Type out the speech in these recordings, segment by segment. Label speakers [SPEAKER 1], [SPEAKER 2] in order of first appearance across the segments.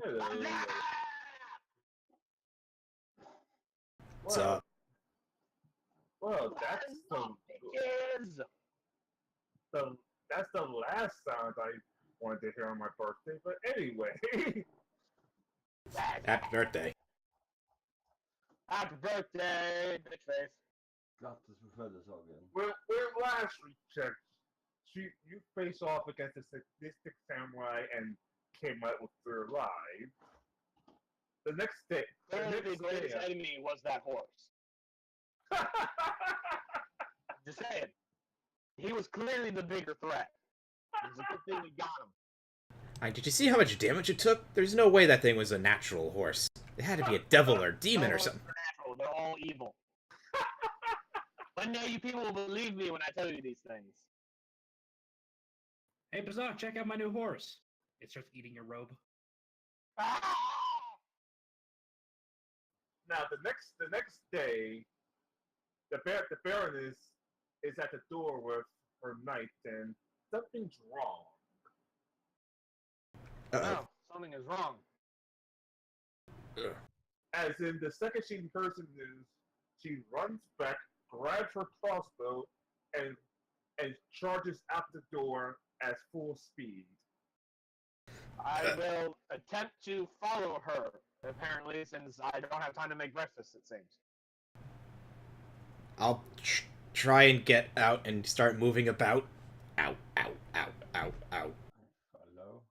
[SPEAKER 1] Hello.
[SPEAKER 2] So,
[SPEAKER 1] Well, well,
[SPEAKER 3] Kids!
[SPEAKER 1] the that's the last sound I wanted to hear on my birthday. But anyway,
[SPEAKER 2] happy birthday.
[SPEAKER 3] Happy birthday, bitch face.
[SPEAKER 4] God, this prefer this all again.
[SPEAKER 1] when last we checked, you face off against a sadistic samurai and came out with your life. The next day,
[SPEAKER 3] Clearly, the greatest enemy was that horse. Just saying. He was clearly the bigger threat. It was a good thing we got him.
[SPEAKER 2] Did you see how much damage it took? There's no way that thing was a natural horse. It had to be a devil or demon or something.
[SPEAKER 3] Natural. They're all evil. But no, you people will believe me when I tell you these things.
[SPEAKER 5] Hey, Bazak, check out my new horse. It starts eating your robe.
[SPEAKER 3] Ah!
[SPEAKER 1] Now the next day, the Baroness is at the door with her knight, and something's wrong.
[SPEAKER 3] No, something is wrong.
[SPEAKER 1] As in, the second she hears the news, she runs back, grabs her crossbow, and charges out the door at full speed.
[SPEAKER 3] I will attempt to follow her, apparently, since I don't have time to make breakfast, it seems.
[SPEAKER 2] I'll try and get out and start moving about. Ow, ow, ow, ow, ow.
[SPEAKER 4] Hello?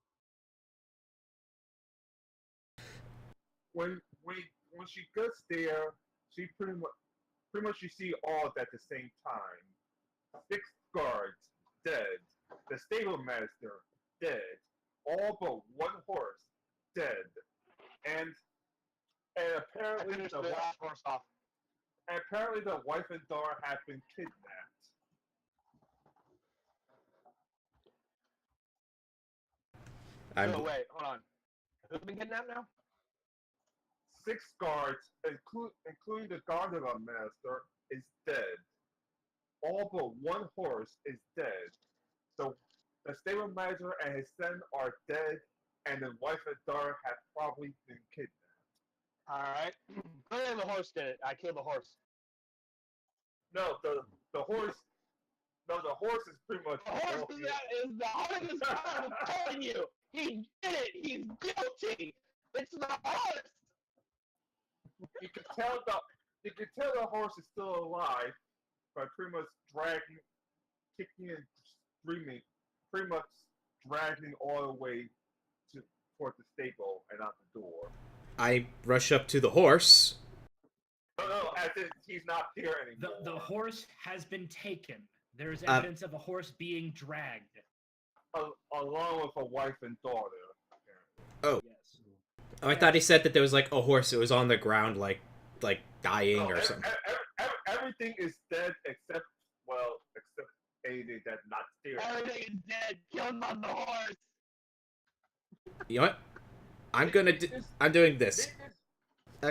[SPEAKER 1] When she gets there, she pretty much you see all at the same time. 6 guards dead, the stable master dead, all but one horse dead, and and apparently
[SPEAKER 3] the last horse off.
[SPEAKER 1] apparently the wife and daughter have been kidnapped.
[SPEAKER 3] No, wait, hold on. Who's been kidnapped now?
[SPEAKER 1] 6 guards, including the gondola master, is dead. All but one horse is dead. So the stable manager and his son are dead, and the wife and daughter have probably been kidnapped.
[SPEAKER 3] Alright. Clearly the horse did it. I killed the horse.
[SPEAKER 1] No, the horse. No, the horse is pretty much.
[SPEAKER 3] The horse is the hardest part of telling you. He did it. He's guilty. It's the horse.
[SPEAKER 1] You can tell the horse is still alive by pretty much dragging, kicking and screaming, pretty much dragging all the way towards the stable and out the door.
[SPEAKER 2] I rush up to the horse.
[SPEAKER 1] No, as in he's not there anymore.
[SPEAKER 5] The horse has been taken. There is evidence of a horse being dragged.
[SPEAKER 1] Along with a wife and daughter.
[SPEAKER 2] Oh.
[SPEAKER 5] Yes.
[SPEAKER 2] Oh, I thought he said that there was like a horse that was on the ground, like dying or something.
[SPEAKER 1] Everything is dead except anything that's not there.
[SPEAKER 3] Everything is dead. Kill him on the horse.
[SPEAKER 2] You know what? I'm doing this.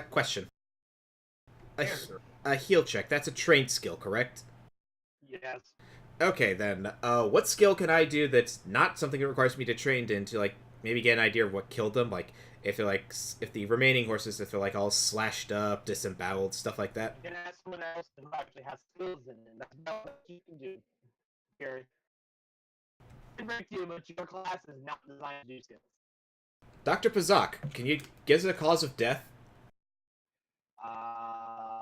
[SPEAKER 2] Question. A heal check. That's a trained skill, correct?
[SPEAKER 3] Yes.
[SPEAKER 2] Okay, then. What skill can I do that's not something that requires me to train in to like maybe get an idea of what killed them? Like if the remaining horses, if they're like all slashed up, disemboweled, stuff like that.
[SPEAKER 3] You can ask someone else who actually has skills in it. That's about what you can do, Gary. I break you, but your class is not designed to do skills.
[SPEAKER 2] Dr. Pazak, can you give us a cause of death?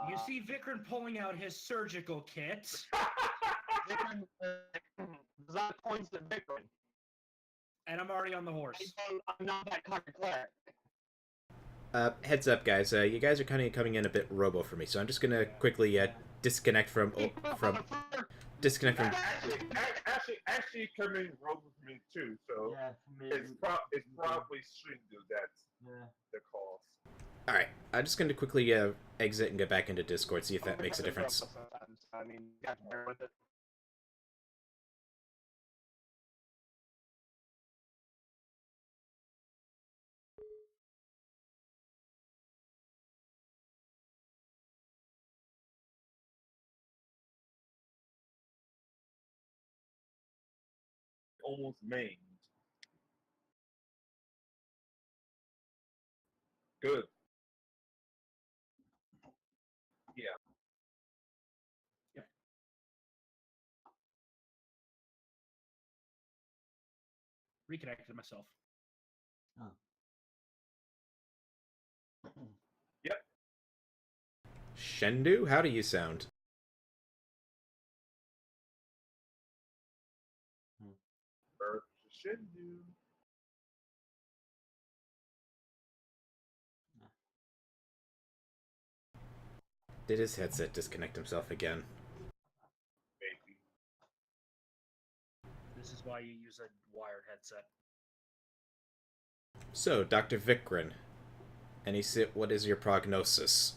[SPEAKER 5] You see Vikram pulling out his surgical kit.
[SPEAKER 3] Vikram, Zach points at Vikram.
[SPEAKER 5] And I'm already on the horse.
[SPEAKER 3] I'm not that kind of cleric.
[SPEAKER 2] Heads up, guys. You guys are kind of coming in a bit robo for me, so I'm just gonna quickly disconnect from.
[SPEAKER 1] Actually, coming robo for me too. So
[SPEAKER 4] Yeah,
[SPEAKER 1] it's probably shouldn't do that.
[SPEAKER 4] Yeah.
[SPEAKER 1] The calls.
[SPEAKER 2] All right, I'm just gonna quickly exit and get back into Discord, see if that makes a difference.
[SPEAKER 3] I mean, you got to bear with it.
[SPEAKER 1] Almost maimed. Good. Yeah.
[SPEAKER 5] Reconnected myself.
[SPEAKER 1] Yep.
[SPEAKER 2] Shendu, how do you sound?
[SPEAKER 1] Earth Shindu.
[SPEAKER 2] Did his headset disconnect himself again?
[SPEAKER 1] Maybe.
[SPEAKER 5] This is why you use a wired headset.
[SPEAKER 2] So, Dr. Vikrin, what is your prognosis?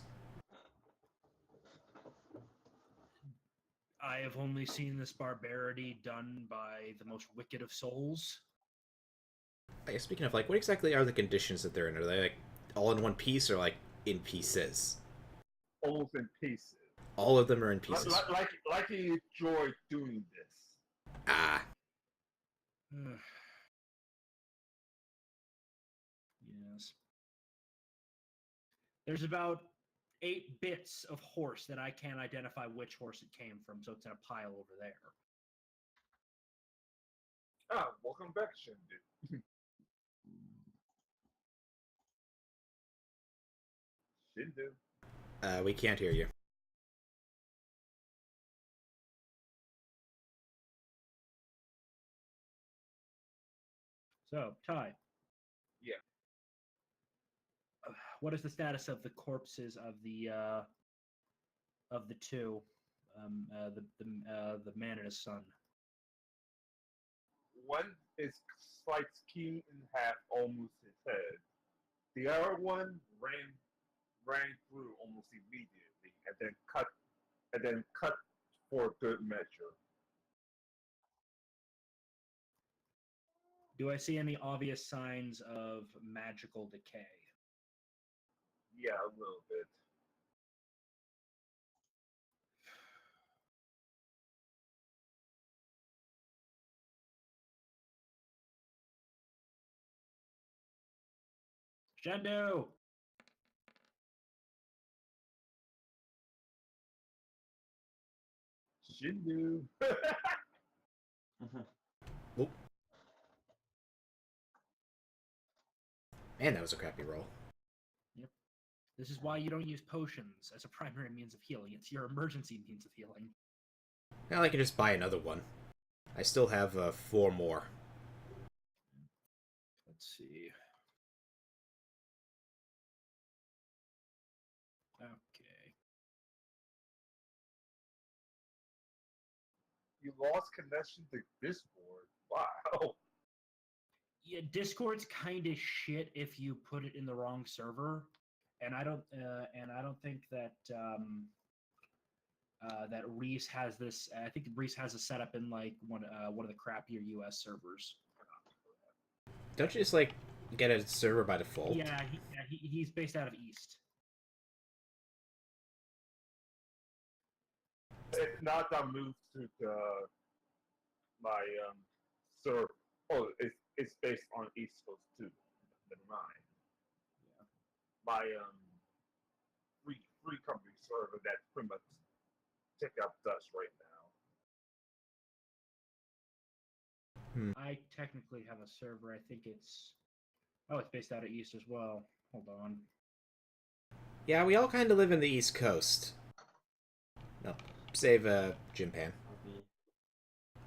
[SPEAKER 5] I have only seen this barbarity done by the most wicked of souls.
[SPEAKER 2] Speaking of, like, what exactly are the conditions that they're in? Are they, like, all in one piece or, like, in pieces?
[SPEAKER 1] Almost in pieces.
[SPEAKER 2] All of them are in pieces.
[SPEAKER 1] Like he enjoyed doing this.
[SPEAKER 2] Ah.
[SPEAKER 5] Yes. There's about 8 bits of horse that I can't identify which horse it came from, so it's in a pile over there.
[SPEAKER 1] Ah, welcome back, Shindu. Shindu.
[SPEAKER 2] We can't hear you.
[SPEAKER 5] So, Ty.
[SPEAKER 1] Yeah.
[SPEAKER 5] What is the status of the corpses of the two, the man and his son?
[SPEAKER 1] One is sliced key in half, almost his head. The other one ran through almost immediately, and then cut for good measure.
[SPEAKER 5] Do I see any obvious signs of magical decay?
[SPEAKER 1] Yeah, a little bit.
[SPEAKER 5] Shendu!
[SPEAKER 1] Shindu.
[SPEAKER 2] Oop. Man, that was a crappy roll.
[SPEAKER 5] Yep. This is why you don't use potions as a primary means of healing. It's your emergency means of healing.
[SPEAKER 2] Now I can just buy another one. I still have 4 more.
[SPEAKER 5] Let's see. Okay.
[SPEAKER 1] You lost connection to Discord. Wow.
[SPEAKER 5] Yeah, Discord's kind of shit if you put it in the wrong server, and I don't think that that Reese has this. I think Reese has a setup in like one of the crappier US servers.
[SPEAKER 2] Don't you just, like, get a server by default?
[SPEAKER 5] Yeah, he's based out of East.
[SPEAKER 1] If not, I moved to my server. Oh, it's based on East Coast too. Never mind. Yeah. My free company server that's pretty much take out dust right now.
[SPEAKER 5] I technically have a server. I think it's based out of East as well. Hold on.
[SPEAKER 2] Yeah, we all kind of live in the East Coast. No, save Jimpan.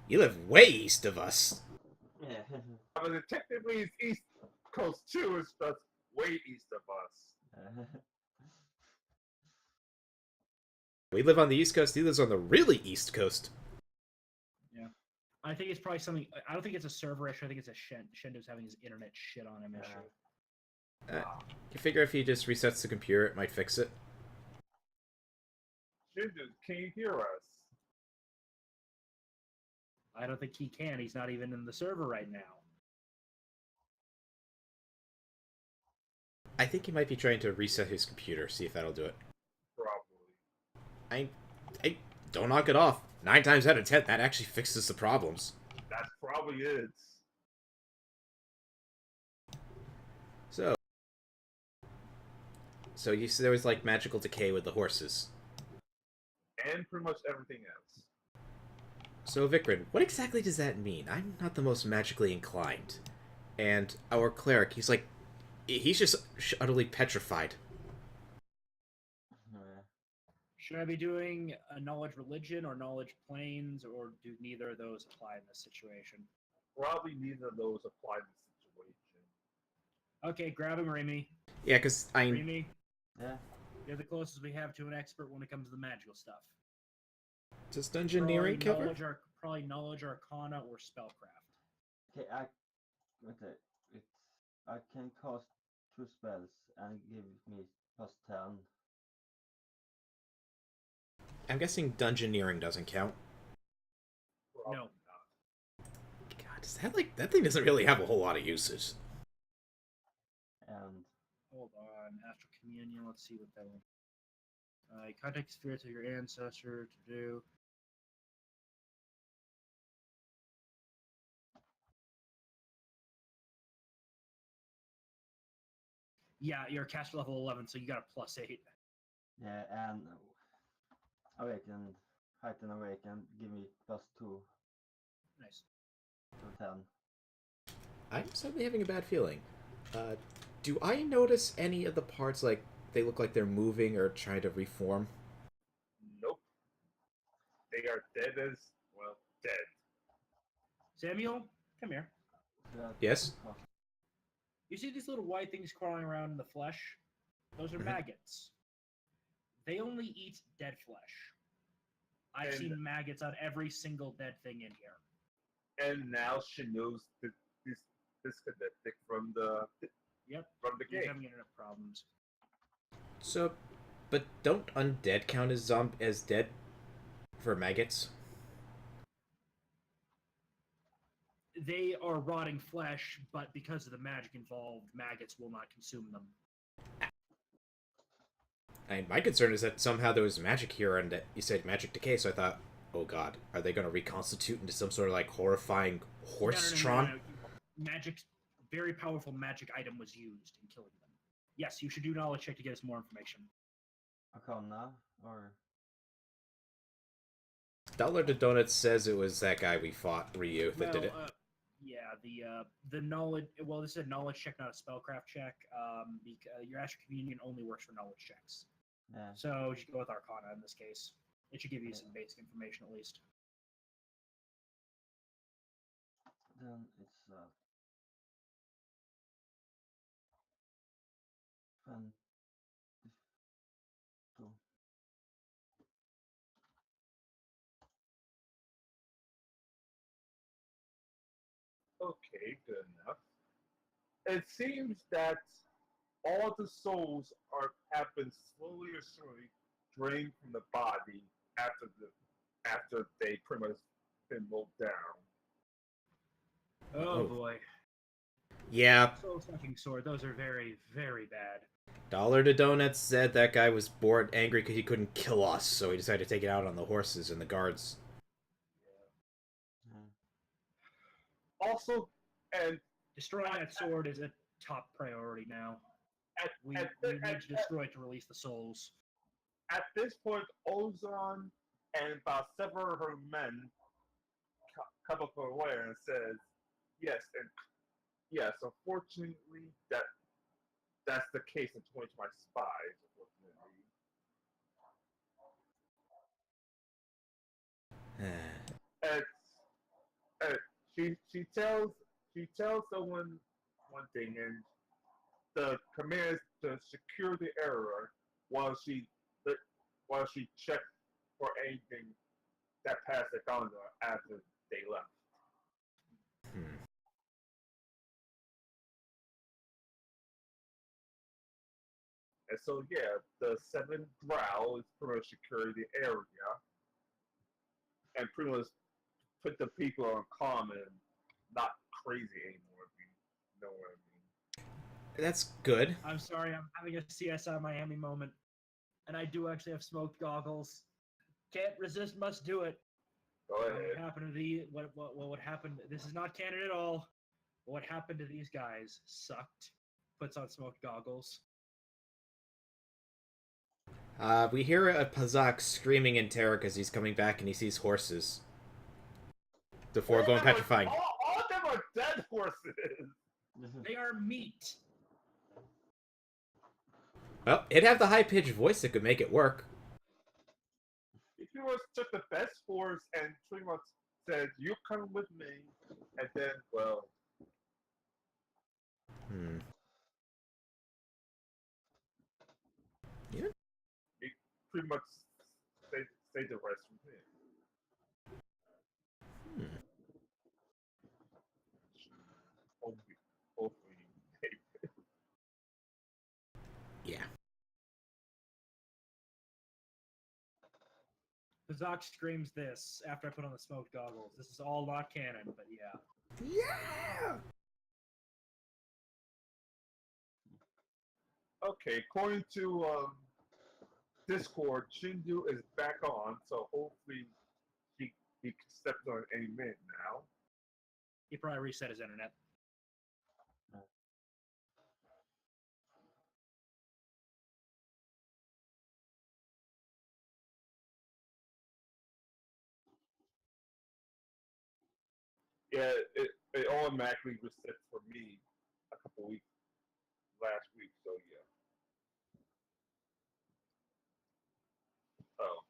[SPEAKER 2] You live way east of us.
[SPEAKER 4] Yeah.
[SPEAKER 1] I mean, technically it's East Coast too. It's just way east of us.
[SPEAKER 2] We live on the East Coast. He lives on the really East Coast.
[SPEAKER 5] Yeah. I think it's probably something. I don't think it's a server issue. I think it's a Shendu's having his internet shit on him issue.
[SPEAKER 2] You figure if he just resets the computer, it might fix it?
[SPEAKER 1] Shindu, can you hear us?
[SPEAKER 5] I don't think he can. He's not even in the server right now.
[SPEAKER 2] I think he might be trying to reset his computer, see if that'll do it.
[SPEAKER 1] Probably.
[SPEAKER 2] I don't knock it off. 9 times out of 10, that actually fixes the problems.
[SPEAKER 1] That's probably it.
[SPEAKER 2] So, So you see there was like magical decay with the horses.
[SPEAKER 1] and pretty much everything else.
[SPEAKER 2] So Vikrin, what exactly does that mean? I'm not the most magically inclined. And our cleric, he's just utterly petrified.
[SPEAKER 4] Yeah.
[SPEAKER 5] Should I be doing a knowledge religion or knowledge planes, or do neither of those apply in this situation?
[SPEAKER 1] Probably neither of those apply to the situation.
[SPEAKER 5] Okay, grab him, Remy.
[SPEAKER 2] Yeah, because
[SPEAKER 5] Remy,
[SPEAKER 4] Yeah.
[SPEAKER 5] you're the closest we have to an expert when it comes to the magical stuff.
[SPEAKER 2] does dungeoneering cover?
[SPEAKER 5] Probably knowledge, arcana, or spellcraft.
[SPEAKER 4] Okay, I can cast 2 spells and give me +10.
[SPEAKER 2] I'm guessing dungeoneering doesn't count.
[SPEAKER 1] Probably
[SPEAKER 5] No.
[SPEAKER 1] not.
[SPEAKER 2] God, is that that thing doesn't really have a whole lot of uses.
[SPEAKER 4] And
[SPEAKER 5] Hold on, astral communion. Let's see what that one. Contact spirits of your ancestor to do. Yeah, you're a caster level 11, so you got a +8.
[SPEAKER 4] yeah, and heighten awaken, give me +2
[SPEAKER 5] Nice.
[SPEAKER 4] to 10.
[SPEAKER 2] I'm suddenly having a bad feeling. Do I notice any of the parts like they look like they're moving or trying to reform?
[SPEAKER 1] Nope. They are dead as, well, dead.
[SPEAKER 5] Samuel, come here.
[SPEAKER 4] So that
[SPEAKER 2] Yes?
[SPEAKER 4] cost-
[SPEAKER 5] You see these little white things crawling around in the flesh? Those are
[SPEAKER 2] Mhm.
[SPEAKER 5] maggots. They only eat dead flesh. I've
[SPEAKER 1] And-
[SPEAKER 5] seen maggots on every single dead thing in here.
[SPEAKER 1] And now she knows this disconnect from the
[SPEAKER 5] Yep,
[SPEAKER 1] from the
[SPEAKER 5] he's
[SPEAKER 1] game.
[SPEAKER 5] having internet problems.
[SPEAKER 2] So, but don't undead count as dead for maggots?
[SPEAKER 5] They are rotting flesh, but because of the magic involved, maggots will not consume them.
[SPEAKER 2] My concern is that somehow there was magic here, and you said magic decay, so I thought, oh god, are they going to reconstitute into some sort of like horrifying horse-tron?
[SPEAKER 5] No. Magic, very powerful magic item was used in killing them. Yes, you should do knowledge check to get us more information.
[SPEAKER 4] Arcana or
[SPEAKER 2] Dollar to Donuts says it was that guy we fought, Ryu, that did it.
[SPEAKER 5] Yeah, the knowledge. Well, this is a knowledge check, not a spellcraft check. Because your astral communion only works for knowledge checks.
[SPEAKER 4] yeah.
[SPEAKER 5] So you should go with Arcana in this case. It should give you some basic information at least.
[SPEAKER 4] Then it's fun. So,
[SPEAKER 1] Okay, good enough. It seems that all the souls have been slowly or surely drained from the body after they pretty much been rolled down.
[SPEAKER 5] Oh
[SPEAKER 2] Oh.
[SPEAKER 5] boy.
[SPEAKER 2] Yeah,
[SPEAKER 5] Soul sucking sword. Those are very, very bad.
[SPEAKER 2] Dollar to Donuts said that guy was bored, angry because he couldn't kill us, so he decided to take it out on the horses and the guards.
[SPEAKER 4] yeah.
[SPEAKER 1] Also, and
[SPEAKER 5] Destroying that sword is a top priority now.
[SPEAKER 1] at,
[SPEAKER 5] We
[SPEAKER 1] at,
[SPEAKER 5] need
[SPEAKER 1] at,
[SPEAKER 5] to destroy it to release the souls.
[SPEAKER 1] at this point, Ozon and about several of her men come up away and says, "Yes, and yes, unfortunately, that's the case in 2020 spies. Unfortunately, and, and she tells someone one thing, and the command is to secure the area while she checked for anything that passed the calendar after they left.
[SPEAKER 2] Hmm.
[SPEAKER 1] And so, yeah, the seventh growl is pretty much secure the area and pretty much put the people on calm and not crazy anymore, if you know what I mean.
[SPEAKER 2] That's good.
[SPEAKER 5] I'm sorry, I'm having a CSI Miami moment. And I do actually have smoked goggles. Can't resist, must do it.
[SPEAKER 1] Go
[SPEAKER 5] What
[SPEAKER 1] ahead.
[SPEAKER 5] happened to the what would happen? This is not canon at all. What happened to these guys sucked. Puts on smoked goggles.
[SPEAKER 2] We hear a Pazak screaming in terror because he's coming back and he sees horses. Before going petrifying.
[SPEAKER 1] All of them are dead horses.
[SPEAKER 5] They are meat.
[SPEAKER 2] Well, it'd have the high-pitched voice that could make it work.
[SPEAKER 1] If he was just the best horse and pretty much said, "You come with me," and then, well,
[SPEAKER 2] Yeah.
[SPEAKER 1] he pretty much say the rest from him. Hopefully.
[SPEAKER 2] Yeah.
[SPEAKER 5] Kazak screams this after I put on the smoke goggles. This is all not canon, but yeah.
[SPEAKER 2] Yeah!
[SPEAKER 1] Okay, according to Discord, Shinju is back on, so hopefully he can step on any minute now.
[SPEAKER 5] He probably reset his internet.
[SPEAKER 1] Yeah, it automatically reset for me a couple weeks last week, so yeah. Oh.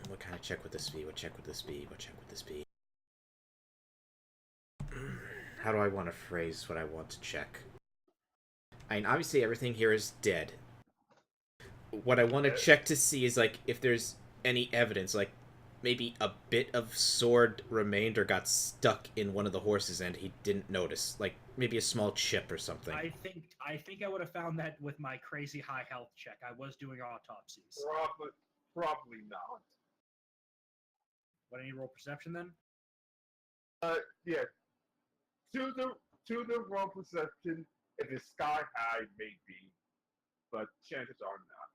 [SPEAKER 2] What kind of check would this be? What check would this be? What check would this be? How do I want to phrase what I want to check? I mean, obviously everything here is dead. What I want to check to see is, like, if there's any evidence, like, maybe a bit of sword remained or got stuck in one of the horses and he didn't notice. Like, maybe a small chip or something.
[SPEAKER 5] I think I would have found that with my crazy high health check. I was doing autopsies.
[SPEAKER 1] Probably not.
[SPEAKER 5] What, I need to roll perception then?
[SPEAKER 1] Yeah. To the wrong perception, it is sky high, maybe, but chances are not.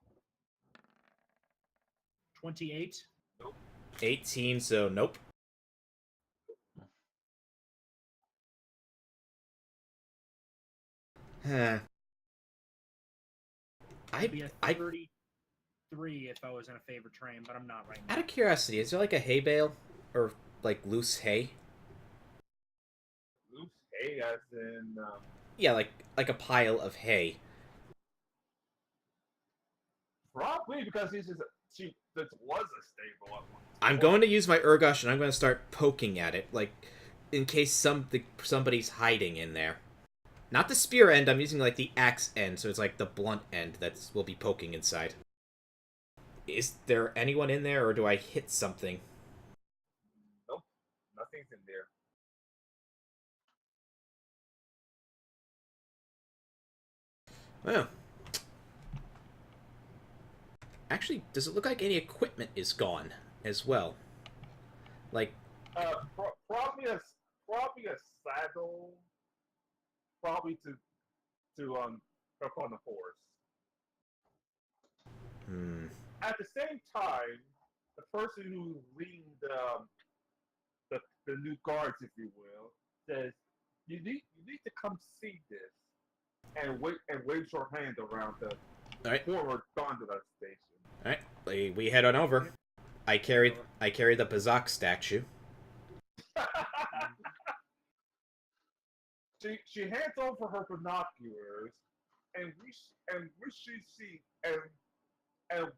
[SPEAKER 5] 28.
[SPEAKER 2] 18, so nope. Huh.
[SPEAKER 5] I'd be a 33 if I was in a favorite train, but I'm not right now.
[SPEAKER 2] Out of curiosity, is there like a hay bale? Or like loose hay?
[SPEAKER 1] Loose hay, as in.
[SPEAKER 2] Yeah, like a pile of hay.
[SPEAKER 1] Probably because this was a stable at one.
[SPEAKER 2] I'm going to use my Urgosh and I'm going to start poking at it, like, in case somebody's hiding in there. Not the spear end, I'm using, like, the axe end, so it's, like, the blunt end that will be poking inside. Is there anyone in there, or do I hit something?
[SPEAKER 1] Nope, nothing's in there.
[SPEAKER 2] Well. Actually, does it look like any equipment is gone as well? Like,
[SPEAKER 1] probably a saddle, probably to hook on the horse. At the same time, the person who leading the new guards, if you will, says you need to come see this and wave your hand around the forward gondola station.
[SPEAKER 2] All right, we head on over. I carry the Bazak statue.
[SPEAKER 1] She hands over her binoculars, and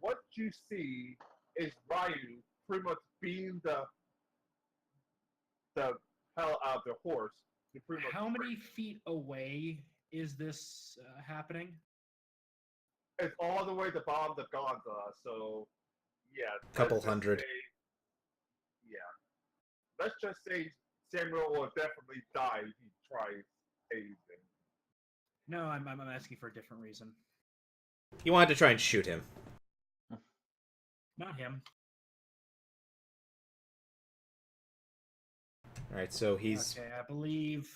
[SPEAKER 1] what you see is Ryu pretty much being the hell out of the horse.
[SPEAKER 5] How many feet away is this happening?
[SPEAKER 1] It's all the way to the bottom of the gondola, so yeah.
[SPEAKER 2] Couple hundred.
[SPEAKER 1] Let's just say Samuel will definitely die if he tries anything.
[SPEAKER 5] No, I'm asking for a different reason.
[SPEAKER 2] You wanted to try and shoot him.
[SPEAKER 5] Not him.
[SPEAKER 2] Alright, so he's...
[SPEAKER 5] Okay, I believe,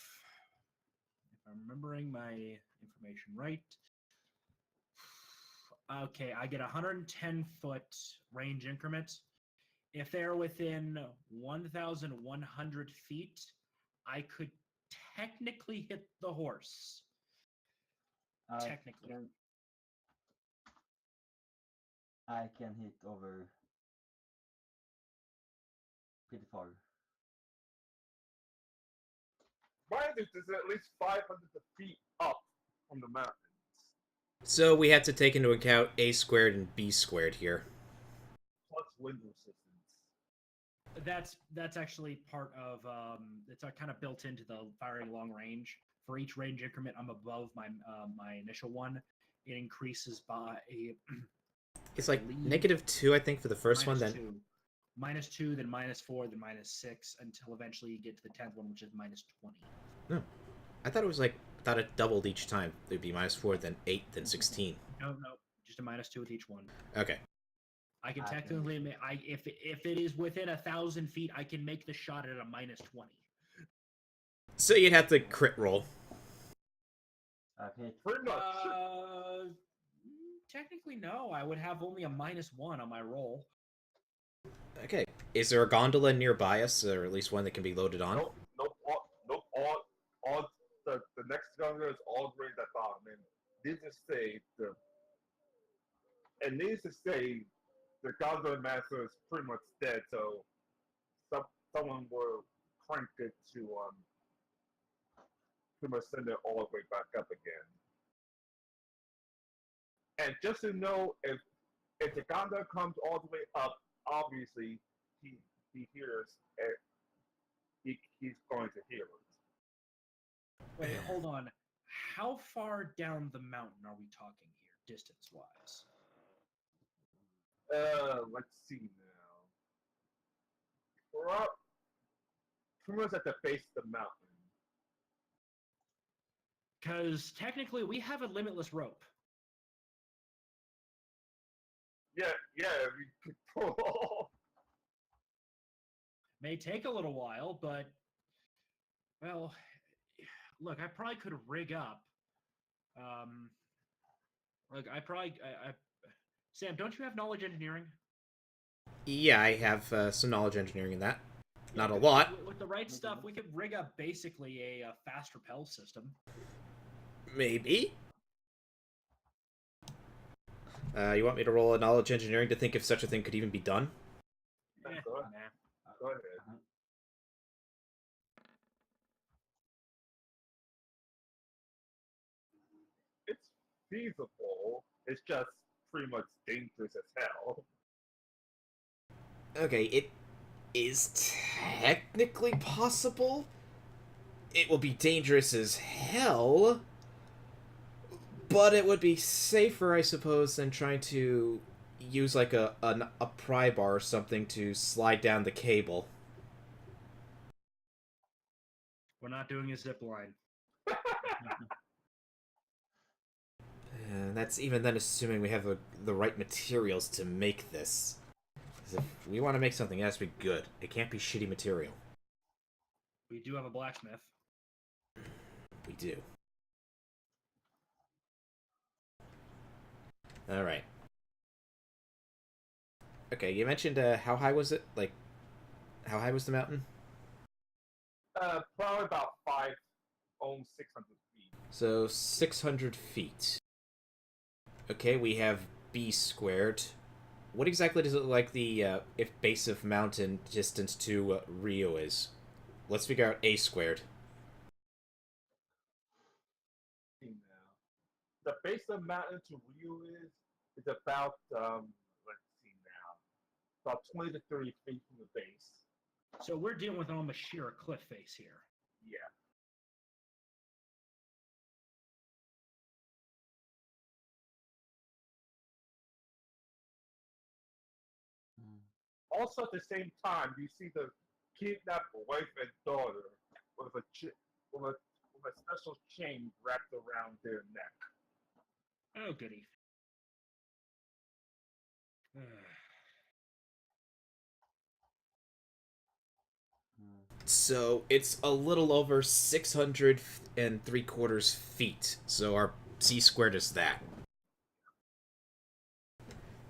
[SPEAKER 5] if I'm remembering my information right, okay, I get 110-foot range increment. If they're within 1,100 feet, I could technically hit the horse. Technically.
[SPEAKER 4] I can hit over pretty far.
[SPEAKER 1] Mind you, this is at least 500 feet up from the mountains.
[SPEAKER 2] So we have to take into account a squared and b squared here.
[SPEAKER 1] Plus wind resistance.
[SPEAKER 5] That's actually part of it's kind of built into the firing long range. For each range increment, I'm above my initial one. It increases by
[SPEAKER 2] It's like -2, I think, for the first one. Then
[SPEAKER 5] -2, then -4, then -6, until eventually you get to the 10th one, which is -20.
[SPEAKER 2] No, I thought it was like it doubled each time. It'd be -4, then 8, then 16.
[SPEAKER 5] No, just a -2 with each one.
[SPEAKER 2] Okay.
[SPEAKER 5] I can technically, if it is within 1,000 feet, I can make the shot at a -20.
[SPEAKER 2] So you'd have to crit roll.
[SPEAKER 4] I've hit.
[SPEAKER 1] Pretty much.
[SPEAKER 5] Technically, no. I would have only a -1 on my roll.
[SPEAKER 2] Okay. Is there a gondola nearby us, or at least one that can be loaded on?
[SPEAKER 1] Nope. All the next gunner is all the way at the bottom. And needless to say, the gondola master is pretty much dead. So someone will crank it to pretty much send it all the way back up again. And just to know, if the gondola comes all the way up, obviously he hears it. He's going to hear it.
[SPEAKER 5] Wait, hold on. How far down the mountain are we talking here, distance-wise?
[SPEAKER 1] Let's see now. We're up pretty much at the base of the mountain.
[SPEAKER 5] Because technically, we have a limitless rope.
[SPEAKER 1] Yeah, we could pull.
[SPEAKER 5] May take a little while, but well, look, I probably could rig up. Look, Sam, don't you have knowledge engineering?
[SPEAKER 2] Yeah, I have some knowledge engineering in that. Not a lot.
[SPEAKER 5] With the right stuff, we could rig up basically a fast repel system.
[SPEAKER 2] Maybe. You want me to roll a knowledge engineering to think if such a thing could even be done?
[SPEAKER 1] Go ahead.
[SPEAKER 5] Nah.
[SPEAKER 1] Go ahead. It's feasible. It's just pretty much dangerous as hell.
[SPEAKER 2] Okay, it is technically possible. It will be dangerous as hell, but it would be safer, I suppose, than trying to use like a pry bar or something to slide down the cable.
[SPEAKER 5] We're not doing a zip line.
[SPEAKER 2] That's even then assuming we have the right materials to make this. 'Cause if we want to make something, it has to be good. It can't be shitty material.
[SPEAKER 5] We do have a blacksmith.
[SPEAKER 2] We do. Alright. Okay, you mentioned how high was it? Like, how high was the mountain?
[SPEAKER 1] Probably about 600 feet.
[SPEAKER 2] So 600 feet. Okay, we have b squared. What exactly does it look like the if base of mountain distance to Rio is? Let's figure out a squared.
[SPEAKER 1] The base of the mountain to Rio is about let's see now, about 20 to 30 feet from the base.
[SPEAKER 5] So we're dealing with almost sheer cliff face here.
[SPEAKER 1] Yeah. Also, at the same time, you see the kidnapped wife and daughter with a special chain wrapped around their neck.
[SPEAKER 5] Oh, goody.
[SPEAKER 2] So it's a little over 603/4 feet. So our c squared is that.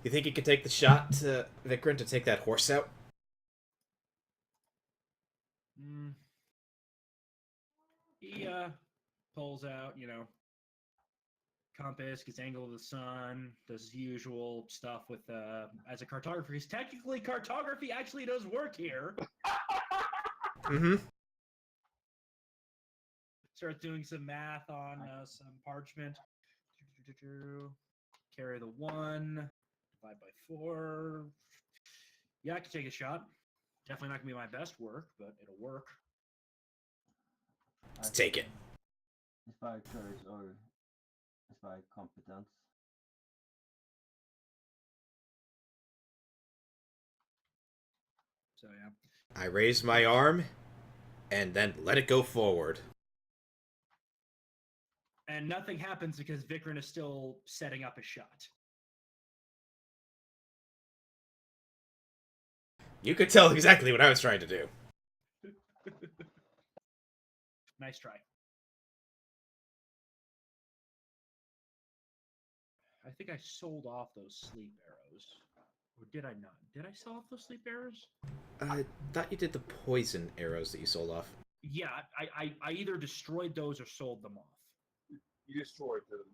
[SPEAKER 2] You think you could take the shot to Vikram to take that horse out?
[SPEAKER 5] He pulls out, compass, gets angle of the sun, does his usual stuff with as a cartographer. Because technically, cartography actually does work here.
[SPEAKER 2] Mm-hmm.
[SPEAKER 5] Starts doing some math on some parchment. Carry the 1, divide by 4. Yeah, I can take a shot. Definitely not gonna be my best work, but it'll work.
[SPEAKER 2] Let's take it.
[SPEAKER 4] Inspire courage or inspire competence.
[SPEAKER 5] So yeah.
[SPEAKER 2] I raise my arm, and then let it go forward.
[SPEAKER 5] And nothing happens because Vikrin is still setting up his shot.
[SPEAKER 2] You could tell exactly what I was trying to do.
[SPEAKER 5] Nice try. I think I sold off those sleep arrows. Or did I not? Did I sell off those sleep arrows?
[SPEAKER 2] I thought you did the poison arrows that you sold off.
[SPEAKER 5] Yeah, I either destroyed those or sold them off.
[SPEAKER 1] You destroyed them.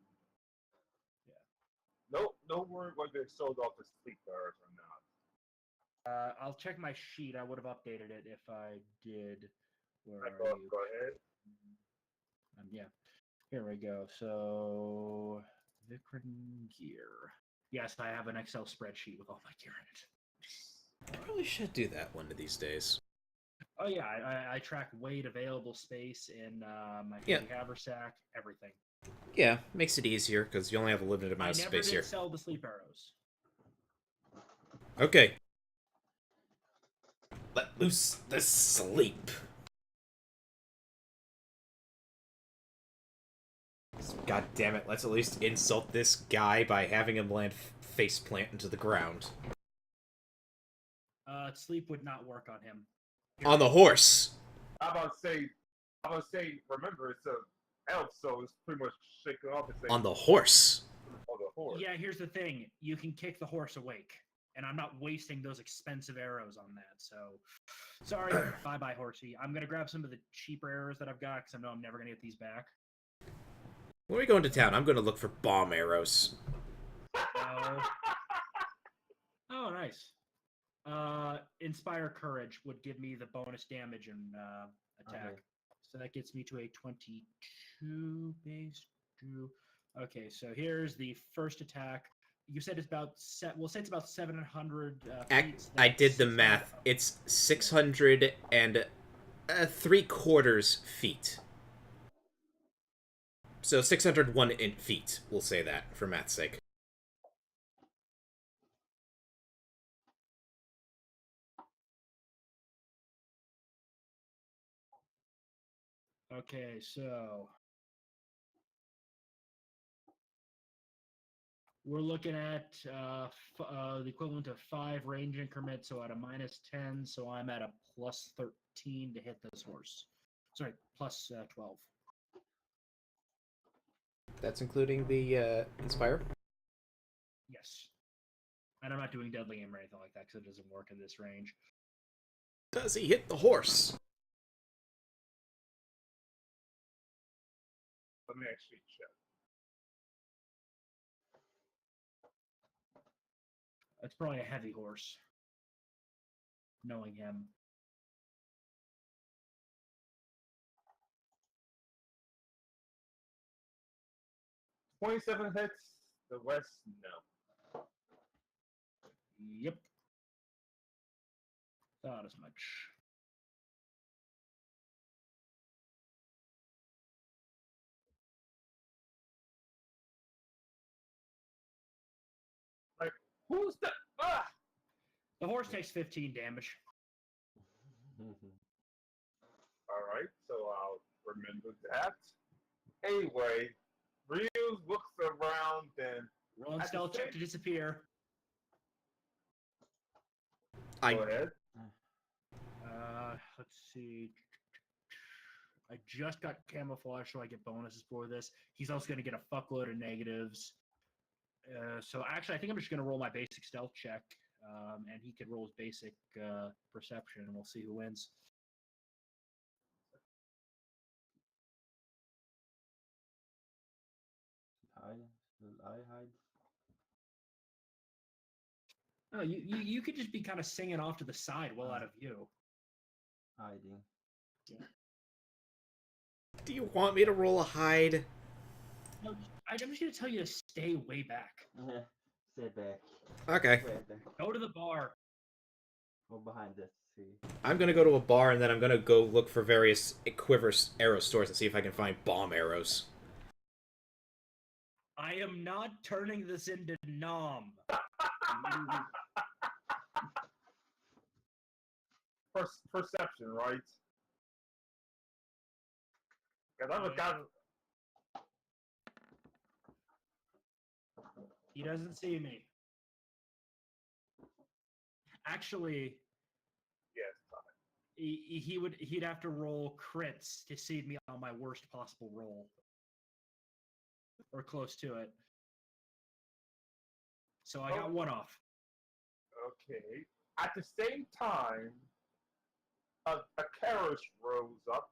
[SPEAKER 5] Yeah.
[SPEAKER 1] No word whether they sold off the sleep bars or not.
[SPEAKER 5] I'll check my sheet. I would have updated it if I did. Where are
[SPEAKER 1] Go
[SPEAKER 5] you?
[SPEAKER 1] ahead.
[SPEAKER 5] Yeah. Here we go. So, Vikrin gear. Yes, I have an Excel spreadsheet with all my gear in it.
[SPEAKER 2] I probably should do that one of these days.
[SPEAKER 5] Oh yeah, I track weight, available space in my
[SPEAKER 2] Yeah.
[SPEAKER 5] haversack, everything.
[SPEAKER 2] Yeah, makes it easier because you only have a limited amount of
[SPEAKER 5] I never
[SPEAKER 2] space
[SPEAKER 5] did
[SPEAKER 2] here.
[SPEAKER 5] sell the sleep arrows.
[SPEAKER 2] Okay. Let loose the sleep. God damn it, let's at least insult this guy by having him land face plant into the ground.
[SPEAKER 5] Sleep would not work on him.
[SPEAKER 2] On the horse!
[SPEAKER 1] I was about to say, remember, it's a elf, so it's pretty much shaking off and saying,
[SPEAKER 2] On the horse!
[SPEAKER 1] on the horse.
[SPEAKER 5] Yeah, here's the thing. You can kick the horse awake. And I'm not wasting those expensive arrows on that, so... Sorry, bye-bye, horsey. I'm gonna grab some of the cheaper arrows that I've got, because I know I'm never gonna get these back.
[SPEAKER 2] When we go into town, I'm gonna look for bomb arrows.
[SPEAKER 5] Oh, nice. Inspire Courage would give me the bonus damage and attack.
[SPEAKER 4] Okay.
[SPEAKER 5] So that gets me to a 22 base. Okay, so here's the first attack. You said it's about we'll say it's about 700 feet. So
[SPEAKER 2] I did the
[SPEAKER 5] 600
[SPEAKER 2] math. It's 600 and 3/4 feet. So 601 feet, we'll say that, for math's sake.
[SPEAKER 5] Okay, so we're looking at the equivalent of 5 range increments, so at a -10, so I'm at a +13 to hit this horse. Sorry, +12.
[SPEAKER 2] That's including the Inspire?
[SPEAKER 5] Yes. And I'm not doing deadly aim or anything like that, because it doesn't work in this range.
[SPEAKER 2] Does he hit the horse?
[SPEAKER 1] Let me actually check.
[SPEAKER 5] It's probably a heavy horse, knowing him.
[SPEAKER 1] $27 hits. The West, no.
[SPEAKER 5] Yep. Thought as much.
[SPEAKER 1] Like, who's the... Ah!
[SPEAKER 5] The horse takes 15 damage.
[SPEAKER 1] Alright, so I'll remember that. Anyway, Ryu looks around and...
[SPEAKER 5] Roll and
[SPEAKER 1] At the
[SPEAKER 5] stealth check
[SPEAKER 1] same-
[SPEAKER 5] to disappear.
[SPEAKER 1] Go ahead.
[SPEAKER 5] Let's see. I just got camouflage, so I get bonuses for this. He's also going to get a fuckload of negatives. So actually, I think I'm just going to roll my basic stealth check, and he could roll his basic perception, and we'll see who wins.
[SPEAKER 4] Will I hide?
[SPEAKER 5] No, you could just be kind of singing off to the side, well out of view.
[SPEAKER 4] Hiding.
[SPEAKER 2] Do you want me to roll a hide?
[SPEAKER 5] No, I'm just gonna tell you to stay way back.
[SPEAKER 4] Stay back.
[SPEAKER 2] Okay.
[SPEAKER 4] Way back.
[SPEAKER 5] Go to the bar.
[SPEAKER 4] Go behind that tree.
[SPEAKER 2] I'm gonna go to a bar and then I'm gonna go look for various quiver arrow stores and see if I can find bomb arrows.
[SPEAKER 5] I am not turning this into Nom.
[SPEAKER 1] Perception, right? Because I've got.
[SPEAKER 5] He doesn't see me. Actually,
[SPEAKER 1] Yes.
[SPEAKER 5] he'd have to roll crits to see me on my worst possible roll, or close to it. So I got one off.
[SPEAKER 1] Okay. At the same time, a carriage rose up.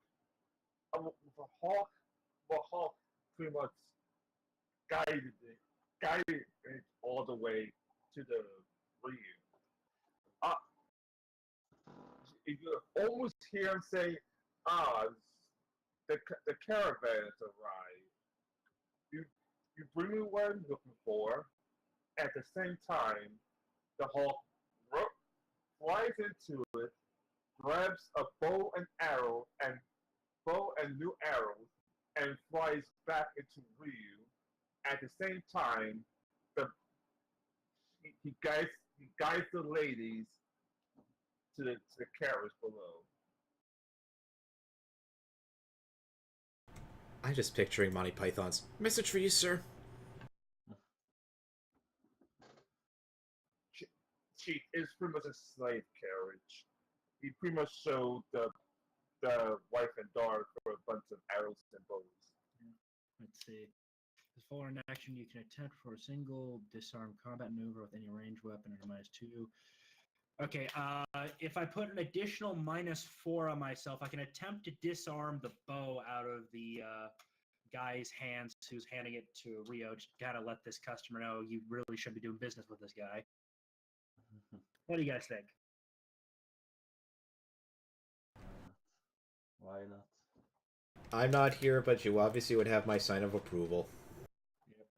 [SPEAKER 1] The hawk pretty much guided it all the way to the rear. Uh, you could almost hear him say, "Ah, the caravan has arrived. You you bring me what I'm looking for." At the same time, the hawk flies into it, grabs a bow and new arrows, and flies back into Ryu. At the same time, the he guides the ladies to the carriage below.
[SPEAKER 2] I'm just picturing Monty Python's Mr. Trees, sir.
[SPEAKER 1] She is pretty much a slave carriage. He pretty much showed the wife and daughter for a bunch of arrows and bows.
[SPEAKER 5] Let's see. As for an action, you can attempt for a single disarm combat maneuver with any ranged weapon at a -2. Okay, if I put an additional -4 on myself, I can attempt to disarm the bow out of the guy's hands who's handing it to Rio to kind of let this customer know you really should be doing business with this guy. What do you guys think?
[SPEAKER 4] Why not?
[SPEAKER 2] I'm not here, but you obviously would have my sign of approval.
[SPEAKER 5] Yep.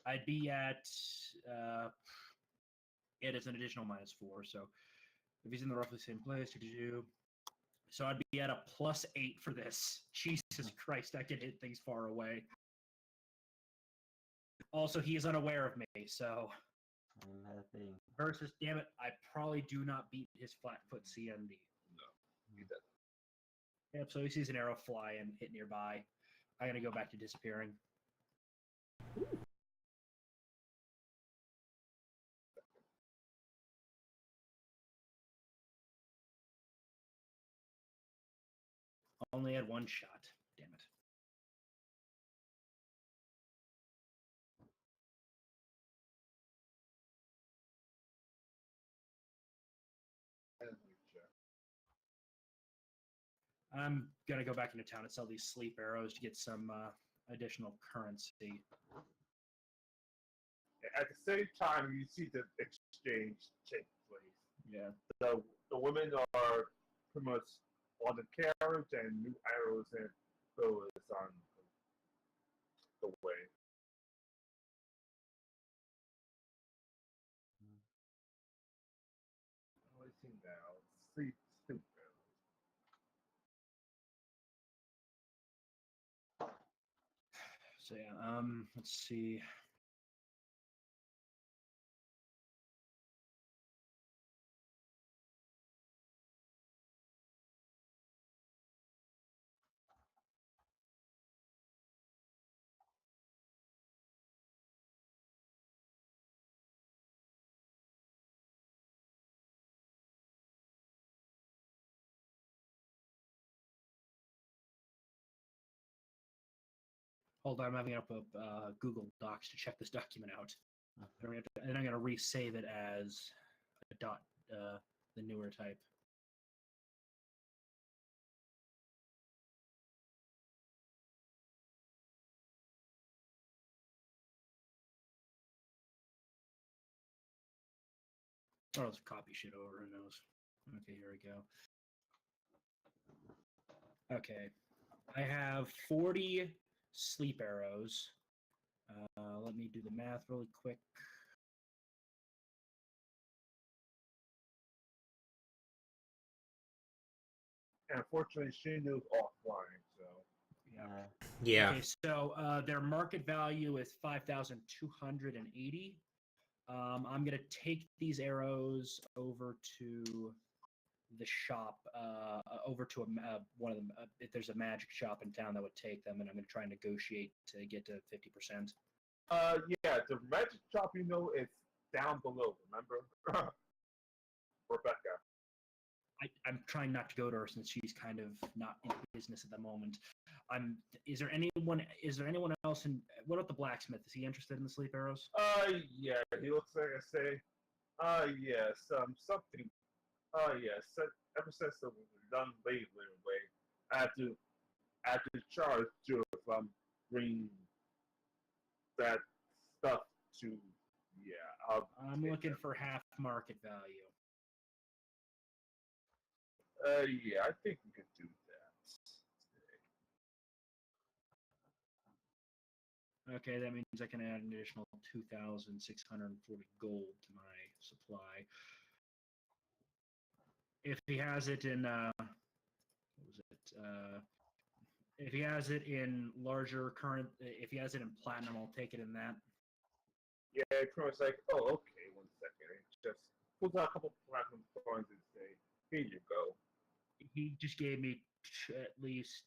[SPEAKER 5] I'd be at it is an additional -4, so if he's in the roughly same place, so I'd be at a +8 for this. Jesus Christ, I can hit things far away. Also, he is unaware of me, so
[SPEAKER 4] I'm helping.
[SPEAKER 5] versus, damn it, I probably do not beat his flat-foot CMD.
[SPEAKER 1] No, he doesn't.
[SPEAKER 5] Yep, so he sees an arrow fly and hit nearby. I'm gonna go back to disappearing. Only had one shot. Damn it. I'm gonna go back into town and sell these sleep arrows to get some additional currency.
[SPEAKER 1] At the same time, you see the exchange take place.
[SPEAKER 5] Yeah.
[SPEAKER 1] The women are pretty much on the carriage, and new arrows and bows on the way. What is he now? Sleep
[SPEAKER 5] So yeah, let's see. Hold on, I'm having up a Google Docs to check this document out. And I'm gonna resave it as a dot, the newer type. Oh, let's copy shit over. Who knows? Okay, here we go. Okay, I have 40 sleep arrows. Let me do the math really quick.
[SPEAKER 1] And unfortunately, Shinu's offline, so.
[SPEAKER 5] Yeah.
[SPEAKER 2] Yeah.
[SPEAKER 5] Okay, so their market value is 5,280. I'm gonna take these arrows over to the shop, over to one of them. If there's a magic shop in town that would take them, and I'm gonna try and negotiate to get to 50%.
[SPEAKER 1] Yeah, the magic shop, is down below, remember? Rebecca.
[SPEAKER 5] I'm trying not to go to her since she's kind of not in business at the moment. Is there anyone else in? What about the blacksmith? Is he interested in the sleep arrows?
[SPEAKER 1] Yeah, he looks like I say, yes, something. Yes, ever since the young lady went away, I have to charge you if I'm bringing that stuff to, yeah,
[SPEAKER 5] I'm looking for half market value.
[SPEAKER 1] Yeah, I think we could do that.
[SPEAKER 5] Okay, that means I can add an additional 2,640 gold to my supply. If he has it in, what was it? If he has it in larger current, if he has it in platinum, I'll take it in that.
[SPEAKER 1] Yeah, it's pretty much like, oh, okay, 1 second. It just pulls out a couple platinum coins and say, here you go.
[SPEAKER 5] He just gave me at least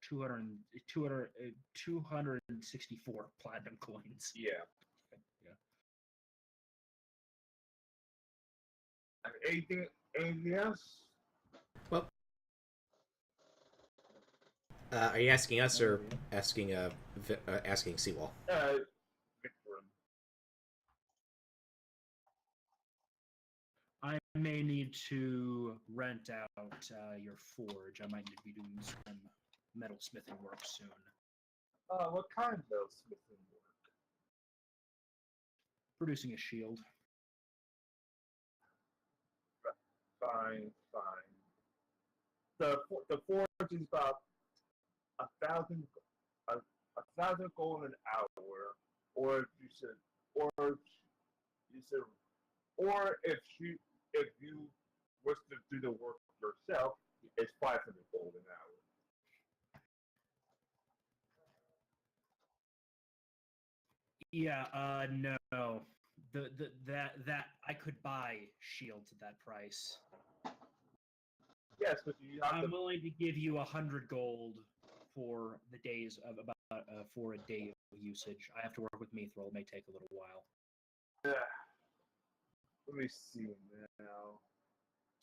[SPEAKER 5] 264 platinum coins.
[SPEAKER 1] Yeah.
[SPEAKER 5] Yeah.
[SPEAKER 1] Anything else?
[SPEAKER 2] Well, are you asking us or asking asking Seawall?
[SPEAKER 1] Victor.
[SPEAKER 5] I may need to rent out your forge. I might need to be doing some metal smithing work soon.
[SPEAKER 1] What kind of smithing work?
[SPEAKER 5] Producing a shield.
[SPEAKER 1] Fine. The forge is about 1,000 gold an hour, or if you wish to do the work yourself, it's 500 gold an hour.
[SPEAKER 5] Yeah, no. That I could buy shields at that price.
[SPEAKER 1] Yes, but you have
[SPEAKER 5] I'm
[SPEAKER 1] to.
[SPEAKER 5] willing to give you 100 gold for the days of about for a day of usage. I have to work with Mithril. It may take a little while.
[SPEAKER 1] Let me see now.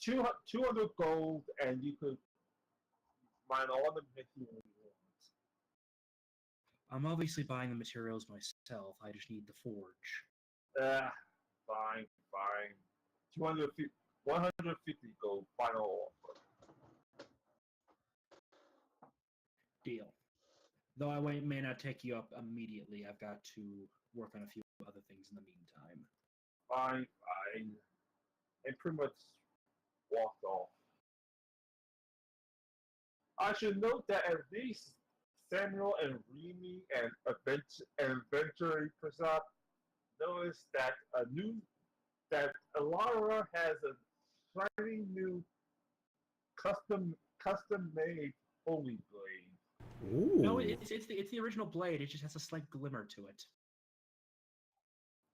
[SPEAKER 1] 200 gold, and you could mine all the materials you want.
[SPEAKER 5] I'm obviously buying the materials myself. I just need the forge.
[SPEAKER 1] Fine. 250, 150 gold, final offer.
[SPEAKER 5] Deal. Though I may not take you up immediately. I've got to work on a few other things in the meantime.
[SPEAKER 1] Fine. And pretty much walked off. I should note that at least Samuel and Remy and Adventure Prasad noticed that Alara has a slightly new custom made holy blade.
[SPEAKER 2] Ooh.
[SPEAKER 5] No, it's the original blade. It just has a slight glimmer to it.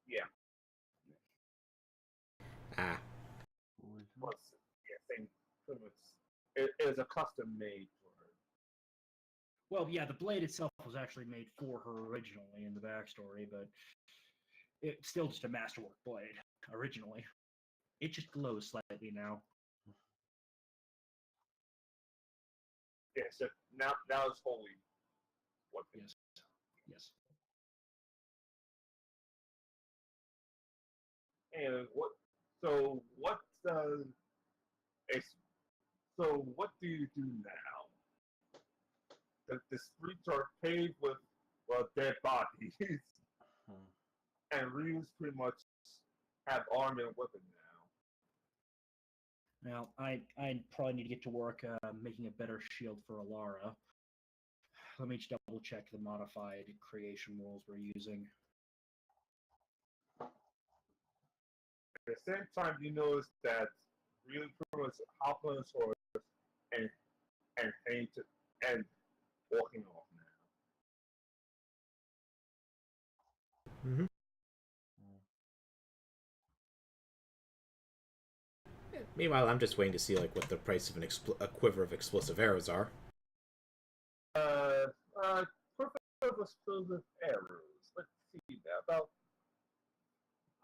[SPEAKER 1] Yeah.
[SPEAKER 2] Ah.
[SPEAKER 1] Same. Pretty much. It is a custom made for her.
[SPEAKER 5] Well, yeah, the blade itself was actually made for her originally in the backstory, but it's still just a masterwork blade originally. It just glows slightly now.
[SPEAKER 1] Yeah, so now it's holy. What?
[SPEAKER 5] Yes.
[SPEAKER 1] And what? So what? So what do you do now? The streets are paved with dead bodies, and Ryu's pretty much have arm and weapon now.
[SPEAKER 5] Well, I probably need to get to work making a better shield for Alara. Let me just double check the modified creation rules we're using.
[SPEAKER 1] At the same time, you notice that really pretty much hopping on his horse and heading to and walking off now.
[SPEAKER 2] Mm-hmm. Meanwhile, I'm just waiting to see like what the price of a quiver of explosive arrows are.
[SPEAKER 1] Quiver of explosive arrows. Let's see now. About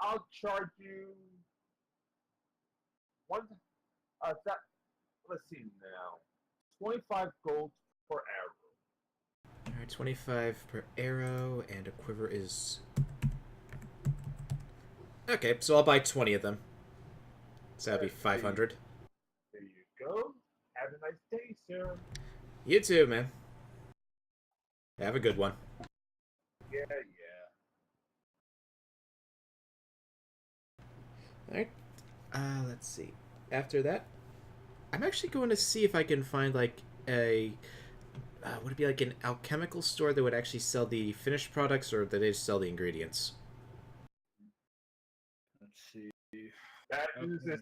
[SPEAKER 1] I'll charge you one. That let's see now. 25 gold per arrow.
[SPEAKER 2] All right, 25 per arrow, and a quiver is okay. So I'll buy 20 of them. So that'd be 500.
[SPEAKER 1] There you go. Have a nice day, sir.
[SPEAKER 2] You too, man. Have a good one.
[SPEAKER 1] Yeah.
[SPEAKER 2] Alright. Let's see. After that, I'm actually going to see if I can find, like, a... would it be, like, an alchemical store that would actually sell the finished products, or that they just sell the ingredients?
[SPEAKER 5] Let's see.
[SPEAKER 1] That uses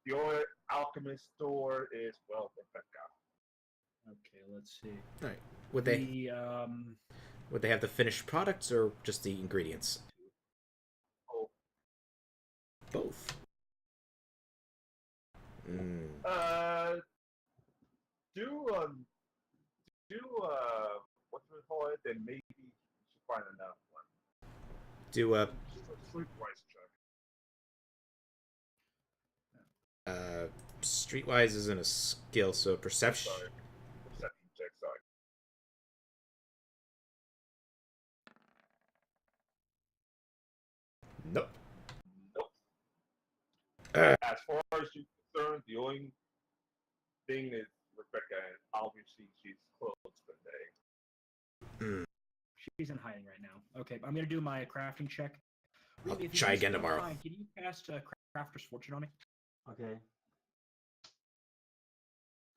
[SPEAKER 1] the only alchemist store is, well, Rebecca.
[SPEAKER 5] Okay, let's see.
[SPEAKER 2] Alright. Would they have the finished products, or just the ingredients?
[SPEAKER 1] Oh.
[SPEAKER 2] Both.
[SPEAKER 1] What's it called? Then maybe you should find another one.
[SPEAKER 2] Do a
[SPEAKER 1] Streetwise check.
[SPEAKER 2] streetwise isn't a skill, so perception.
[SPEAKER 1] Sorry. Perception check, sorry.
[SPEAKER 2] Nope.
[SPEAKER 1] As far as you're concerned, the only thing is Rebecca, and obviously she's closed today.
[SPEAKER 5] She's in hiding right now. Okay, I'm gonna do my crafting check.
[SPEAKER 2] I'll
[SPEAKER 5] If you
[SPEAKER 2] try
[SPEAKER 5] just
[SPEAKER 2] again
[SPEAKER 5] don't
[SPEAKER 2] tomorrow.
[SPEAKER 5] mind, can you cast Crafter's Fortune on me?
[SPEAKER 4] Okay.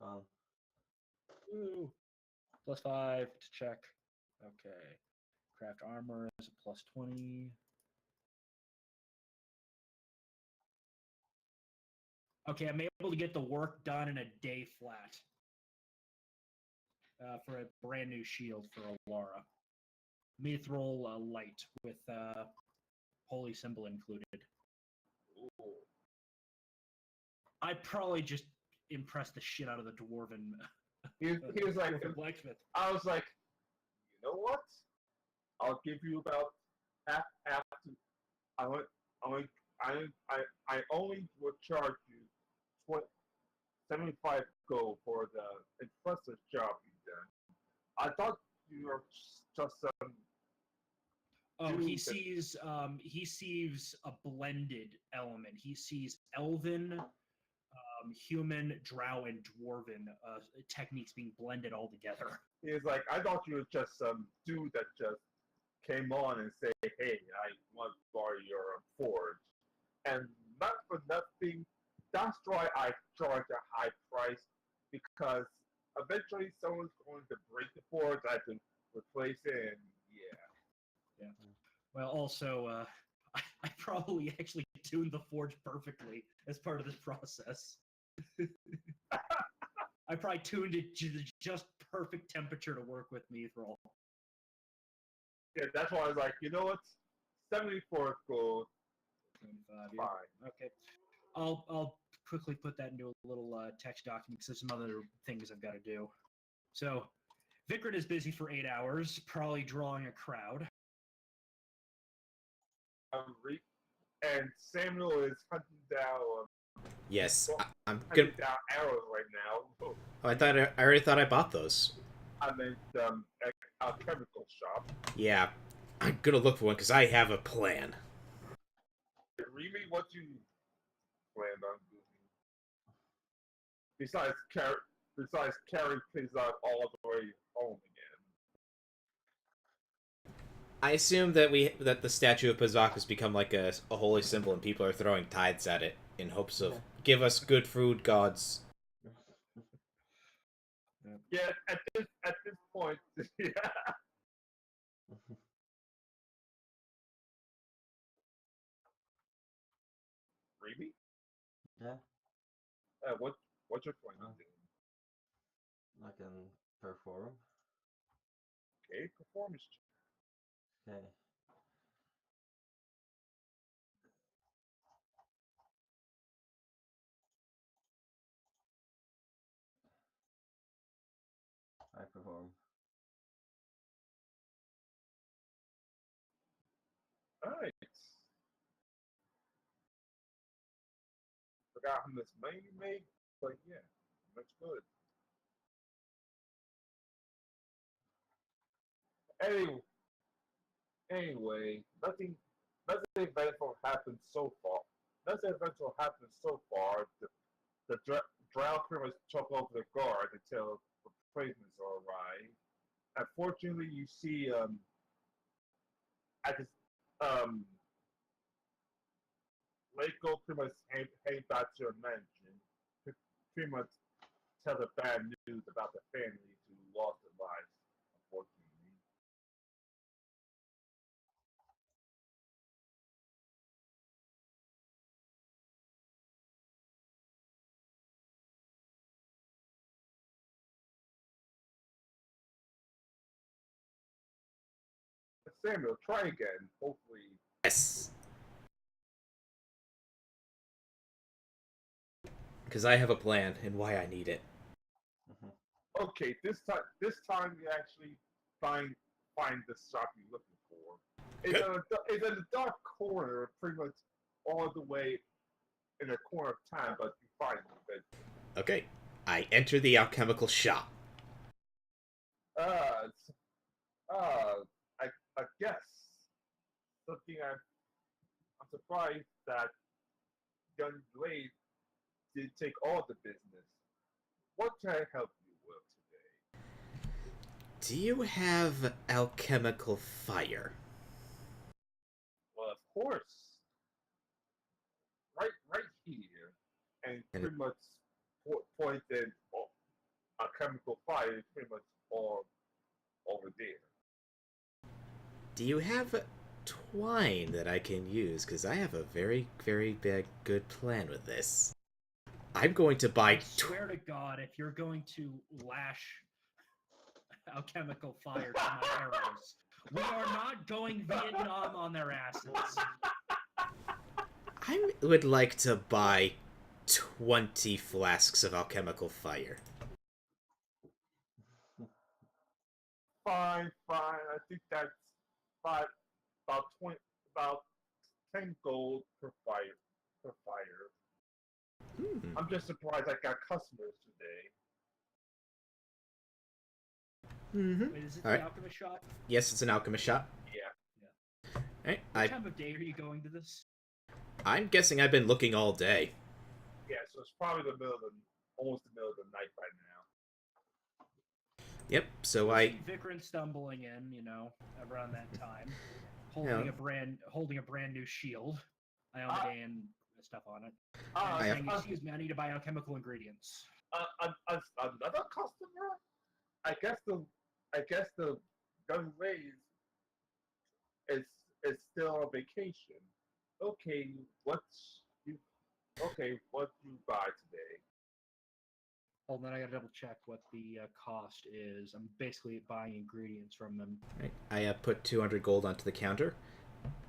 [SPEAKER 4] Done.
[SPEAKER 5] Ooh. +5 to check. Okay. Craft armor is a +20. Okay, I'm able to get the work done in a day flat. For a brand new shield for Alara. Mithril light with holy symbol included.
[SPEAKER 1] Ooh.
[SPEAKER 5] I'd probably just impress the shit out of the dwarven
[SPEAKER 1] He was like,
[SPEAKER 5] dwarven blacksmith.
[SPEAKER 1] I was like, you know what? I'll give you about half. I only would charge you 75 gold for the impressive job you've done. I thought you were just
[SPEAKER 5] Oh, he sees a blended element. He sees elven, human, drow, and dwarven techniques being blended all together.
[SPEAKER 1] He's like, I thought you were just some dude that just came on and say, hey, I want to borrow your forge. And not for nothing, that's why I charge a high price, because eventually someone's going to break the forge, I can replace it, and yeah.
[SPEAKER 5] Well, also, I probably actually tuned the forge perfectly as part of this process. I probably tuned it to the just perfect temperature to work with Mithril.
[SPEAKER 1] Yeah, that's why I was like, you know what? 74 gold.
[SPEAKER 5] 25,
[SPEAKER 1] Fine.
[SPEAKER 5] Okay. I'll quickly put that into a little text document because there's some other things I've got to do. So, Vikram is busy for 8 hours, probably drawing a crowd.
[SPEAKER 1] And Samuel is hunting down.
[SPEAKER 2] Yes, I'm
[SPEAKER 1] Hunting
[SPEAKER 2] gonna.
[SPEAKER 1] down arrows right now.
[SPEAKER 2] Oh, I already thought I bought those.
[SPEAKER 1] I meant a chemical shop.
[SPEAKER 2] Yeah, I'm gonna look for one because I have a plan.
[SPEAKER 1] Really, what you planned on doing? Besides carrying things out all the way home again.
[SPEAKER 2] I assume that the statue of Pazak has become like a holy symbol, and people are throwing tithes at it in hopes of give us good food, gods.
[SPEAKER 1] Yeah, at this point, yeah. Really?
[SPEAKER 4] Yeah,
[SPEAKER 1] What's your point on doing?
[SPEAKER 4] I can perform.
[SPEAKER 1] Okay, performance check.
[SPEAKER 4] Okay. I perform.
[SPEAKER 1] Alright. Forgot how much money you made, but yeah, that's good. Anyway, nothing eventful happened so far. Nothing eventful happened so far. Drow pretty much took over the guard until replacements arrive. Unfortunately, you see, at this, um, Lako pretty much head back to your mansion, pretty much tell the bad news about the family who lost their lives, unfortunately. Samuel, try again. Hopefully.
[SPEAKER 2] Yes. Because I have a plan and why I need it.
[SPEAKER 1] Okay, this time you actually find the shop you're looking for. It's in a dark corner, pretty much all the way in a corner of town, but you find it.
[SPEAKER 2] Okay. I enter the alchemical shop.
[SPEAKER 1] Uh, it's- I guess something I'm surprised that Young Blade did take all the business. What can I help you with today?
[SPEAKER 2] Do you have alchemical fire?
[SPEAKER 1] Well, of course, right here, and
[SPEAKER 2] And
[SPEAKER 1] pretty much pointed a chemical fire is pretty much all over there.
[SPEAKER 2] do you have twine that I can use? Because I have a very, very big, good plan with this. I'm going to buy.
[SPEAKER 5] I swear to God, if you're going to lash alchemical fire to my arrows, we are not going Vietnam on their asses.
[SPEAKER 2] I would like to buy 20 flasks of alchemical fire.
[SPEAKER 1] Fine. I think that's five, about 20, about 10 gold per fire. I'm just surprised I got customers today.
[SPEAKER 2] Mm-hmm.
[SPEAKER 5] Wait, is it
[SPEAKER 2] All
[SPEAKER 5] the
[SPEAKER 2] right.
[SPEAKER 5] alchemist shop?
[SPEAKER 2] Yes, it's an alchemist shop.
[SPEAKER 1] Yeah.
[SPEAKER 2] All right.
[SPEAKER 5] What time of day are you going to this?
[SPEAKER 2] I'm guessing I've been looking all day.
[SPEAKER 1] Yeah, so it's probably almost the middle of the night by now.
[SPEAKER 2] Yep. So
[SPEAKER 5] You
[SPEAKER 2] I.
[SPEAKER 5] see Vikrin stumbling in, around that time,
[SPEAKER 2] Yeah.
[SPEAKER 5] holding a brand new shield, Iomedaean stuff on it.
[SPEAKER 1] Uh,
[SPEAKER 5] And saying,
[SPEAKER 1] uh,
[SPEAKER 5] "Excuse me, I need to buy alchemical ingredients."
[SPEAKER 1] another customer? I guess the young lady is still on vacation. Okay, you what you buy today?
[SPEAKER 5] Hold on, I gotta double check what the cost is. I'm basically buying ingredients from them.
[SPEAKER 2] Right, I put 200 gold onto the counter,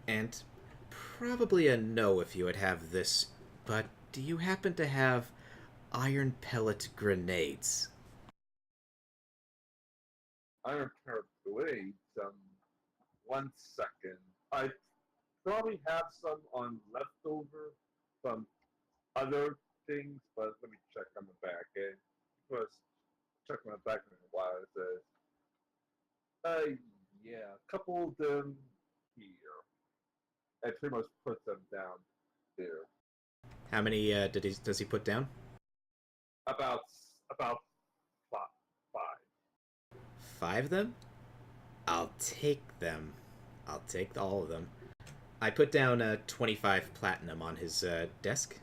[SPEAKER 2] and probably a no if you would have this. But do you happen to have iron pellet grenades?
[SPEAKER 1] Iron Pair Blades. 1 second. I probably have some on leftover from other things, but let me check on the back end. Because check on the back end a while. It says, yeah, a couple of them here. I pretty much put them down there.
[SPEAKER 2] How many does he put down?
[SPEAKER 1] About five.
[SPEAKER 2] 5 of them? I'll take them. I'll take all of them. I put down 25 platinum on his desk.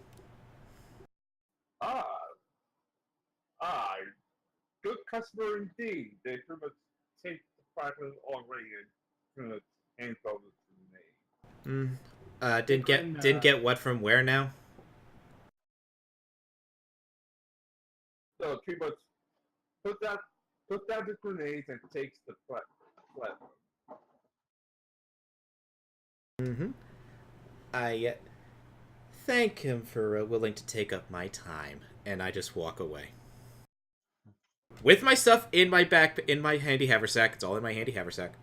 [SPEAKER 1] good customer indeed. They pretty much take the fragment already and pretty much hand over to me.
[SPEAKER 2] Didn't get what from where now?
[SPEAKER 1] So pretty much put down the grenades and takes the platform.
[SPEAKER 2] Mm-hmm. I thank him for willing to take up my time, and I just walk away with my stuff in my handy haversack. It's all in my handy haversack.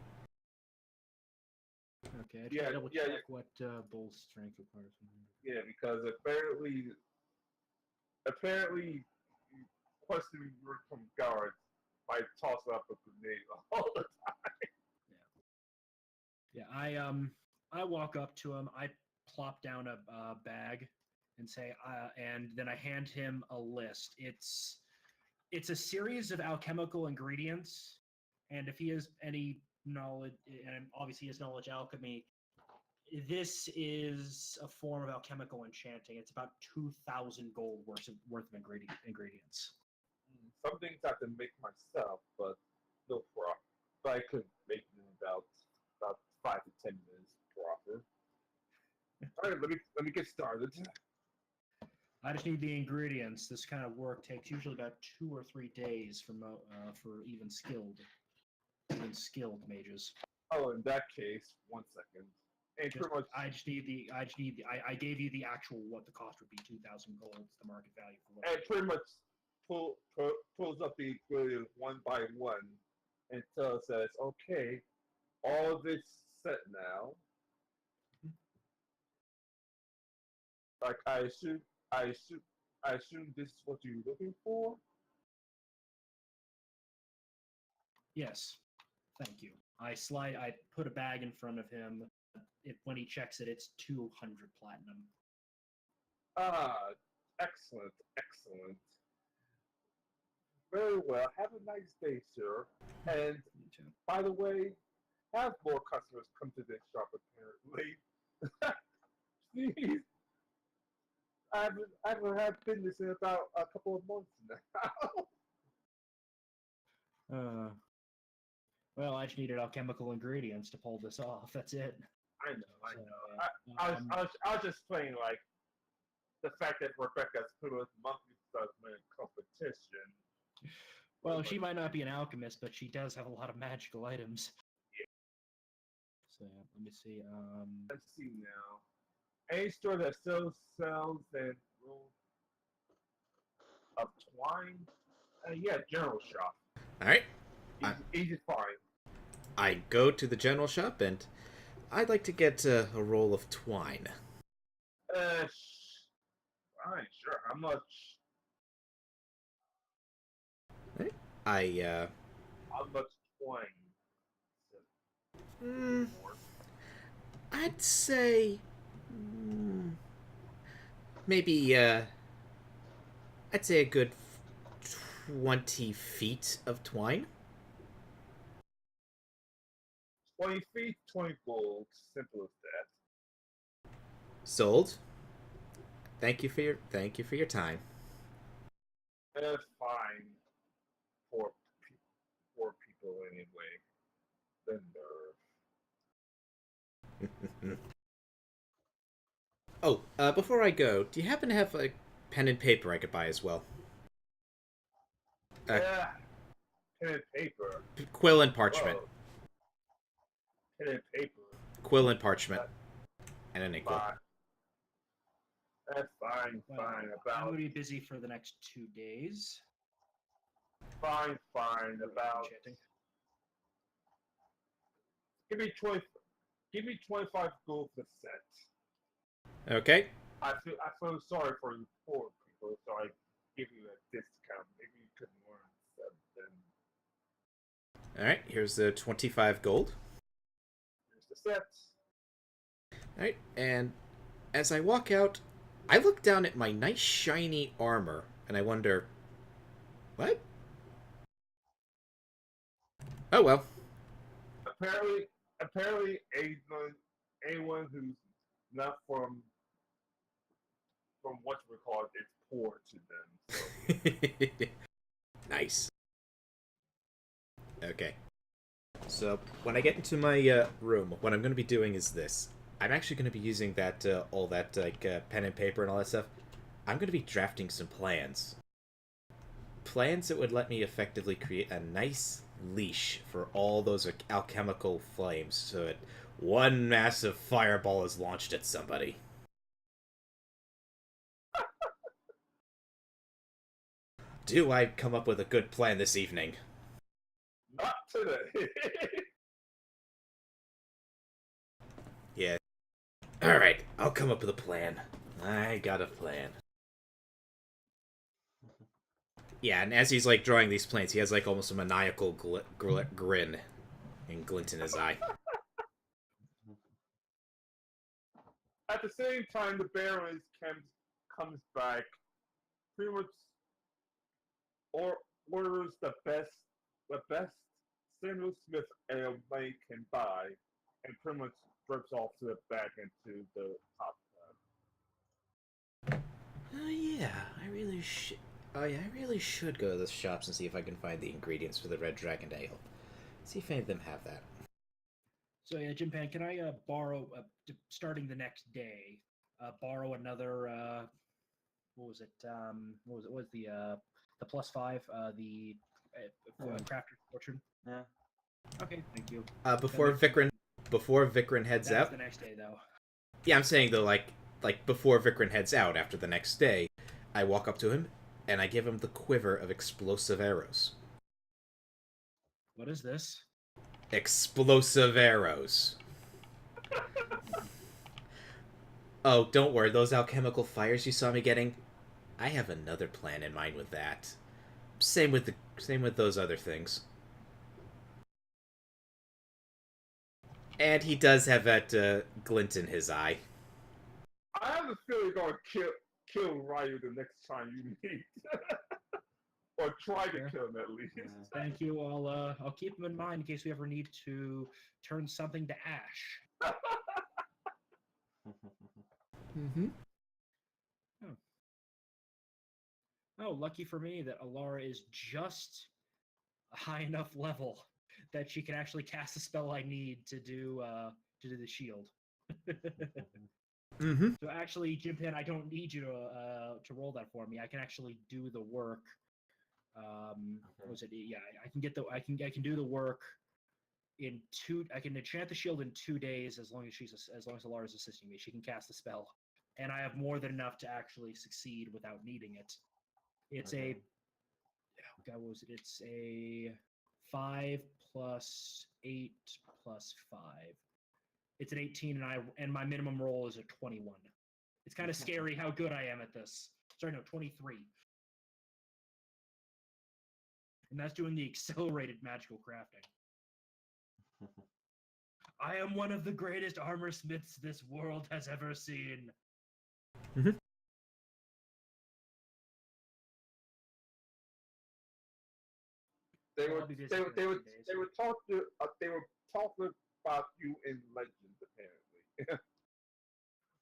[SPEAKER 5] Okay, I
[SPEAKER 1] Yeah,
[SPEAKER 5] double
[SPEAKER 1] yeah,
[SPEAKER 5] check what Bull's strength requires.
[SPEAKER 1] Yeah, because apparently, questioning from guards might toss up a grenade all the time.
[SPEAKER 5] Yeah, I walk up to him. I plop down a bag and say, and then I hand him a list. It's a series of alchemical ingredients, and if he has any knowledge, and obviously his knowledge alchemy, this is a form of alchemical enchanting. It's about 2,000 gold worth of ingredients.
[SPEAKER 1] Some things I can make myself, but no profit. But I could make it in about 5 to 10 minutes profit. All right, let me get started.
[SPEAKER 5] I just need the ingredients. This kind of work takes usually about 2 or 3 days for even skilled mages.
[SPEAKER 1] Oh, in that case, 1 second. And
[SPEAKER 5] Just,
[SPEAKER 1] pretty much,
[SPEAKER 5] I gave you the actual what the cost would be, 2,000 gold, the market value for what.
[SPEAKER 1] and pretty much pulls up the ingredients one by one and tells us, okay, all this set now. Like I assume this is what you're looking for.
[SPEAKER 5] Yes, thank you. I put a bag in front of him. When he checks it, it's 200 platinum.
[SPEAKER 1] Ah, excellent, excellent. Very well. Have a nice day, sir. And
[SPEAKER 5] Me too.
[SPEAKER 1] by the way, have more customers come to this shop apparently. Jeez, I haven't had business in about a couple of months now.
[SPEAKER 5] Well, I just needed alchemical ingredients to pull this off. That's it.
[SPEAKER 1] I know.
[SPEAKER 5] So,
[SPEAKER 1] I was just playing like the fact that Rebecca's put with monthly assessment competition.
[SPEAKER 5] well, she might not be an alchemist, but she does have a lot of magical items.
[SPEAKER 1] Yeah.
[SPEAKER 5] So let me see.
[SPEAKER 1] Let's see now. Any store that still sells and rolls of twine? Yeah, general shop.
[SPEAKER 2] All right.
[SPEAKER 1] Easy find.
[SPEAKER 2] I go to the general shop, and I'd like to get a roll of twine.
[SPEAKER 1] Fine, sure. How much? How much twine?
[SPEAKER 2] I'd say maybe I'd say a good 20 feet of twine.
[SPEAKER 1] 20 feet, 20 gold. Simple as that.
[SPEAKER 2] Sold. Thank you for your time.
[SPEAKER 1] Fine. Poor people anyway. The nerve.
[SPEAKER 2] Oh, before I go, do you happen to have a pen and paper I could buy as well?
[SPEAKER 1] Yeah. Pen and paper.
[SPEAKER 2] Quill and parchment.
[SPEAKER 1] Whoa. Pen and paper.
[SPEAKER 2] Quill and parchment. And an inkwell.
[SPEAKER 1] Fine. That's fine.
[SPEAKER 5] Well,
[SPEAKER 1] Fine.
[SPEAKER 5] I'm gonna be busy for the next 2 days.
[SPEAKER 1] Fine. About.
[SPEAKER 5] Enchanting.
[SPEAKER 1] Give me 25 gold per set.
[SPEAKER 2] Okay.
[SPEAKER 1] I feel sorry for you poor people, so I give you a discount. Maybe you could learn something.
[SPEAKER 2] All right. Here's the 25 gold.
[SPEAKER 1] Here's the sets.
[SPEAKER 2] All right. And as I walk out, I look down at my nice shiny armor, and I wonder, what? Oh well.
[SPEAKER 1] Apparently, anyone who's not from what we call it, it's poor to them. So.
[SPEAKER 2] Nice. Okay. So, when I get into my room, what I'm going to be doing is this. I'm actually going to be using that, all that, pen and paper and all that stuff. I'm going to be drafting some plans. Plans that would let me effectively create a nice leash for all those alchemical flames so that one massive fireball is launched at somebody. Do I come up with a good plan this evening?
[SPEAKER 1] Not today.
[SPEAKER 2] Yeah. Alright, I'll come up with a plan. I got a plan. Yeah, and as he's, like, drawing these plans, he has, like, almost a maniacal grin and glint in his eye.
[SPEAKER 1] At the same time, the Baron comes back, pretty much orders the best Samuel Smith ale money can buy, and pretty much drips off to the back into the top tub.
[SPEAKER 2] Oh yeah, I really should. Oh yeah, I really should go to the shops and see if I can find the ingredients for the Red Dragon Ale. See if any of them have that.
[SPEAKER 5] So yeah, Jim Pan, can I borrow, starting the next day, borrow another, what was it? What was the +5, the Crafter's Fortune?
[SPEAKER 4] Yeah.
[SPEAKER 5] Okay, thank you.
[SPEAKER 2] Before Vikrin heads
[SPEAKER 5] That was
[SPEAKER 2] out.
[SPEAKER 5] the next day, though.
[SPEAKER 2] Yeah, I'm saying though, like before Vikrin heads out after the next day, I walk up to him and I give him the quiver of explosive arrows.
[SPEAKER 5] What is this?
[SPEAKER 2] Explosive arrows. Oh, don't worry, those alchemical fires you saw me getting, I have another plan in mind with that. Same with those other things. And he does have that glint in his eye.
[SPEAKER 1] I have a feeling you're gonna kill Ryu the next time you meet, or try to kill him at least.
[SPEAKER 5] Thank you. I'll keep them in mind in case we ever need to turn something to ash.
[SPEAKER 2] Mm-hmm.
[SPEAKER 5] Oh, lucky for me that Alara is just a high enough level that she can actually cast a spell I need to do the shield.
[SPEAKER 2] Mm-hmm.
[SPEAKER 5] So actually, Jim Pan, I don't need you to roll that for me. I can actually do the work. What was it? Yeah, I can do the work in 2. I can enchant the shield in 2 days as long as Alara is assisting me. She can cast the spell, and I have more than enough to actually succeed without needing it. It's a God, what was it? It's a 5 + 8 + 5. It's an 18, and my minimum roll is a 21. It's kind of scary how good I am at this. Sorry, no, 23. And that's doing the accelerated magical crafting. I am one of the greatest armor smiths this world has ever seen.
[SPEAKER 2] Mm-hmm.
[SPEAKER 1] They would talk about you in legends, apparently.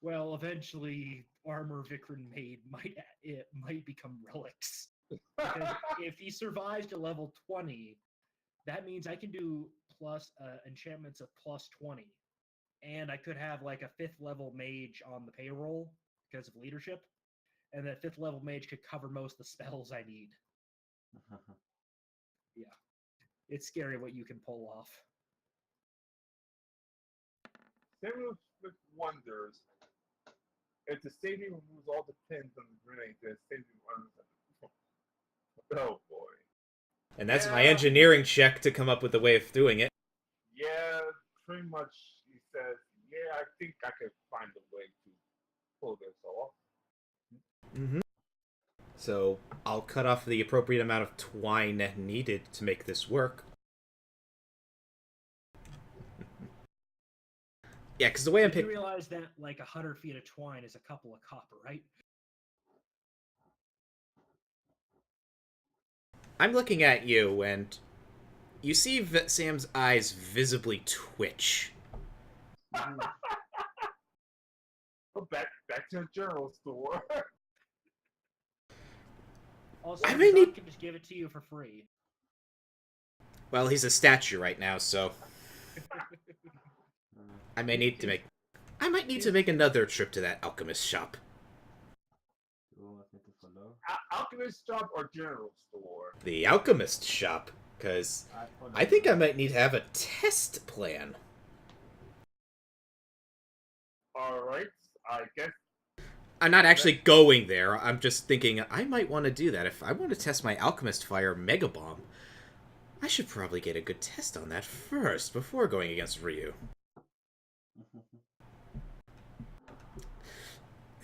[SPEAKER 5] Well, eventually, armor Vikrin made might become relics. Because if he survives to level 20, that means I can do plus enchantments of +20, and I could have like a 5th level mage on the payroll because of leadership, and that 5th level mage could cover most of the spells I need. Yeah, it's scary what you can pull off.
[SPEAKER 1] Samuel Smith wonders if the stadium removes all the pins on the grenade, then stadium runs. Oh boy.
[SPEAKER 2] And that's my engineering check to come up with a way of doing it.
[SPEAKER 1] Yeah, pretty much. He says, "Yeah, I think I could find a way to pull this off."
[SPEAKER 2] Mm-hmm. So I'll cut off the appropriate amount of twine needed to make this work. Yeah, because the way I'm
[SPEAKER 5] You realize that like 100 feet of twine is a couple of copper, right?
[SPEAKER 2] I'm looking at you, and you see Sam's eyes visibly twitch.
[SPEAKER 1] Go back to the general store.
[SPEAKER 5] Also,
[SPEAKER 2] I
[SPEAKER 5] I
[SPEAKER 2] may need-
[SPEAKER 5] can just give it to you for free.
[SPEAKER 2] Well, he's a statue right now, so I may need to make. I might need to make another trip to that alchemist shop.
[SPEAKER 4] You want me to follow?
[SPEAKER 1] Alchemist shop or general store?
[SPEAKER 2] The alchemist shop, because
[SPEAKER 4] I follow.
[SPEAKER 2] I think I might need to have a test plan.
[SPEAKER 1] Alright, I guess.
[SPEAKER 2] I'm not actually going there. I'm just thinking I might want to do that. If I want to test my alchemist fire mega bomb, I should probably get a good test on that first before going against Ryu.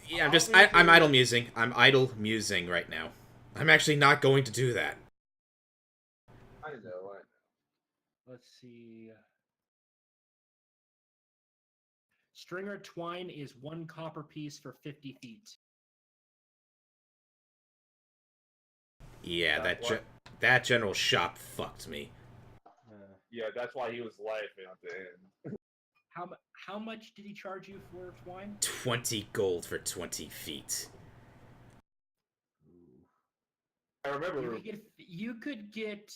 [SPEAKER 2] Yeah, I'm idle musing. I'm idle musing right now. I'm actually not going to do that.
[SPEAKER 1] I know.
[SPEAKER 5] Let's see. Stringer twine is 1 copper piece for 50 feet.
[SPEAKER 2] Yeah,
[SPEAKER 1] That's
[SPEAKER 2] that general shop fucked me.
[SPEAKER 1] Yeah, that's why he was laughing at the end.
[SPEAKER 5] How much did he charge you for twine?
[SPEAKER 2] 20 gold for 20 feet.
[SPEAKER 1] I remember.
[SPEAKER 5] You could get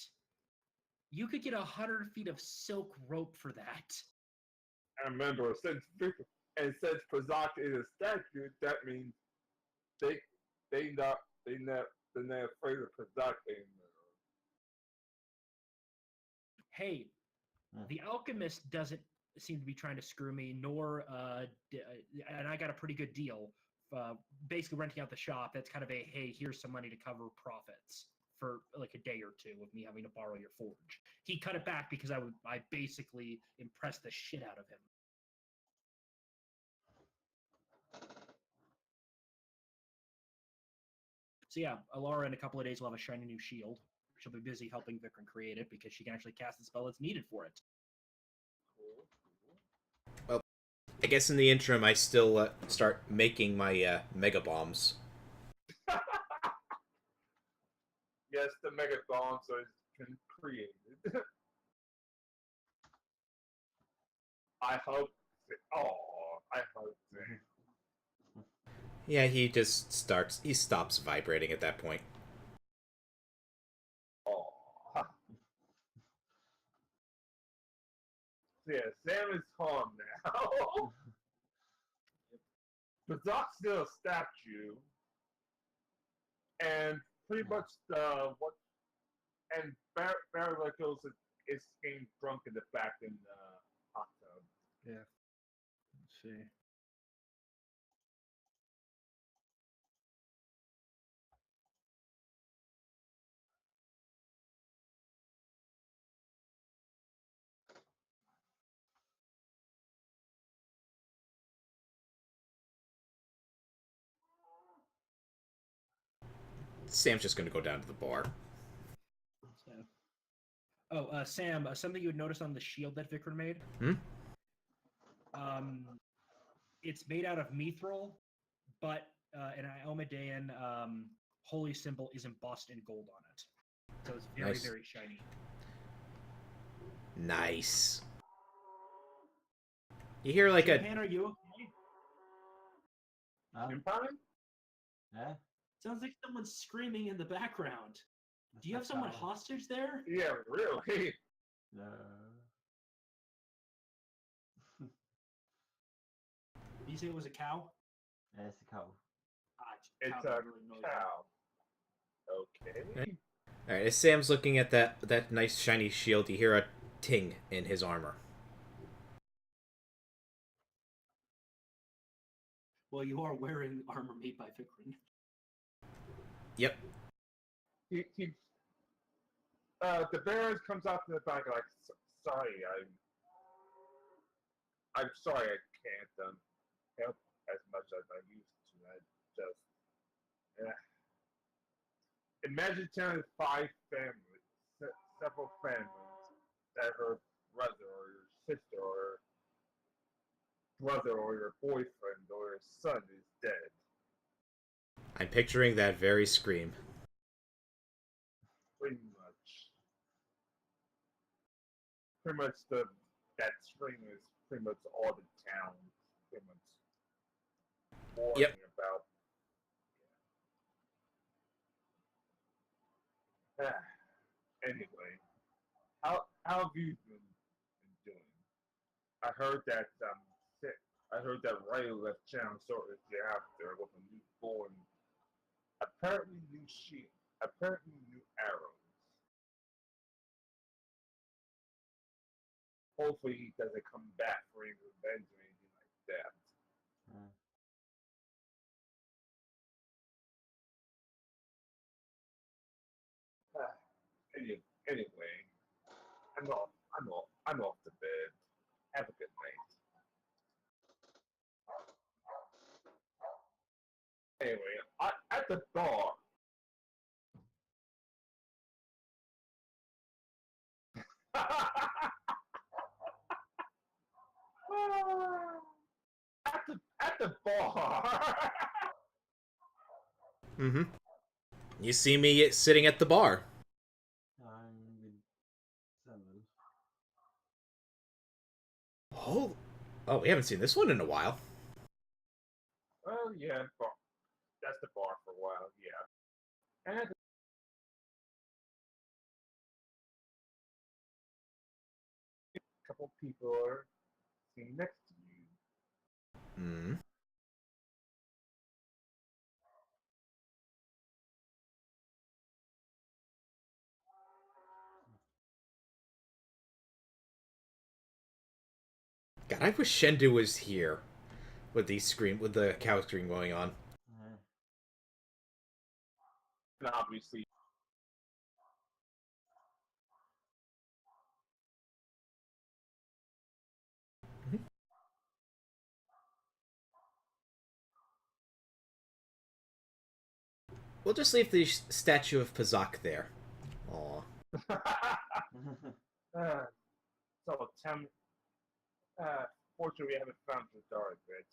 [SPEAKER 5] 100 feet of silk rope for that.
[SPEAKER 1] I remember since Prazak is a statue, that means they're not afraid of Prazak anymore.
[SPEAKER 5] Hey, the alchemist doesn't seem to be trying to screw me, nor and I got a pretty good deal. Basically renting out the shop. That's kind of a hey, here's some money to cover profits for like a day or two of me having to borrow your forge. He cut it back because I basically impressed the shit out of him. So yeah, Alara in a couple of days will have a shiny new shield. She'll be busy helping Vikram create it because she can actually cast the spell that's needed for it.
[SPEAKER 2] Well, I guess in the interim, I still start making my mega bombs.
[SPEAKER 1] Yes, the mega bombs are created. I hope. I hope.
[SPEAKER 2] Yeah, he stops vibrating at that point.
[SPEAKER 1] Oh. Yeah, Sam is calm now. Prazak's still a statue, and pretty much Barry goes is getting drunk in the back in the hot tub.
[SPEAKER 5] Yeah. Let's see.
[SPEAKER 2] Sam's just gonna go down to the bar.
[SPEAKER 5] Sam, something you would notice on the shield that Vikram made? It's made out of mithril, but an Iomedean holy symbol is embossed in gold on it. So it's very,
[SPEAKER 2] Nice.
[SPEAKER 5] very shiny.
[SPEAKER 2] Nice. You hear like
[SPEAKER 5] Japan, are you okay?
[SPEAKER 1] Empire?
[SPEAKER 4] Yeah?
[SPEAKER 5] Sounds like someone's screaming in the background. Do you have someone hostage there?
[SPEAKER 1] Yeah, really.
[SPEAKER 4] No.
[SPEAKER 5] Did you say it was a cow?
[SPEAKER 4] Yeah, it's a cow.
[SPEAKER 1] It's
[SPEAKER 5] cow
[SPEAKER 1] a
[SPEAKER 5] don't really know that.
[SPEAKER 1] cow. Okay.
[SPEAKER 2] Alright, as Sam's looking at that nice shiny shield, you hear a ting in his armor.
[SPEAKER 5] Well, you are wearing armor made by Vikram.
[SPEAKER 2] Yep.
[SPEAKER 1] The Baron comes out to the back like, sorry, I'm sorry I can't help as much as I used to. I just imagine telling 5 families, several families, that her brother or your sister or brother or your boyfriend or your son is dead.
[SPEAKER 2] I'm picturing that very scream.
[SPEAKER 1] Pretty much that scream is pretty much all the town pretty much warning about. Anyway, how how have you been doing? I heard that Riley left town shortly thereafter with a newborn, apparently new sheep, apparently new arrows. Hopefully he doesn't come back for any revenge or anything like that.
[SPEAKER 4] Mm.
[SPEAKER 1] Anyway, I'm off to bed. Have a good night. Anyway, at the bar. at the bar.
[SPEAKER 2] Mm-hmm. You see me sitting at the bar.
[SPEAKER 4] I'm with Samuel.
[SPEAKER 2] Oh, we haven't seen this one in a while.
[SPEAKER 1] Oh yeah, bar. That's the bar for a while. Yeah, and a couple people are sitting next to you.
[SPEAKER 2] Hmm. God, I wish Shendu was here with the cow scream going on.
[SPEAKER 4] Mm.
[SPEAKER 1] And obviously,
[SPEAKER 2] We'll just leave the statue of Pazak there. Aw.
[SPEAKER 1] uh, so tell me. Fortunately, we haven't found the dark bit,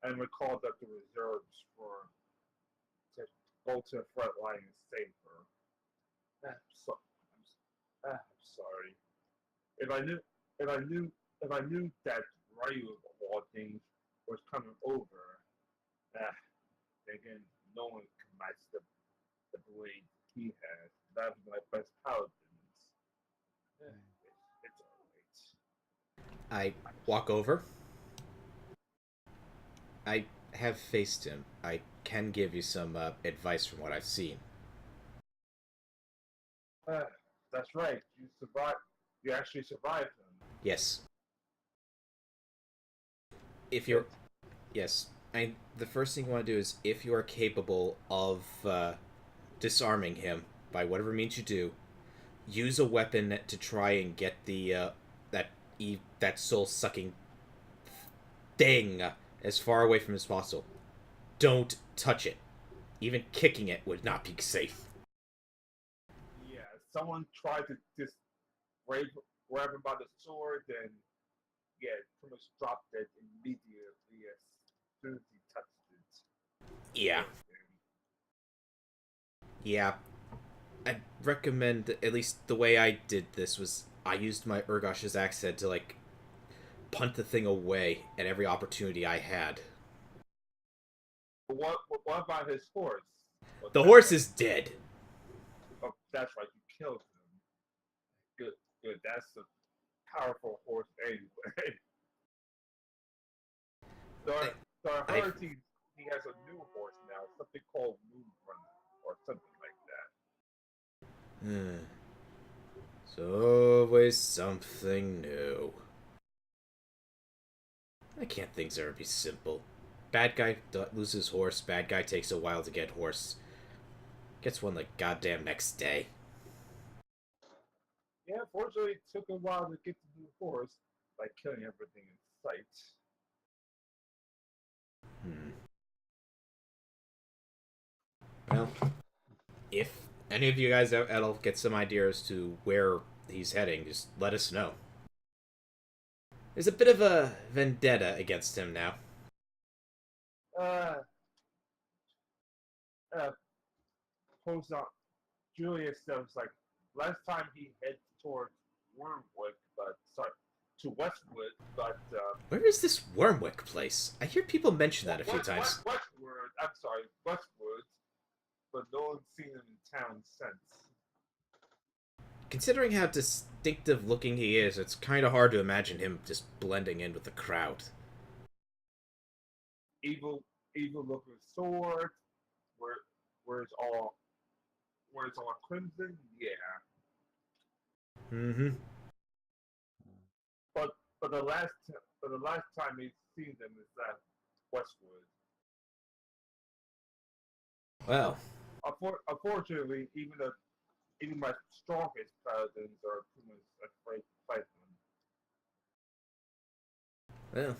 [SPEAKER 1] and we called up the reserves to go to the front line and save her. I'm sorry. If I knew, if I knew, if I knew that Ryu of all things was coming over, uh, again, no one can match the blade he has. That was my best paladins. It's
[SPEAKER 2] I walk over. I have faced him. I can give you some advice from what I've seen.
[SPEAKER 1] alright. That's right. You survived. You actually survived him.
[SPEAKER 2] Yes. If you're... Yes. The first thing you want to do is, if you are capable of disarming him by whatever means you do, use a weapon to try and get the that soul-sucking thing as far away from him as possible. Don't touch it. Even kicking it would not be safe.
[SPEAKER 1] Yeah, someone tried to just grab him by the sword, and yeah, pretty much dropped it immediately as soon as he touched it.
[SPEAKER 2] Yeah. Yeah. I'd recommend, at least the way I did this was, I used my Urgosh's accent to, like, punt the thing away at every opportunity I had.
[SPEAKER 1] What about his horse?
[SPEAKER 2] The horse is dead.
[SPEAKER 1] Oh, that's right, you killed him. Good. That's a powerful horse anyway. So I heard he has a new horse now, something called Moonrunner, or something like that.
[SPEAKER 2] It's always something new. Why can't things ever be simple? Bad guy loses horse, bad guy takes a while to get horse. Gets one like goddamn next day.
[SPEAKER 1] Yeah, fortunately, it took a while to get the new horse by killing everything in sight.
[SPEAKER 2] Well, if any of you guys that'll get some idea as to where he's heading, just let us know. There's a bit of a vendetta against him now.
[SPEAKER 1] Uh, Post on Julius says like last time he headed towards Wormwood, but sorry, to Westwood, but
[SPEAKER 2] Where is this Wormwick place? I hear people mention that a few times.
[SPEAKER 1] Westwood. I'm sorry, Westwood, but no one's seen him in town since.
[SPEAKER 2] Considering how instinctive looking he is, it's kind of hard to imagine him just blending in with the crowd.
[SPEAKER 1] Evil, evil looking sword. Where, where it's all, where it's all crimson. Yeah,
[SPEAKER 2] Mm-hmm.
[SPEAKER 1] but but the last time we've seen them is at Westwood.
[SPEAKER 2] Well,
[SPEAKER 1] Unfortunately, even my strongest paladins are pretty much afraid to fight them.
[SPEAKER 2] well,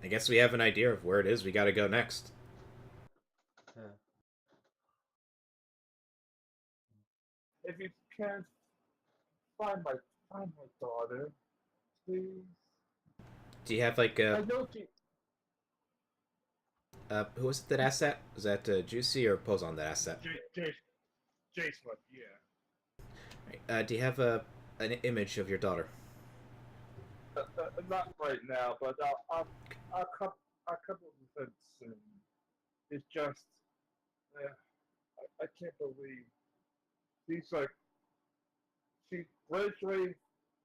[SPEAKER 2] I guess we have an idea of where it is we gotta go next.
[SPEAKER 4] Yeah.
[SPEAKER 1] If you can't find my daughter, please.
[SPEAKER 2] Do you have like
[SPEAKER 1] I know she.
[SPEAKER 2] who was it that asked that? Was that Juicy or Pozon that asked that?
[SPEAKER 1] Jason, yeah.
[SPEAKER 2] Do you have an image of your daughter?
[SPEAKER 1] Not right now, but I'll come with it soon. It's just, I can't believe she's like she graduated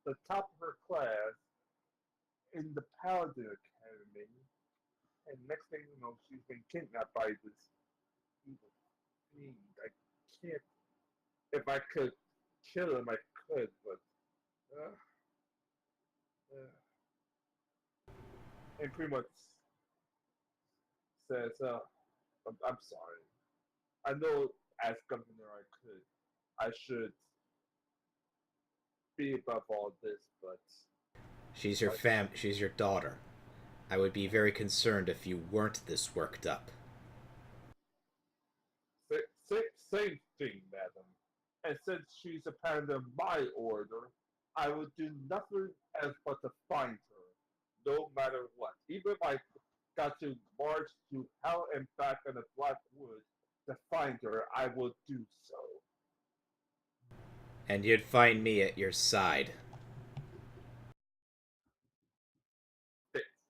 [SPEAKER 1] the top of her class in the Paladin Academy, and next thing you know, she's been kidnapped by this evil being. I can't. If I could kill him, I could, but. Uh, and pretty much says, I'm sorry. I know as governor I should be above all this, but
[SPEAKER 2] She's your daughter. I would be very concerned if you weren't this worked up.
[SPEAKER 1] same thing, madam. And since she's a part of my order, I would do nothing else but to find her, no matter what. Even if I got to march to hell and back in the Black Woods to find her, I will do so.
[SPEAKER 2] And you'd find me at your side.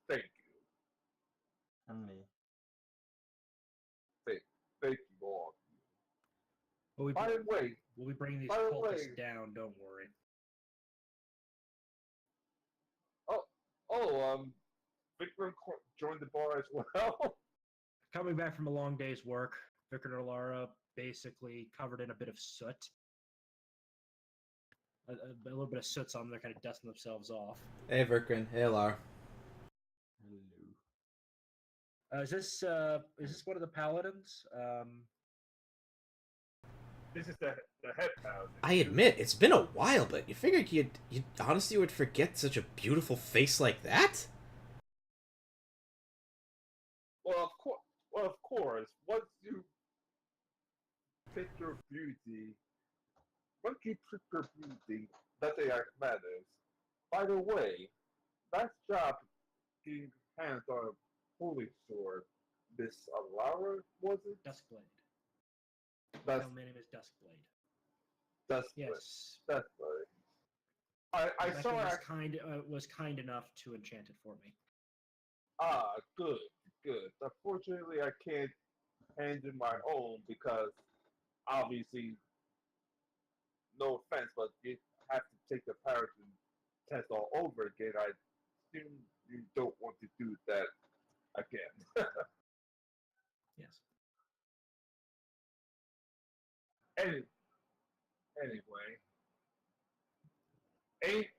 [SPEAKER 1] Thank you.
[SPEAKER 4] And me.
[SPEAKER 1] Thank you all.
[SPEAKER 5] We'll
[SPEAKER 1] By the way,
[SPEAKER 5] be bringing these
[SPEAKER 1] by the
[SPEAKER 5] cultists
[SPEAKER 1] way-
[SPEAKER 5] down. Don't worry.
[SPEAKER 1] Victor joined the bar as well.
[SPEAKER 5] Coming back from a long day's work, Vicar and Alara basically covered in a bit of soot. A little bit of soot's on them. They're kind of dusting themselves off.
[SPEAKER 2] Hey, Verkrin. Hey, Lar.
[SPEAKER 4] Hello.
[SPEAKER 5] Is this one of the paladins?
[SPEAKER 1] This is the head paladin.
[SPEAKER 2] I admit, it's been a while, but you figured you honestly would forget such a beautiful face like that?
[SPEAKER 1] Well, of course. Once you pick your beauty, nothing else matters. By the way, that job getting hands on a holy sword, Miss Alara, was it?
[SPEAKER 5] Duskblade.
[SPEAKER 1] That's
[SPEAKER 5] My name is Duskblade.
[SPEAKER 1] that's
[SPEAKER 5] Yes.
[SPEAKER 1] that's right. I
[SPEAKER 5] Rebecca
[SPEAKER 1] saw
[SPEAKER 5] was kind enough to enchant it for me.
[SPEAKER 1] good. Unfortunately, I can't hand in my own because obviously, no offense, but you have to take the Parisian test all over again. I assume you don't want to do that again.
[SPEAKER 5] Yes.
[SPEAKER 1] Anyway,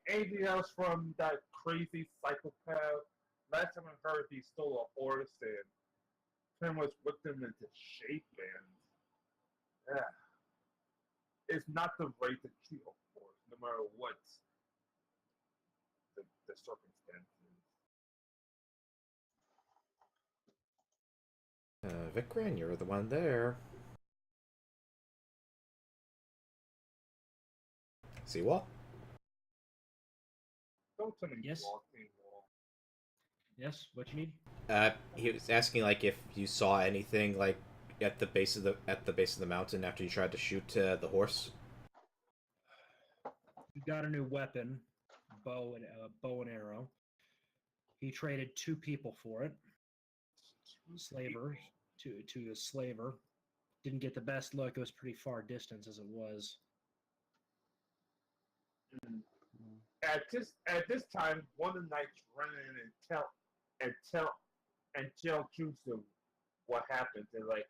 [SPEAKER 1] anything else from that crazy psychopath? Last time I heard, he stole a horse and pretty much whipped him into shape, and it's not the right to kill a horse, no matter what the circumstances.
[SPEAKER 2] Vikrin, you're the one there. Seawall?
[SPEAKER 1] Don't tell me
[SPEAKER 5] Yes.
[SPEAKER 1] walking.
[SPEAKER 5] Yes. What you need?
[SPEAKER 2] He was asking like if you saw anything like at the base of the mountain after you tried to shoot the horse.
[SPEAKER 5] He got a new weapon, bow and arrow. He traded 2 people for it. Slaver to a slaver. Didn't get the best look. It was pretty far distance as it was.
[SPEAKER 1] At this time, one of the knights ran in and tell Jusu what happened. They're like,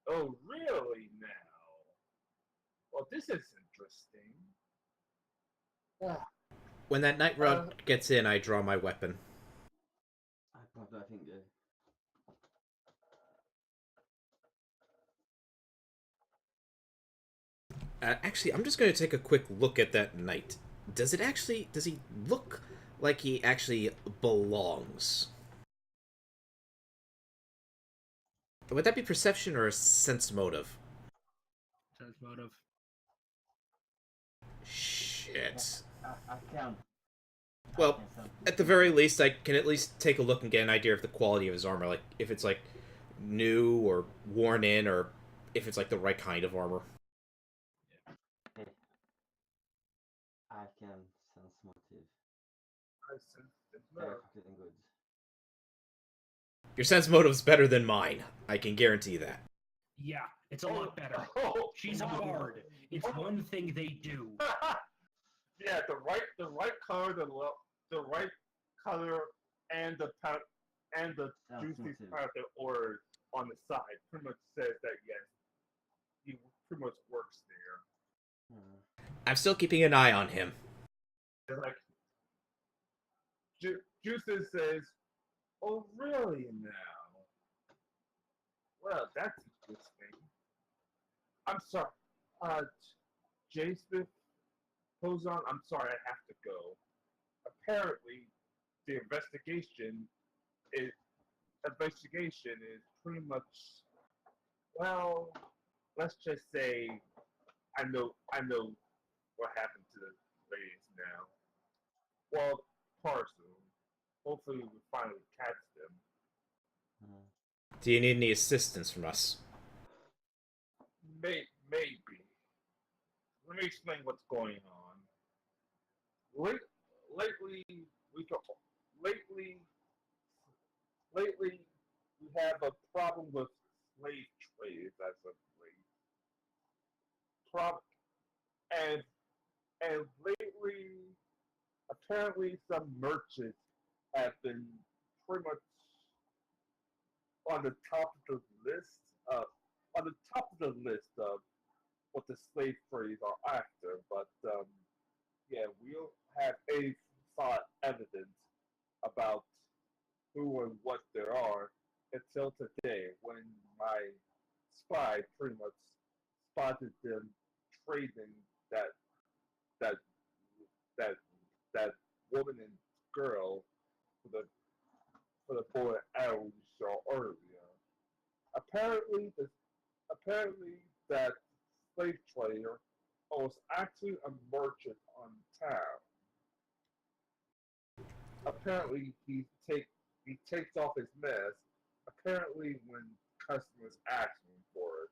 [SPEAKER 1] "Oh, really now? Well, this is interesting." Ah,
[SPEAKER 2] When that night rod gets in, I draw my weapon.
[SPEAKER 4] What do I think?
[SPEAKER 2] Actually, I'm just going to take a quick look at that knight. Does he look like he actually belongs? Would that be perception or a sense motive?
[SPEAKER 5] Sense motive.
[SPEAKER 2] Shit.
[SPEAKER 4] I can.
[SPEAKER 2] Well,
[SPEAKER 4] I can sense
[SPEAKER 2] at the very least, I can at least take a look and get an idea of the quality of his armor. Like, if it's, like, new or worn in, or if it's, like, the right kind of armor.
[SPEAKER 4] Okay. I can sense motive.
[SPEAKER 1] I sense it
[SPEAKER 4] Very
[SPEAKER 1] now.
[SPEAKER 4] fucking good.
[SPEAKER 2] Your sense motive's better than mine. I can guarantee that.
[SPEAKER 5] Yeah, it's a lot better.
[SPEAKER 1] Oh,
[SPEAKER 5] She's a bard. It's one thing they do.
[SPEAKER 1] Yeah, the right color, the right color, and the
[SPEAKER 4] Sounds
[SPEAKER 1] juicy
[SPEAKER 4] motive.
[SPEAKER 1] part of the order on the side pretty much says that yes, he pretty much works there.
[SPEAKER 2] I'm still keeping an eye on him.
[SPEAKER 1] It's like Juices says, "Oh, really now? Well, that's interesting. I'm sorry, J. Smith Hozon, I'm sorry, I have to go. Apparently, the investigation is pretty much, well, let's just say I know what happened to the ladies now. Well, parcel. Hopefully we finally catch them.
[SPEAKER 2] Do you need any assistance from us?
[SPEAKER 1] Maybe. Let me explain what's going on. Lately, we go, lately, lately, we have a problem with slave trade as of late. Prob- and and lately, apparently, some merchants have been pretty much on the top of the list. Uh, on the top of the list of what the slave trades are after, but yeah, we don't have any solid evidence about who and what there are until today when my spy pretty much spotted them trading that that that that woman and girl for the boy arrow you saw earlier. Apparently, apparently that slave trader was actually a merchant on town. Apparently, he takes off his mask. Apparently, when customers ask him for it,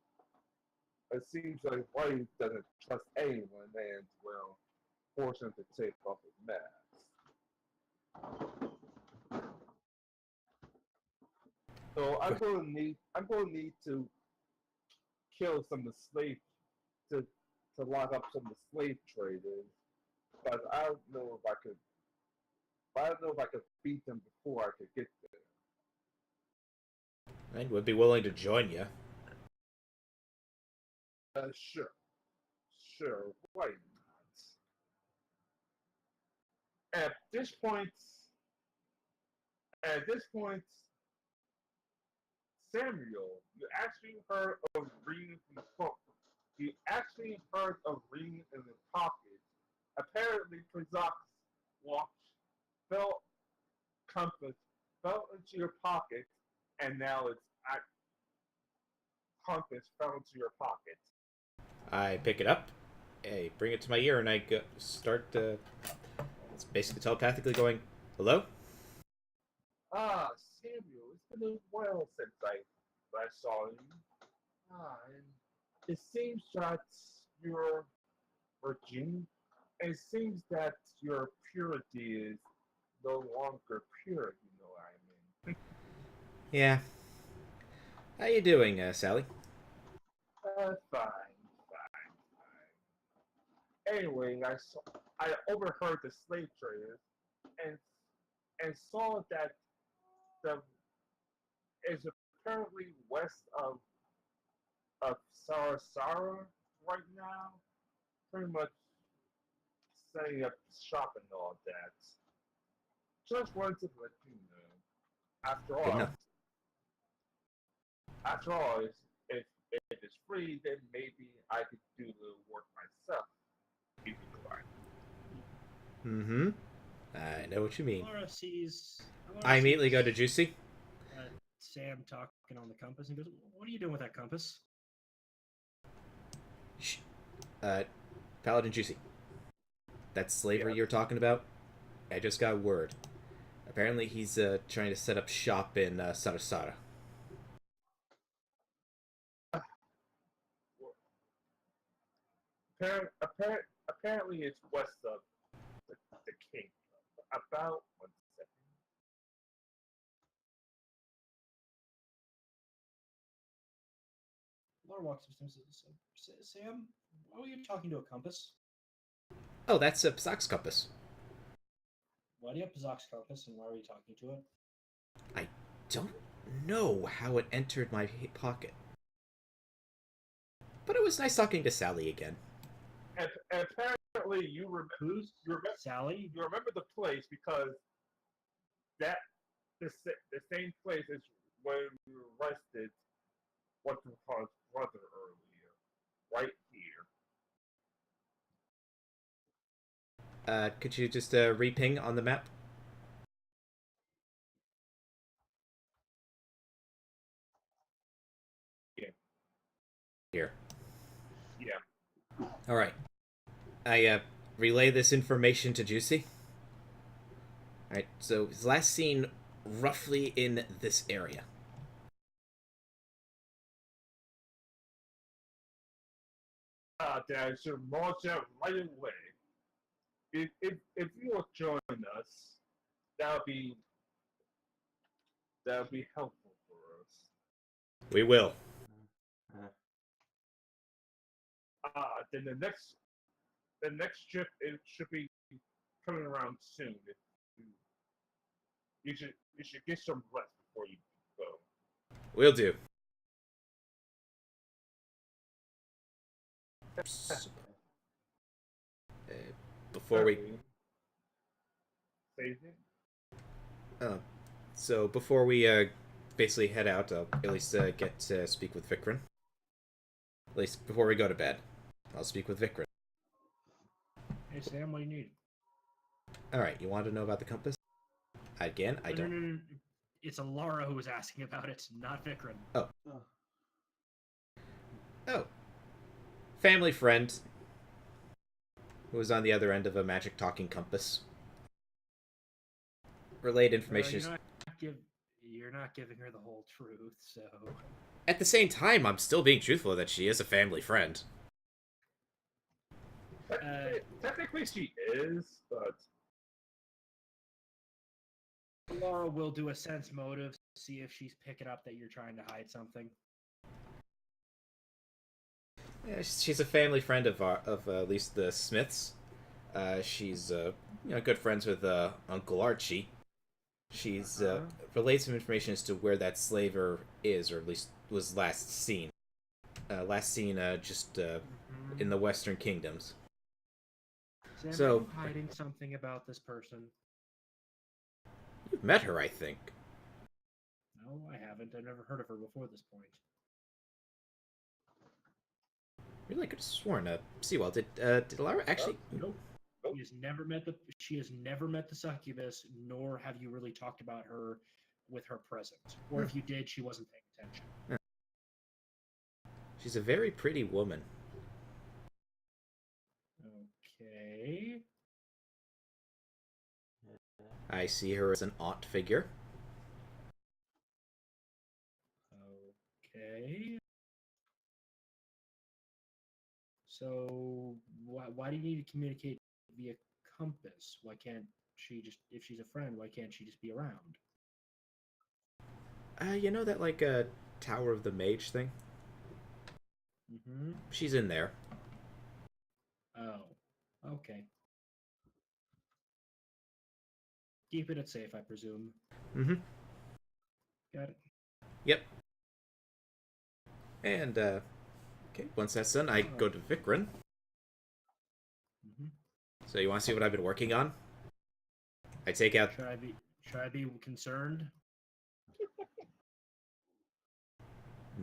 [SPEAKER 1] it seems like White doesn't trust anyone and will force him to take off his mask. So I'm going to need to kill some of the slave to lock up some of the slave traders, but I don't know if I could. I don't know if I could beat them before I could get
[SPEAKER 2] I would be willing to join you.
[SPEAKER 1] there. Sure, why not? At this point, Samuel, you actually heard of reading in the pocket. Apparently, Prizak's watch fell compass fell into your pocket, and now its compass fell into your pocket.
[SPEAKER 2] I pick it up, I bring it to my ear, and I start it's basically telepathically going, "Hello?"
[SPEAKER 1] Ah, Samuel, it's been a while since I saw you. And it seems that your virgin, it seems that your purity is no longer pure. You know what I mean?
[SPEAKER 2] Yeah. How you doing, Sally?
[SPEAKER 1] Fine. Anyway, I overheard the slave traders and saw that the is apparently west of Sarasara right now, pretty much setting up shop and all that. Just wanted to let you know. After
[SPEAKER 2] Good
[SPEAKER 1] all,
[SPEAKER 2] enough.
[SPEAKER 1] after all, if it's free, then maybe I could do a little work myself. If you like.
[SPEAKER 2] Mm-hmm. I know what you mean.
[SPEAKER 5] Laura sees.
[SPEAKER 2] I immediately go to Juicy.
[SPEAKER 5] Sam talking on the compass and goes, "What are you doing with that compass?"
[SPEAKER 2] Shh. Paladin Juicy. That slavery
[SPEAKER 1] Yeah.
[SPEAKER 2] you're talking about? I just got word. Apparently he's trying to set up shop in Sarasara.
[SPEAKER 1] Apparently, it's west of the king. About 1 second.
[SPEAKER 5] Laura walks up to him and says, "Sam, why were you talking to a compass?
[SPEAKER 2] Oh, that's a Psax compass.
[SPEAKER 5] Why do you have Pazak's compass, and why were you talking to it?"
[SPEAKER 2] I don't know how it entered my pocket. But it was nice talking to Sally again.
[SPEAKER 1] And apparently,
[SPEAKER 5] Who's Sally?
[SPEAKER 1] you remember the place because that the same place is where we arrested what you call his brother earlier, right here.
[SPEAKER 2] Could you just reping on the map?
[SPEAKER 1] Yeah.
[SPEAKER 2] Here.
[SPEAKER 1] Yeah.
[SPEAKER 2] Alright. I relay this information to Juicy. Alright, so his last seen roughly in this area.
[SPEAKER 1] Then I should march out right away. If you will join us, that'll be helpful for us.
[SPEAKER 2] We will.
[SPEAKER 1] Then the next trip it should be coming around soon. You should get some rest before you go.
[SPEAKER 2] Will do. Before we...
[SPEAKER 1] Save it.
[SPEAKER 2] So before we basically head out, I'll at least get to speak with Vikran. At least before we go to bed, I'll speak with Vikran.
[SPEAKER 5] Hey Sam, what do you need?
[SPEAKER 2] Alright, you want to know about the compass? Again, I don't...
[SPEAKER 5] No. It's Alara who was asking about it, not Vikran.
[SPEAKER 2] Oh. Family friend who was on the other end of a magic talking compass. Relayed information.
[SPEAKER 5] You're not giving her the whole truth, so...
[SPEAKER 2] At the same time, I'm still being truthful that she is a family friend.
[SPEAKER 1] Technically, she is, but
[SPEAKER 5] Laura will do a sense motive to see if she's picking up that you're trying to hide something.
[SPEAKER 2] Yeah, she's a family friend of at least the Smiths. She's good friends with Uncle Archie. She's relayed some information as to where that slaver is, or at least was last seen. Just in the Western Kingdoms.
[SPEAKER 5] Sam,
[SPEAKER 2] So-
[SPEAKER 5] are you hiding something about this person?
[SPEAKER 2] You've met her, I think.
[SPEAKER 5] No, I haven't. I've never heard of her before this point.
[SPEAKER 2] Really could have sworn. Sewell, did Lara actually?
[SPEAKER 5] Nope. She has never met the succubus, nor have you really talked about her with her present. Or if you did, she wasn't paying attention.
[SPEAKER 2] She's a very pretty woman.
[SPEAKER 5] Okay.
[SPEAKER 2] I see her as an aunt figure.
[SPEAKER 5] Okay. So why do you need to communicate via compass? Why can't she just, if she's a friend, why can't she just be around?
[SPEAKER 2] You know that Tower of the Mage thing?
[SPEAKER 5] Mm-hmm.
[SPEAKER 2] She's in there.
[SPEAKER 5] Oh. Okay. keeping it safe, I presume.
[SPEAKER 2] Mm-hmm.
[SPEAKER 5] Got it.
[SPEAKER 2] Yep. And, okay, once that's done, I go to Vikran.
[SPEAKER 5] Mm-hmm.
[SPEAKER 2] So you want to see what I've been working on? I take out...
[SPEAKER 5] Should I be concerned?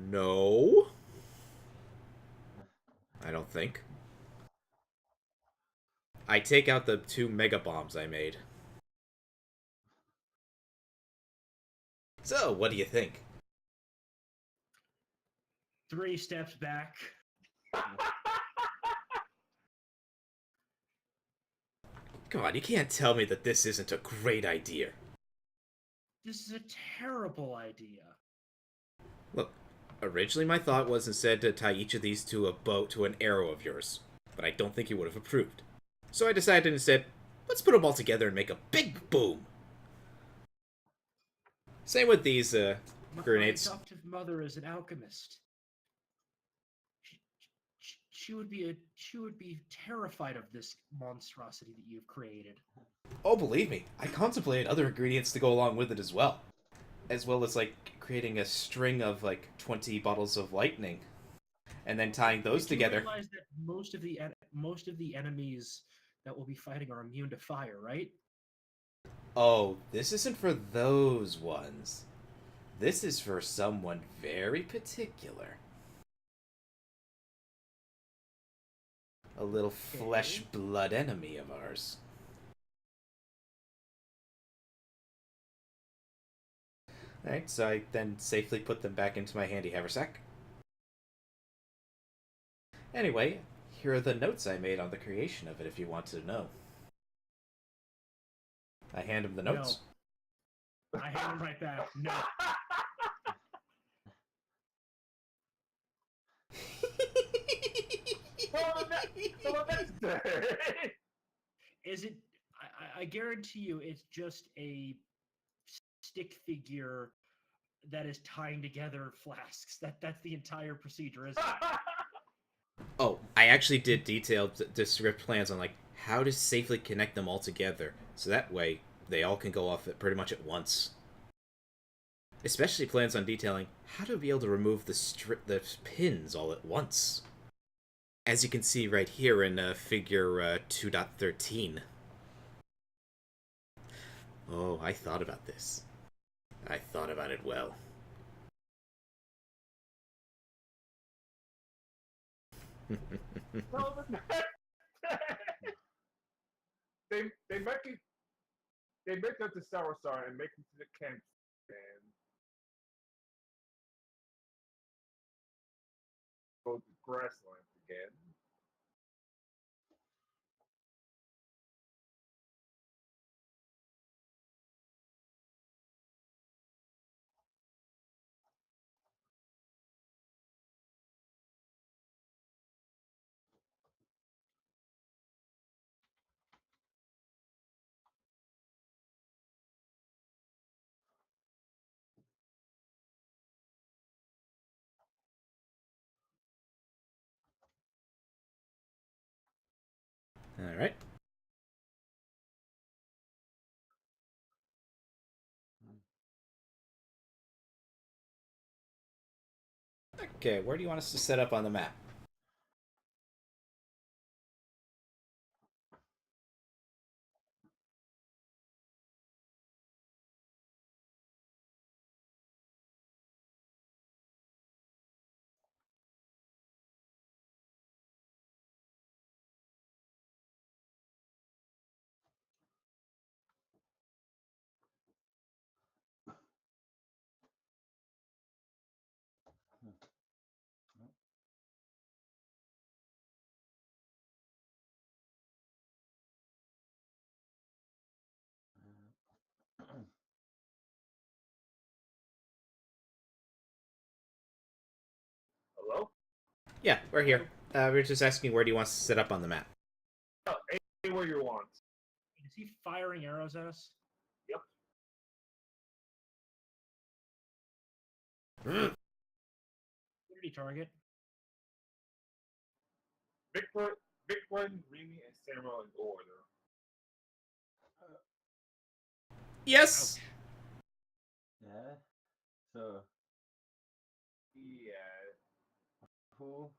[SPEAKER 2] No. I don't think. I take out the 2 mega bombs I made. So, what do you think?
[SPEAKER 5] 3 steps back.
[SPEAKER 2] Come on, you can't tell me that this isn't a great idea.
[SPEAKER 5] This is a terrible idea.
[SPEAKER 2] Look, originally my thought was instead to tie each of these to a bow to an arrow of yours, but I don't think you would have approved. So I decided instead, let's put them all together and make a big boom. Same with these grenades.
[SPEAKER 5] My adoptive mother is an alchemist. She would be terrified of this monstrosity that you've created.
[SPEAKER 2] Oh, believe me, I contemplated other ingredients to go along with it as well. As well as, like, creating a string of, like, 20 bottles of lightning. And then tying those together.
[SPEAKER 5] You realize that most of the enemies that we'll be fighting are immune to fire, right?
[SPEAKER 2] Oh, this isn't for those ones. This is for someone very particular. A little flesh-blood enemy of ours. Alright, so I then safely put them back into my handy haversack. Anyway, here are the notes I made on the creation of it if you want to know. I hand him the notes.
[SPEAKER 5] No. I hand them right back. No.
[SPEAKER 1] So the next day.
[SPEAKER 5] Is it? I guarantee you, it's just a stick figure that is tying together flasks. That's the entire procedure, isn't it?
[SPEAKER 2] Oh, I actually did detailed script plans on, like, how to safely connect them all together, so that way they all can go off at pretty much at once. Especially plans on detailing how to be able to remove the pins all at once. As you can see right here in figure 2.13. Oh, I thought about this. I thought about it well.
[SPEAKER 1] So the next day. They make up the sour star and make it to the camp and go to grasslands again.
[SPEAKER 2] Alright. Okay, where do you want us to set up on the map?
[SPEAKER 1] Hello?
[SPEAKER 2] Yeah, we're here. We're just asking where do you want us to set up on the map?
[SPEAKER 1] Oh, anywhere you want.
[SPEAKER 5] Is he firing arrows at us?
[SPEAKER 1] Yep.
[SPEAKER 5] Who did he target?
[SPEAKER 1] Bigfoot, Remy, and Samuel in order.
[SPEAKER 2] Yes.
[SPEAKER 5] Ouch.
[SPEAKER 4] Yeah. So
[SPEAKER 1] Yeah.
[SPEAKER 4] who?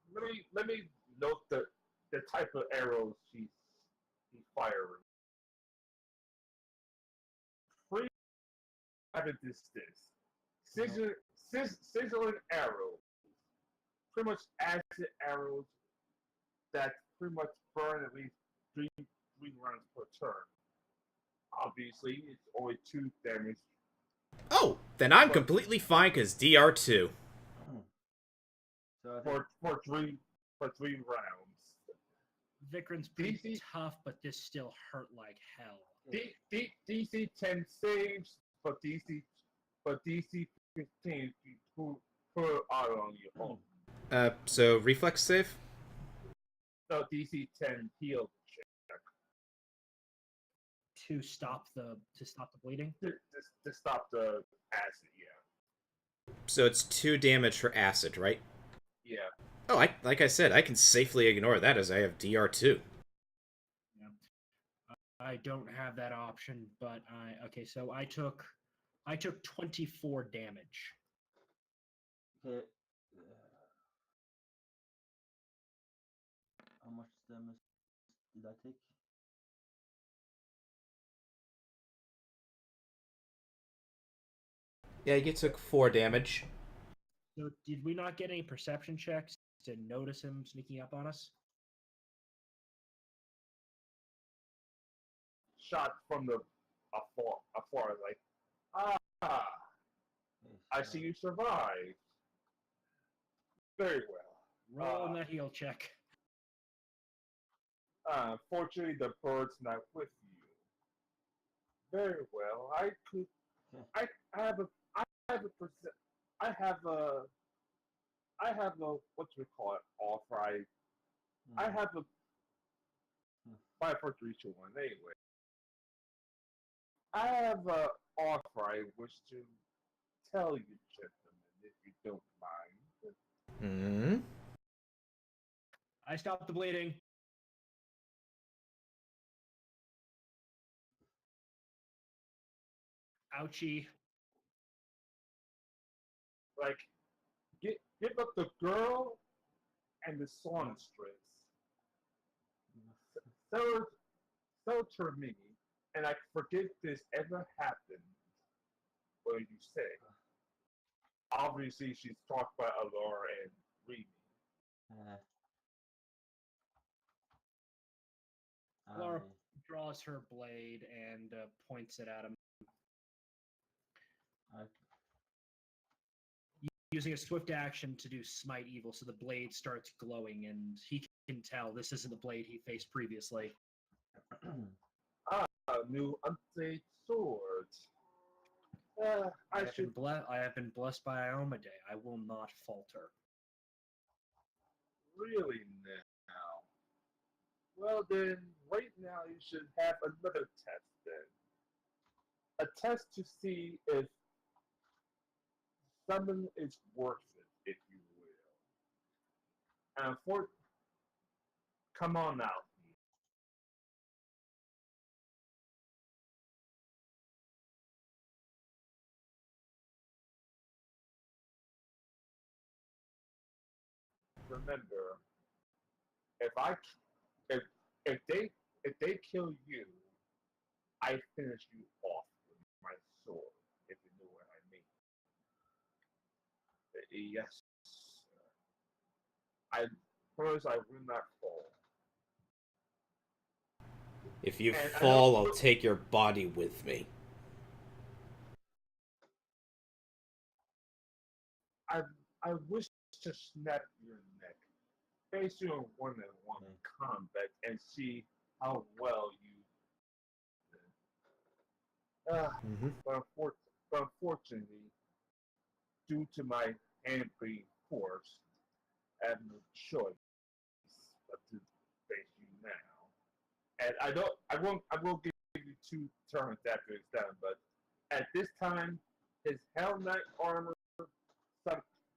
[SPEAKER 1] Let me note the type of arrows he's firing. Free at a distance. Sizzling arrows. Pretty much acid arrows that pretty much burn at least three rounds per turn. Obviously, it's only 2 damage
[SPEAKER 2] Oh, then I'm
[SPEAKER 1] But-
[SPEAKER 2] completely fine because DR2.
[SPEAKER 4] So I think
[SPEAKER 1] for three rounds.
[SPEAKER 5] Vikram's pretty
[SPEAKER 1] DC
[SPEAKER 5] tough, but this still hurt like hell.
[SPEAKER 1] DC 10 saves, but DC 15 you put out on your own.
[SPEAKER 2] So reflex save.
[SPEAKER 1] So DC 10 heal
[SPEAKER 5] To stop the bleeding.
[SPEAKER 1] to stop the acid. Yeah,
[SPEAKER 2] So it's 2 damage for acid, right?
[SPEAKER 1] yeah.
[SPEAKER 2] Oh, like I said, I can safely ignore that as I have DR2.
[SPEAKER 5] Yeah. I don't have that option, but okay. So I took 24 damage.
[SPEAKER 4] okay. How much damage did I take?
[SPEAKER 2] Yeah, you took 4 damage.
[SPEAKER 5] So did we not get any perception checks to notice him sneaking up on us?
[SPEAKER 1] Shot from the afar, like ah,
[SPEAKER 4] Okay,
[SPEAKER 1] I
[SPEAKER 4] so
[SPEAKER 1] see you survived. Very well.
[SPEAKER 5] Roll that heal check.
[SPEAKER 1] Fortunately, the bird's not with you. Very well. I could.
[SPEAKER 4] Okay.
[SPEAKER 1] I have a. I have a percent. I have a. I have a. What do we call it? Offer. I have a.
[SPEAKER 4] Hmm.
[SPEAKER 1] 5, 4, 3, 2, 1. Anyway, I have a offer. I wish to tell you, gentlemen, if you don't mind.
[SPEAKER 2] Hmm.
[SPEAKER 5] I stopped the bleeding. Ouchie.
[SPEAKER 1] Like, give up the girl and the songstress. Sell her, sell her to me, and I forget this ever happened. What did you say? Obviously, she's talked by Alora and Remy.
[SPEAKER 4] Uh,
[SPEAKER 5] Laura
[SPEAKER 4] I,
[SPEAKER 5] draws her blade and points it at him,
[SPEAKER 4] I,
[SPEAKER 5] using a swift action to do smite evil. So the blade starts glowing, and he can tell this isn't the blade he faced previously.
[SPEAKER 1] New unsafe sword. I should.
[SPEAKER 5] I have been blessed by Iomade. I will not falter.
[SPEAKER 1] Really now. Well, then, right now you should have another test then. A test to see if summon is worth it, if you will. And come on out. Remember, if I if if they kill you, I finish you off with my sword. If you know what I mean. Yes. I promise I will not fall.
[SPEAKER 2] If you
[SPEAKER 1] And
[SPEAKER 2] fall, I'll take your body with me.
[SPEAKER 1] I I wish to snap your neck, face you in one-on-one combat, and see how well you.
[SPEAKER 2] Mm-hmm.
[SPEAKER 1] But unfortunately, due to my hand being forced, I have no choice but to face you now. And I will give you 2 turns after it's done, but at this time, his Hell Knight armor,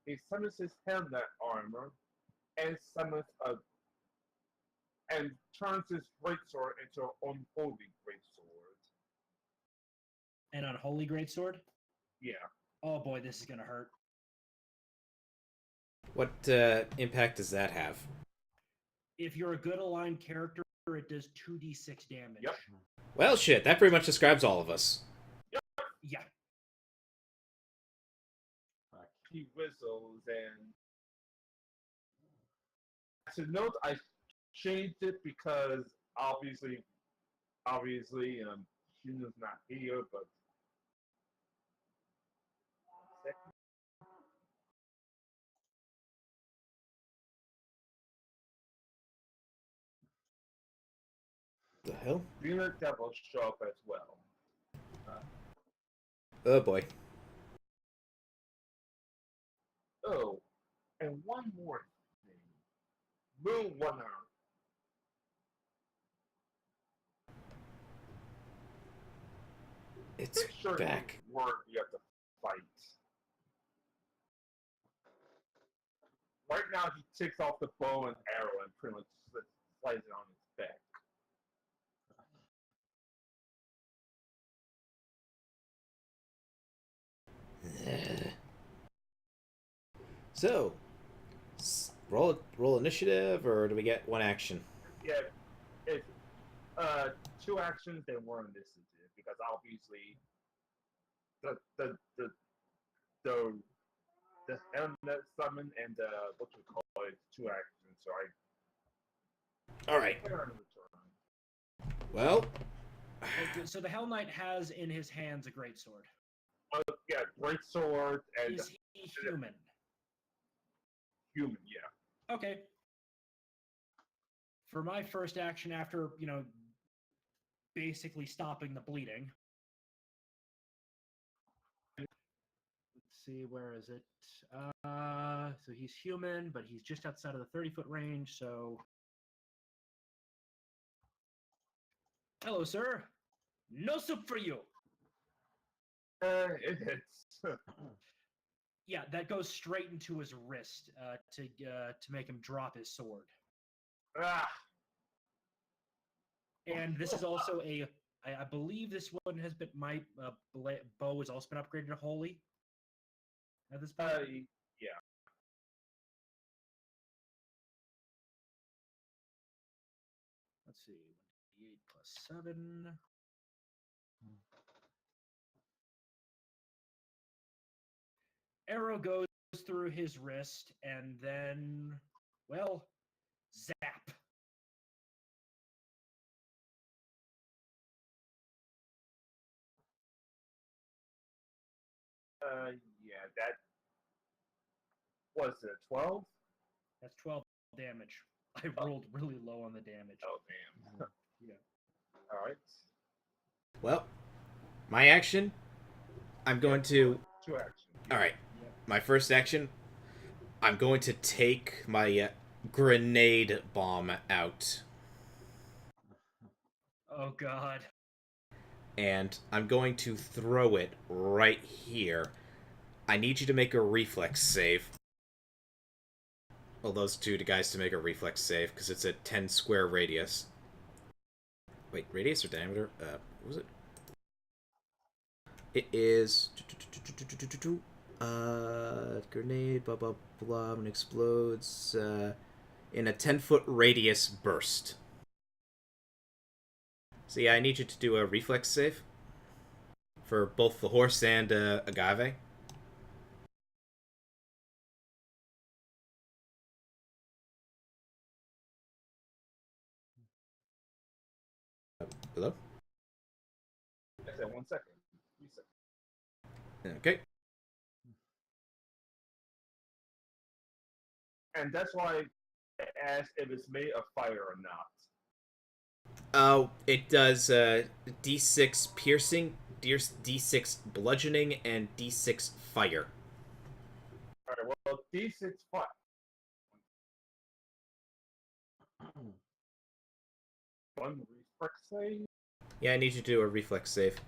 [SPEAKER 1] he summons his Hell Knight armor, and summons a and turns his greatsword into an unholy greatsword.
[SPEAKER 5] And unholy greatsword?
[SPEAKER 1] Yeah.
[SPEAKER 5] Oh boy, this is gonna hurt.
[SPEAKER 2] What impact does that have?
[SPEAKER 5] If you're a good aligned character, it does 2d6 damage.
[SPEAKER 1] Yep.
[SPEAKER 2] Well, shit, that pretty much describes all of us.
[SPEAKER 5] Yeah.
[SPEAKER 4] Fuck.
[SPEAKER 1] He whistles and. To note, I changed it because obviously, Shino's not here, but.
[SPEAKER 2] The hell?
[SPEAKER 1] Green Devil show up as well.
[SPEAKER 2] Oh boy.
[SPEAKER 1] Oh, and one more thing. Moon Runner.
[SPEAKER 2] It's
[SPEAKER 1] Picture
[SPEAKER 2] back.
[SPEAKER 1] word you have to fight. Right now, he takes off the bow and arrow and pretty much slides it on his back.
[SPEAKER 2] So, roll initiative, or do we get one action?
[SPEAKER 1] Yeah, it's 2 actions and 1 initiative because obviously the element summon and what you call it 2 actions. So
[SPEAKER 2] All right.
[SPEAKER 1] I turn return.
[SPEAKER 2] Well,
[SPEAKER 5] Okay, so the Hell Knight has in his hands a greatsword.
[SPEAKER 1] Yeah, great sword and
[SPEAKER 5] Is he human?
[SPEAKER 1] human. Yeah.
[SPEAKER 5] Okay. For my first action after, basically stopping the bleeding. Let's see, where is it? So he's human, but he's just outside of the 30-foot range, so... Hello, sir. No soup for you.
[SPEAKER 1] It hits.
[SPEAKER 5] Yeah, that goes straight into his wrist to make him drop his sword.
[SPEAKER 1] Ah.
[SPEAKER 5] And this is also I believe this one has been, my bow has also been upgraded to holy at this point.
[SPEAKER 1] Yeah.
[SPEAKER 5] Let's see, 8 plus 7. Arrow goes through his wrist, and then, well, zap.
[SPEAKER 1] Yeah, that was it. 12.
[SPEAKER 5] That's 12 damage. I rolled really low on the damage.
[SPEAKER 1] Oh damn.
[SPEAKER 5] Yeah.
[SPEAKER 1] All right.
[SPEAKER 2] well, my action. I'm going to.
[SPEAKER 1] 2 actions.
[SPEAKER 2] All right.
[SPEAKER 5] Yep.
[SPEAKER 2] My first action. I'm going to take my grenade bomb out,
[SPEAKER 5] Oh god.
[SPEAKER 2] and I'm going to throw it right here. I need you to make a reflex save. Well, those 2 guys to make a reflex save because it's a 10 square radius. Wait, radius or diameter? What was it? It is grenade, blah blah blah, and explodes in a 10-foot radius burst. So yeah, I need you to do a reflex save for both the horse and Agave. Hello?
[SPEAKER 1] I said 1 second. 3 seconds.
[SPEAKER 2] Okay.
[SPEAKER 1] And that's why I asked if it's made of fire or not.
[SPEAKER 2] It does D6 piercing, D6 bludgeoning, and D6 fire.
[SPEAKER 1] All right. Well, D6 fire. One reflex save.
[SPEAKER 2] Yeah, I need you to do a reflex save.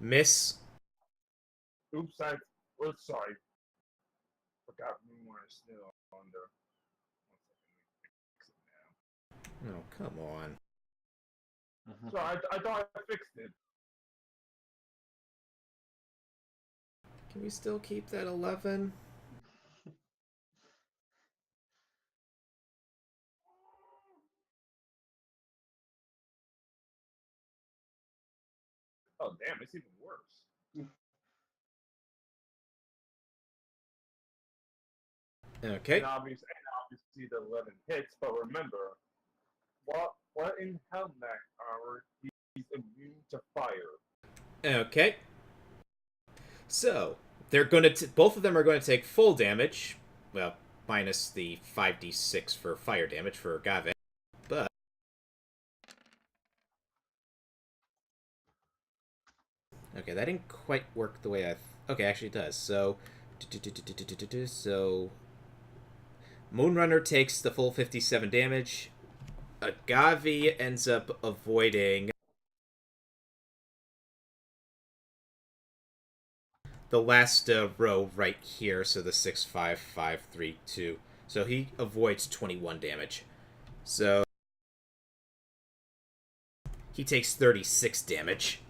[SPEAKER 2] Miss.
[SPEAKER 1] Oops, sorry. Forgot we weren't still under. 1 second. Let me fix it now.
[SPEAKER 2] Oh, come on.
[SPEAKER 1] So I thought I fixed it.
[SPEAKER 2] Can we still keep that 11?
[SPEAKER 1] Oh damn, it's even worse.
[SPEAKER 2] Okay.
[SPEAKER 1] And obviously the 11 hits, but remember, what in Hellneck armor? He's immune to fire.
[SPEAKER 2] Okay. So, they're going to both of them are going to take full damage. Well, minus the 5d6 for fire damage for Agave. But okay, that didn't quite work the way I okay, actually it does. So Moonrunner takes the full 57 damage. Agave ends up avoiding the last row right here, so the 6, 5, 5, 3, 2. So he avoids 21 damage. So he takes 36 damage.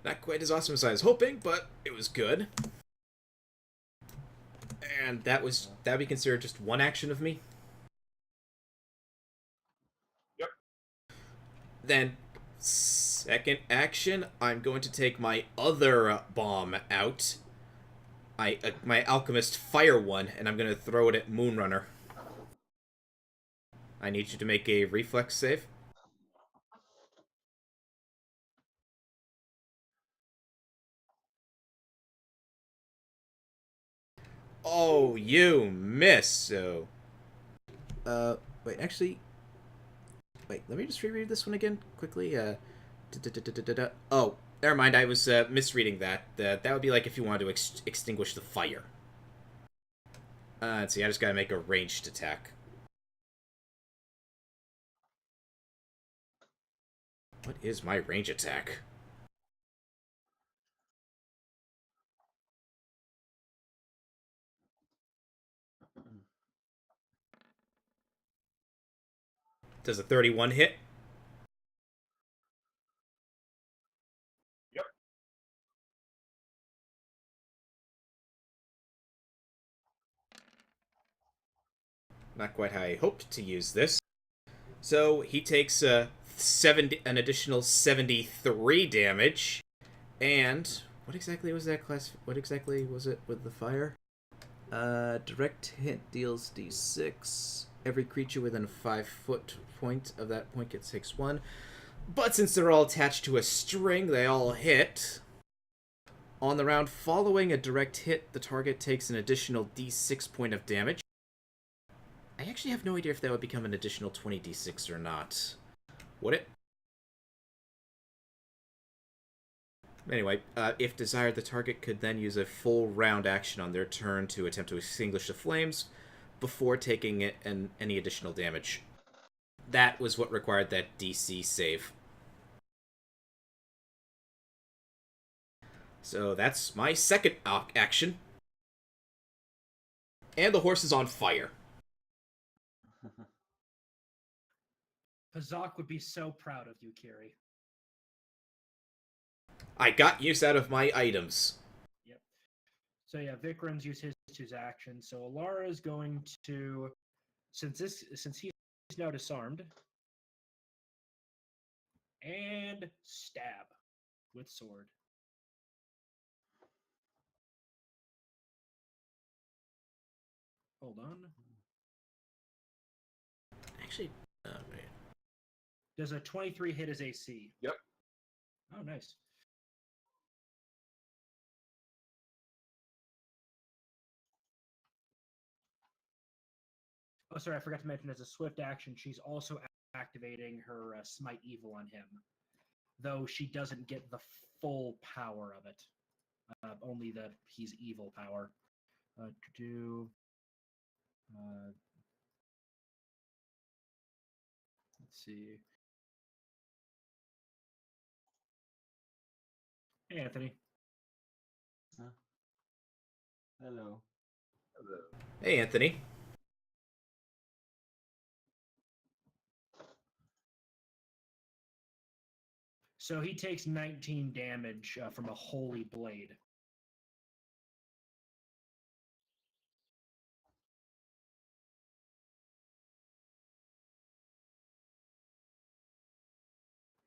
[SPEAKER 2] Not quite as awesome as I was hoping, but it was good. And that'd be considered just one action of me.
[SPEAKER 1] Yep.
[SPEAKER 2] Then second action, I'm going to take my other bomb out. My alchemist fire one, and I'm going to throw it at Moonrunner. I need you to make a reflex save. Oh, you miss. So, wait, actually, wait. Let me just reread this one again quickly. Oh, never mind. I was misreading that. That would be like if you wanted to extinguish the fire. Let's see. I just gotta make a ranged attack. What is my range attack? Does a 31 hit?
[SPEAKER 1] Yep.
[SPEAKER 2] Not quite how I hoped to use this. So he takes an additional 73 damage. And what exactly was that class? What exactly was it with the fire? Direct hit deals d6. Every creature within a 5-foot point of that point gets 6-1. But since they're all attached to a string, they all hit. On the round following a direct hit, the target takes an additional d6 point of damage. I actually have no idea if that would become an additional 20d6 or not. Would it? Anyway, if desired, the target could then use a full round action on their turn to attempt to extinguish the flames before taking any additional damage. That was what required that DC save. So that's my second action. And the horse is on fire.
[SPEAKER 5] Pazak would be so proud of you, Kiri.
[SPEAKER 2] I got use out of my items.
[SPEAKER 5] Yep. So yeah, Vikram's used his action. So Alara is going to, since he's now disarmed, and stab with sword. Hold on.
[SPEAKER 2] Actually, wait.
[SPEAKER 5] Does a 23 hit his AC?
[SPEAKER 1] Yep.
[SPEAKER 5] Oh, nice. Oh, sorry, I forgot to mention as a swift action, she's also activating her Smite Evil on him. Though she doesn't get the full power of it. Only the he's evil power. Let's see. Hey, Anthony.
[SPEAKER 4] Hello.
[SPEAKER 1] Hello.
[SPEAKER 2] Hey, Anthony.
[SPEAKER 5] So he takes 19 damage from a holy blade.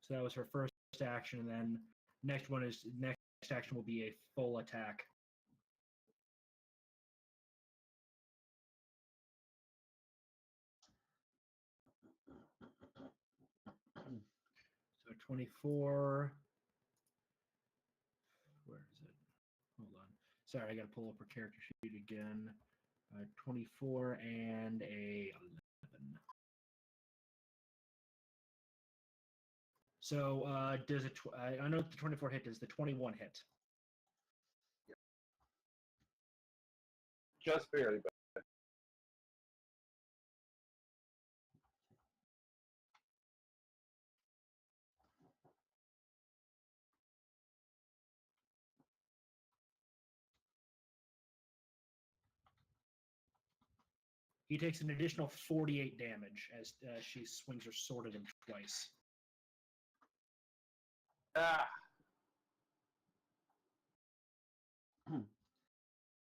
[SPEAKER 5] So that was her first action, and then next action will be a full attack. So 24. Where is it? Hold on. Sorry, I got to pull up her character sheet again. 24 and a 11. So does it? I know the 24 hit. Does the 21 hit?
[SPEAKER 1] Just barely, but
[SPEAKER 5] He takes an additional 48 damage as she swings her sword at him twice.
[SPEAKER 1] ah,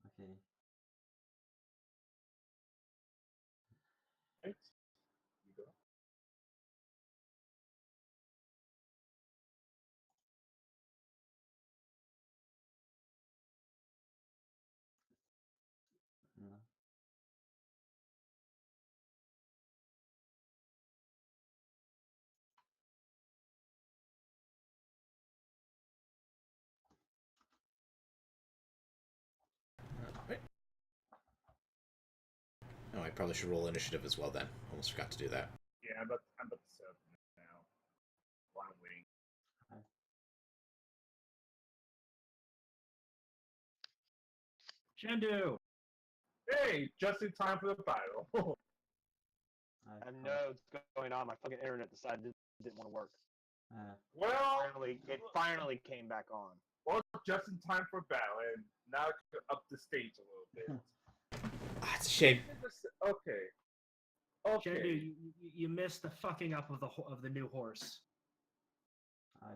[SPEAKER 4] Okay.
[SPEAKER 1] right. You go.
[SPEAKER 4] No.
[SPEAKER 2] Oh, I probably should roll initiative as well then. Almost forgot to do that.
[SPEAKER 1] Yeah, I'm about to set up now. While I'm waiting.
[SPEAKER 5] Shendu!
[SPEAKER 1] Hey, just in time for the battle.
[SPEAKER 3] I know what's going on. My fucking internet decided it didn't want to work.
[SPEAKER 1] Well,
[SPEAKER 3] It finally came back on.
[SPEAKER 1] well, just in time for battle, and now I can up the stage a little bit.
[SPEAKER 2] Ah, it's a shame.
[SPEAKER 1] Okay. Okay.
[SPEAKER 5] Shendu, you missed the fucking up of the new horse.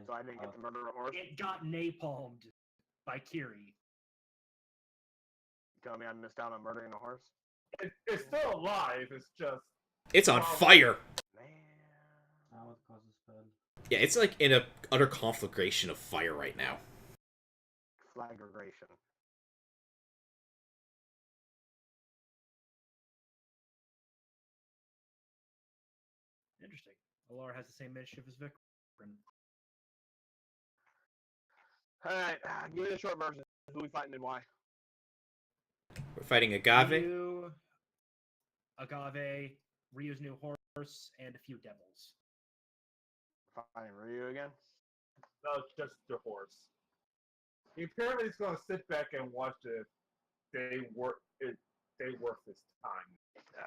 [SPEAKER 3] So I didn't get to murder a horse.
[SPEAKER 5] It got napalmed by Kiri.
[SPEAKER 3] You tell me I missed out on murdering a horse?
[SPEAKER 1] It's still alive. It's just.
[SPEAKER 2] It's on fire.
[SPEAKER 3] Man.
[SPEAKER 4] I would cause a spell.
[SPEAKER 2] Yeah, it's like in a utter conflagration of fire right now.
[SPEAKER 3] Flagration.
[SPEAKER 5] Interesting. Alar has the same initiative as Vikram.
[SPEAKER 3] Alright, give me the short version. Who we fighting and why?
[SPEAKER 2] We're fighting Agave.
[SPEAKER 5] Ryu, Agave, Ryu's new horse, and a few devils.
[SPEAKER 3] Fighting Ryu again?
[SPEAKER 1] No, it's just the horse. Apparently, he's gonna sit back and watch if they work. They work this time.
[SPEAKER 4] Can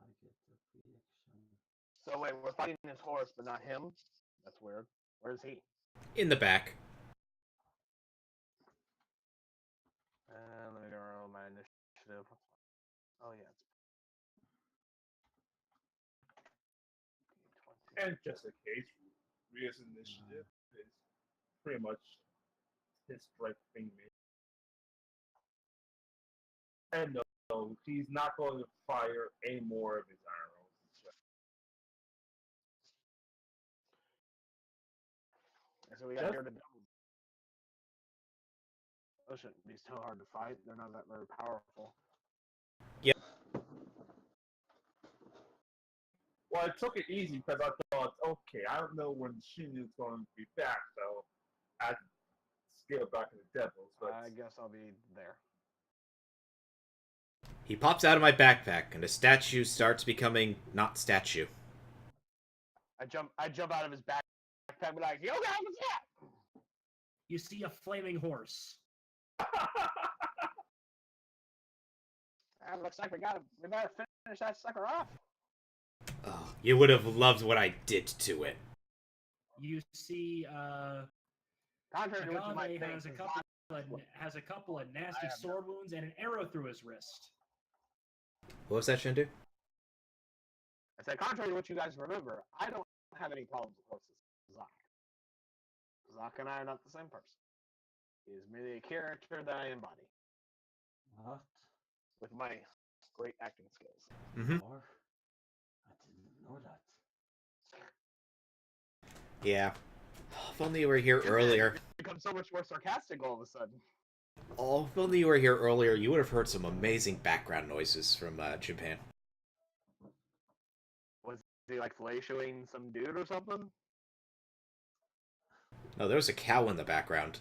[SPEAKER 4] I get the reaction?
[SPEAKER 3] So wait, we're fighting this horse, but not him? That's weird. Where's he?
[SPEAKER 2] In the back.
[SPEAKER 3] Let me go roll my initiative. Oh yeah.
[SPEAKER 1] And just in case, Rio's initiative is pretty much his strike thing. And no, he's not going to fire any more of his arrows.
[SPEAKER 3] So we got here to double. Those shouldn't be so hard to fight. They're not that very powerful.
[SPEAKER 2] Yep.
[SPEAKER 1] Well, I took it easy because I thought, okay, I don't know when Shinu's going to be back, so I scale back to the devils. But
[SPEAKER 3] I guess I'll be there.
[SPEAKER 2] He pops out of my backpack, and a statue starts becoming not statue.
[SPEAKER 3] I jump out of his backpack and be like, yo guys, what's that?
[SPEAKER 5] You see a flaming horse.
[SPEAKER 3] Looks like we better finish that sucker off.
[SPEAKER 2] Oh, you would have loved what I did to it.
[SPEAKER 5] You see
[SPEAKER 3] Contrary to what you might
[SPEAKER 5] Agave
[SPEAKER 3] think,
[SPEAKER 5] has a
[SPEAKER 3] his
[SPEAKER 5] couple has a couple of nasty
[SPEAKER 3] have
[SPEAKER 5] sword wounds and an arrow through his wrist.
[SPEAKER 2] What was that, Shindu?
[SPEAKER 3] I said, contrary to what you guys remember, I don't have any problems with horses. Zach and I are not the same person. He is merely a character that I embody
[SPEAKER 4] What?
[SPEAKER 3] with my great acting skills.
[SPEAKER 2] Mm-hmm.
[SPEAKER 4] Or? I didn't know that.
[SPEAKER 2] Yeah. If only you were here earlier.
[SPEAKER 3] You become so much more sarcastic all of a sudden.
[SPEAKER 2] Oh, if only you were here earlier, you would have heard some amazing background noises from Japan.
[SPEAKER 3] Was he like fellatiating some dude or something?
[SPEAKER 2] No, there was a cow in the background.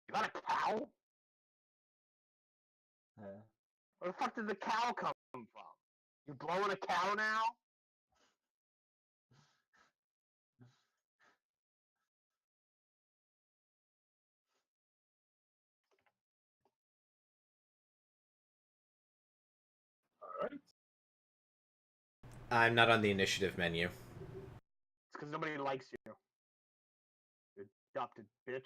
[SPEAKER 3] You got a cow?
[SPEAKER 4] Yeah.
[SPEAKER 3] Where the fuck did the cow come from? You blowing a cow now?
[SPEAKER 1] Alright.
[SPEAKER 2] I'm not on the initiative menu.
[SPEAKER 3] It's because nobody likes you. You adopted bitch.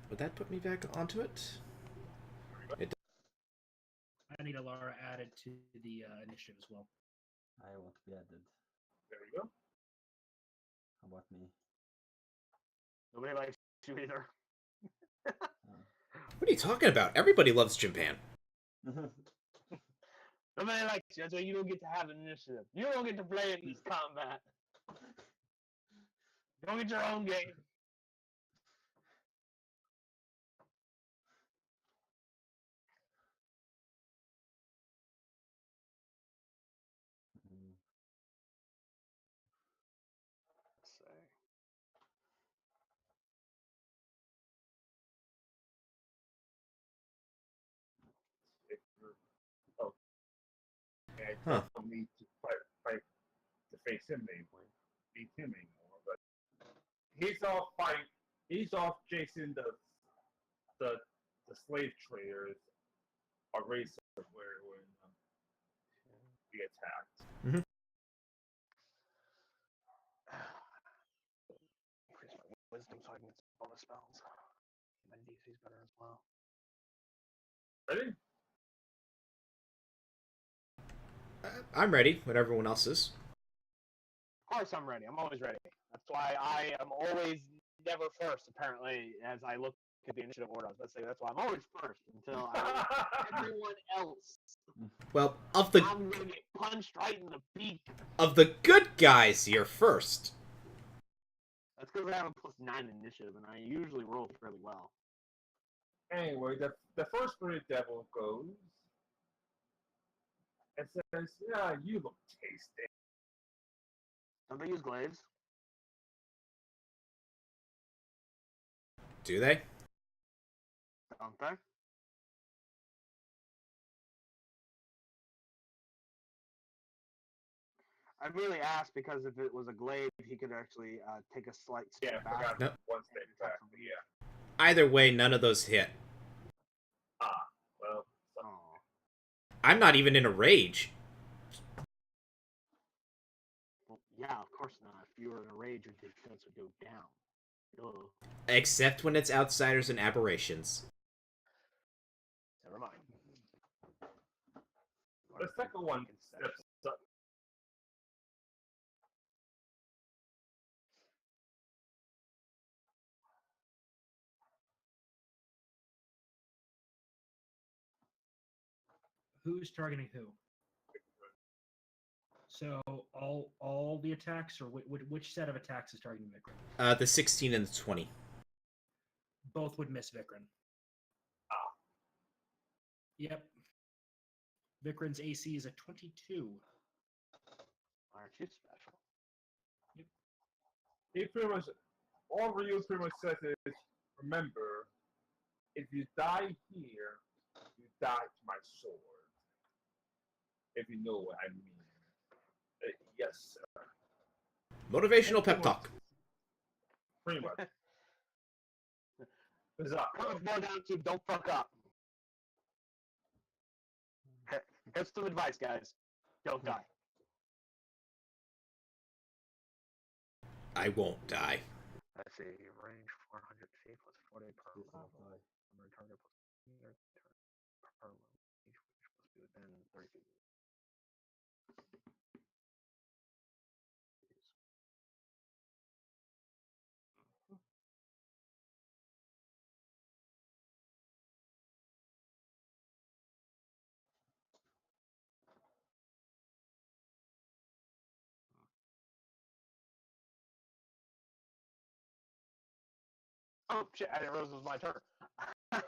[SPEAKER 2] Would that put me back onto it?
[SPEAKER 5] I need Alara added to the initiative as well.
[SPEAKER 4] I want to be added.
[SPEAKER 1] There we go.
[SPEAKER 4] How about me?
[SPEAKER 3] Nobody likes you either.
[SPEAKER 2] What are you talking about? Everybody loves Japan.
[SPEAKER 3] Nobody likes you. That's why you don't get to have an initiative. You don't get to play in this combat. You don't get your own game. Let's see.
[SPEAKER 1] Oh. And I
[SPEAKER 2] Huh.
[SPEAKER 1] don't need to fight to face him anymore. Beat him anymore. But he's off fight. He's off chasing the slave traders are racist where when he attacked.
[SPEAKER 3] Increase my wisdom so I can get some bonus spells. My DC's better as well.
[SPEAKER 1] Ready?
[SPEAKER 2] I'm ready when everyone else is.
[SPEAKER 3] Of course I'm ready. I'm always ready. That's why I am always never first, apparently, as I look at the initiative order. I was about to say that's why I'm always first until everyone else.
[SPEAKER 2] Well,
[SPEAKER 3] I'm gonna get punched right in the beak.
[SPEAKER 2] of the good guys, you're first.
[SPEAKER 3] That's because I have a +9 initiative, and I usually roll fairly well.
[SPEAKER 1] Anyway, the first spirit devil goes and says, "Yeah, you look tasty."
[SPEAKER 3] Don't they use glaives?
[SPEAKER 2] Do they?
[SPEAKER 3] Don't they? I merely asked because if it was a glaive, he could actually take a slight
[SPEAKER 1] Yeah,
[SPEAKER 3] step
[SPEAKER 1] I
[SPEAKER 3] back.
[SPEAKER 1] forgot
[SPEAKER 2] No.
[SPEAKER 1] one step back. Yeah.
[SPEAKER 2] Either way, none of those hit.
[SPEAKER 1] Well,
[SPEAKER 3] Oh.
[SPEAKER 2] I'm not even in a rage.
[SPEAKER 3] Well, yeah, of course not. If you were in a rage, your defense would go down. Ugh.
[SPEAKER 2] Except when it's outsiders and aberrations.
[SPEAKER 3] Never mind.
[SPEAKER 1] the second one steps up.
[SPEAKER 5] Who's targeting who? So all the attacks, or which set of attacks is targeting Vikram?
[SPEAKER 2] The 16 and the 20.
[SPEAKER 5] Both would miss Vikram. Yep. Vikram's AC is a 22.
[SPEAKER 3] Aren't you special?
[SPEAKER 1] He pretty much, all Ryu pretty much says is, remember, if you die here, you die to my sword. If you know what I mean. Yes, sir.
[SPEAKER 2] Motivational pep talk.
[SPEAKER 1] Pretty much. Bizarre.
[SPEAKER 3] Comes more down to don't fuck up. Here's some advice, guys. Don't die.
[SPEAKER 2] I won't die.
[SPEAKER 3] Let's see, range 400 feet plus 40 per
[SPEAKER 4] This is
[SPEAKER 3] level.
[SPEAKER 4] why.
[SPEAKER 3] Number target plus meter per level. Each which must be within 30 feet. Oh shit! I didn't realize it was my turn. I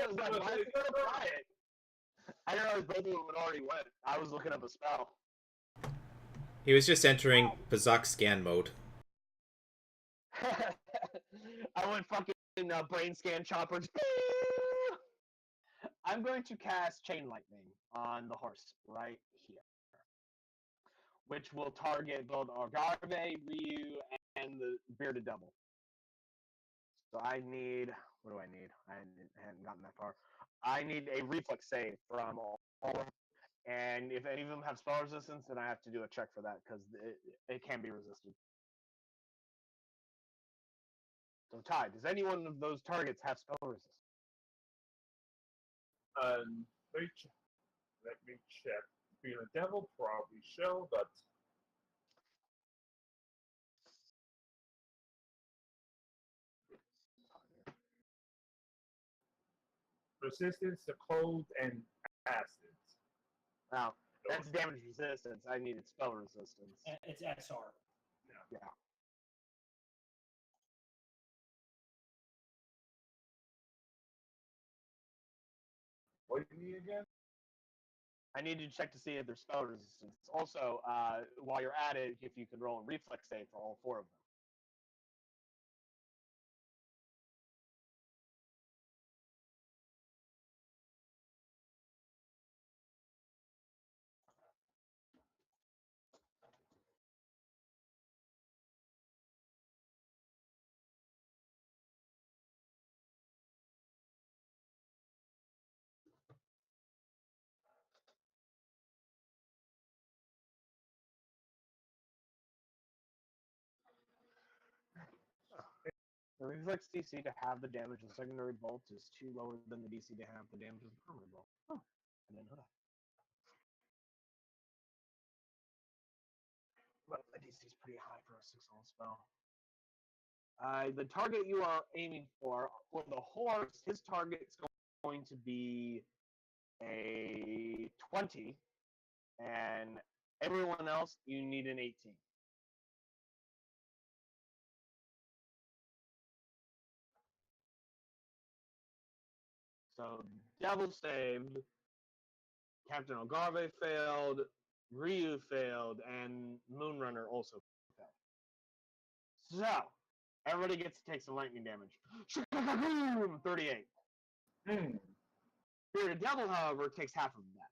[SPEAKER 3] was like, why is he gonna try it? I didn't realize both of them had already went. I was looking up a spell.
[SPEAKER 2] He was just entering Bazak scan mode.
[SPEAKER 3] I went fucking brain scan choppers. I'm going to cast Chain Lightning on the horse right here, which will target both Agave, Ryu, and the Bearded Devil. So I need. What do I need? I hadn't gotten that far. I need a reflex save from all of them. And if any of them have spell resistance, then I have to do a check for that because it can be resisted. So, Ty, does any one of those targets have spell resistance?
[SPEAKER 1] Let me check. Being a devil probably show, but resistance to cold and acids.
[SPEAKER 3] Now, that's damage resistance. I needed spell resistance.
[SPEAKER 5] It's SR.
[SPEAKER 3] Yeah.
[SPEAKER 1] What do you need again?
[SPEAKER 3] I need to check to see if there's spell resistance. Also, while you're at it, if you can roll a reflex save for all four of them. The reflex DC to have the damage of the secondary bolt is too lower than the DC to have the damage of the primary bolt. Oh, I didn't know that. But the DC is pretty high for a 6-level spell. The target you are aiming for the horse, his target's going to be a 20, and everyone else, you need an 18. So, Devil saved, Captain Agave failed, Ryu failed, and Moonrunner also failed. So, everybody gets to take some lightning damage. 38. Bearded Devil, however, takes half of that.